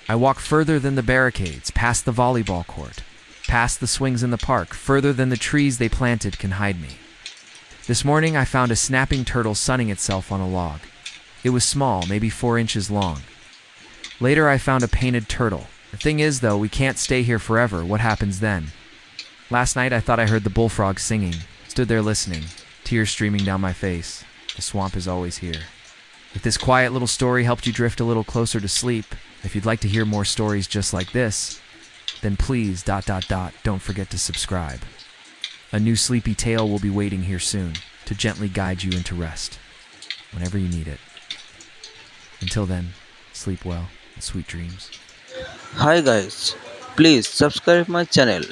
I walk further than the barricades, past the volleyball court, past the swings in the park, further than the trees they planted can hide me. This morning I found a snapping turtle sunning itself on a log. It was small, maybe 4 inches long. Later I found a painted turtle. The thing is, though, we can't stay here forever. What happens then? Last night I thought I heard the bullfrog singing. Stood there listening, tears streaming down my face. The swamp is always here. If this quiet little story helped you drift a little closer to sleep, if you'd like to hear more stories just like this, then please ... don't forget to subscribe. A new sleepy tale will be waiting here soon to gently guide you into rest whenever you need it. Until then, sleep well and sweet dreams. Hi guys, please subscribe my channel.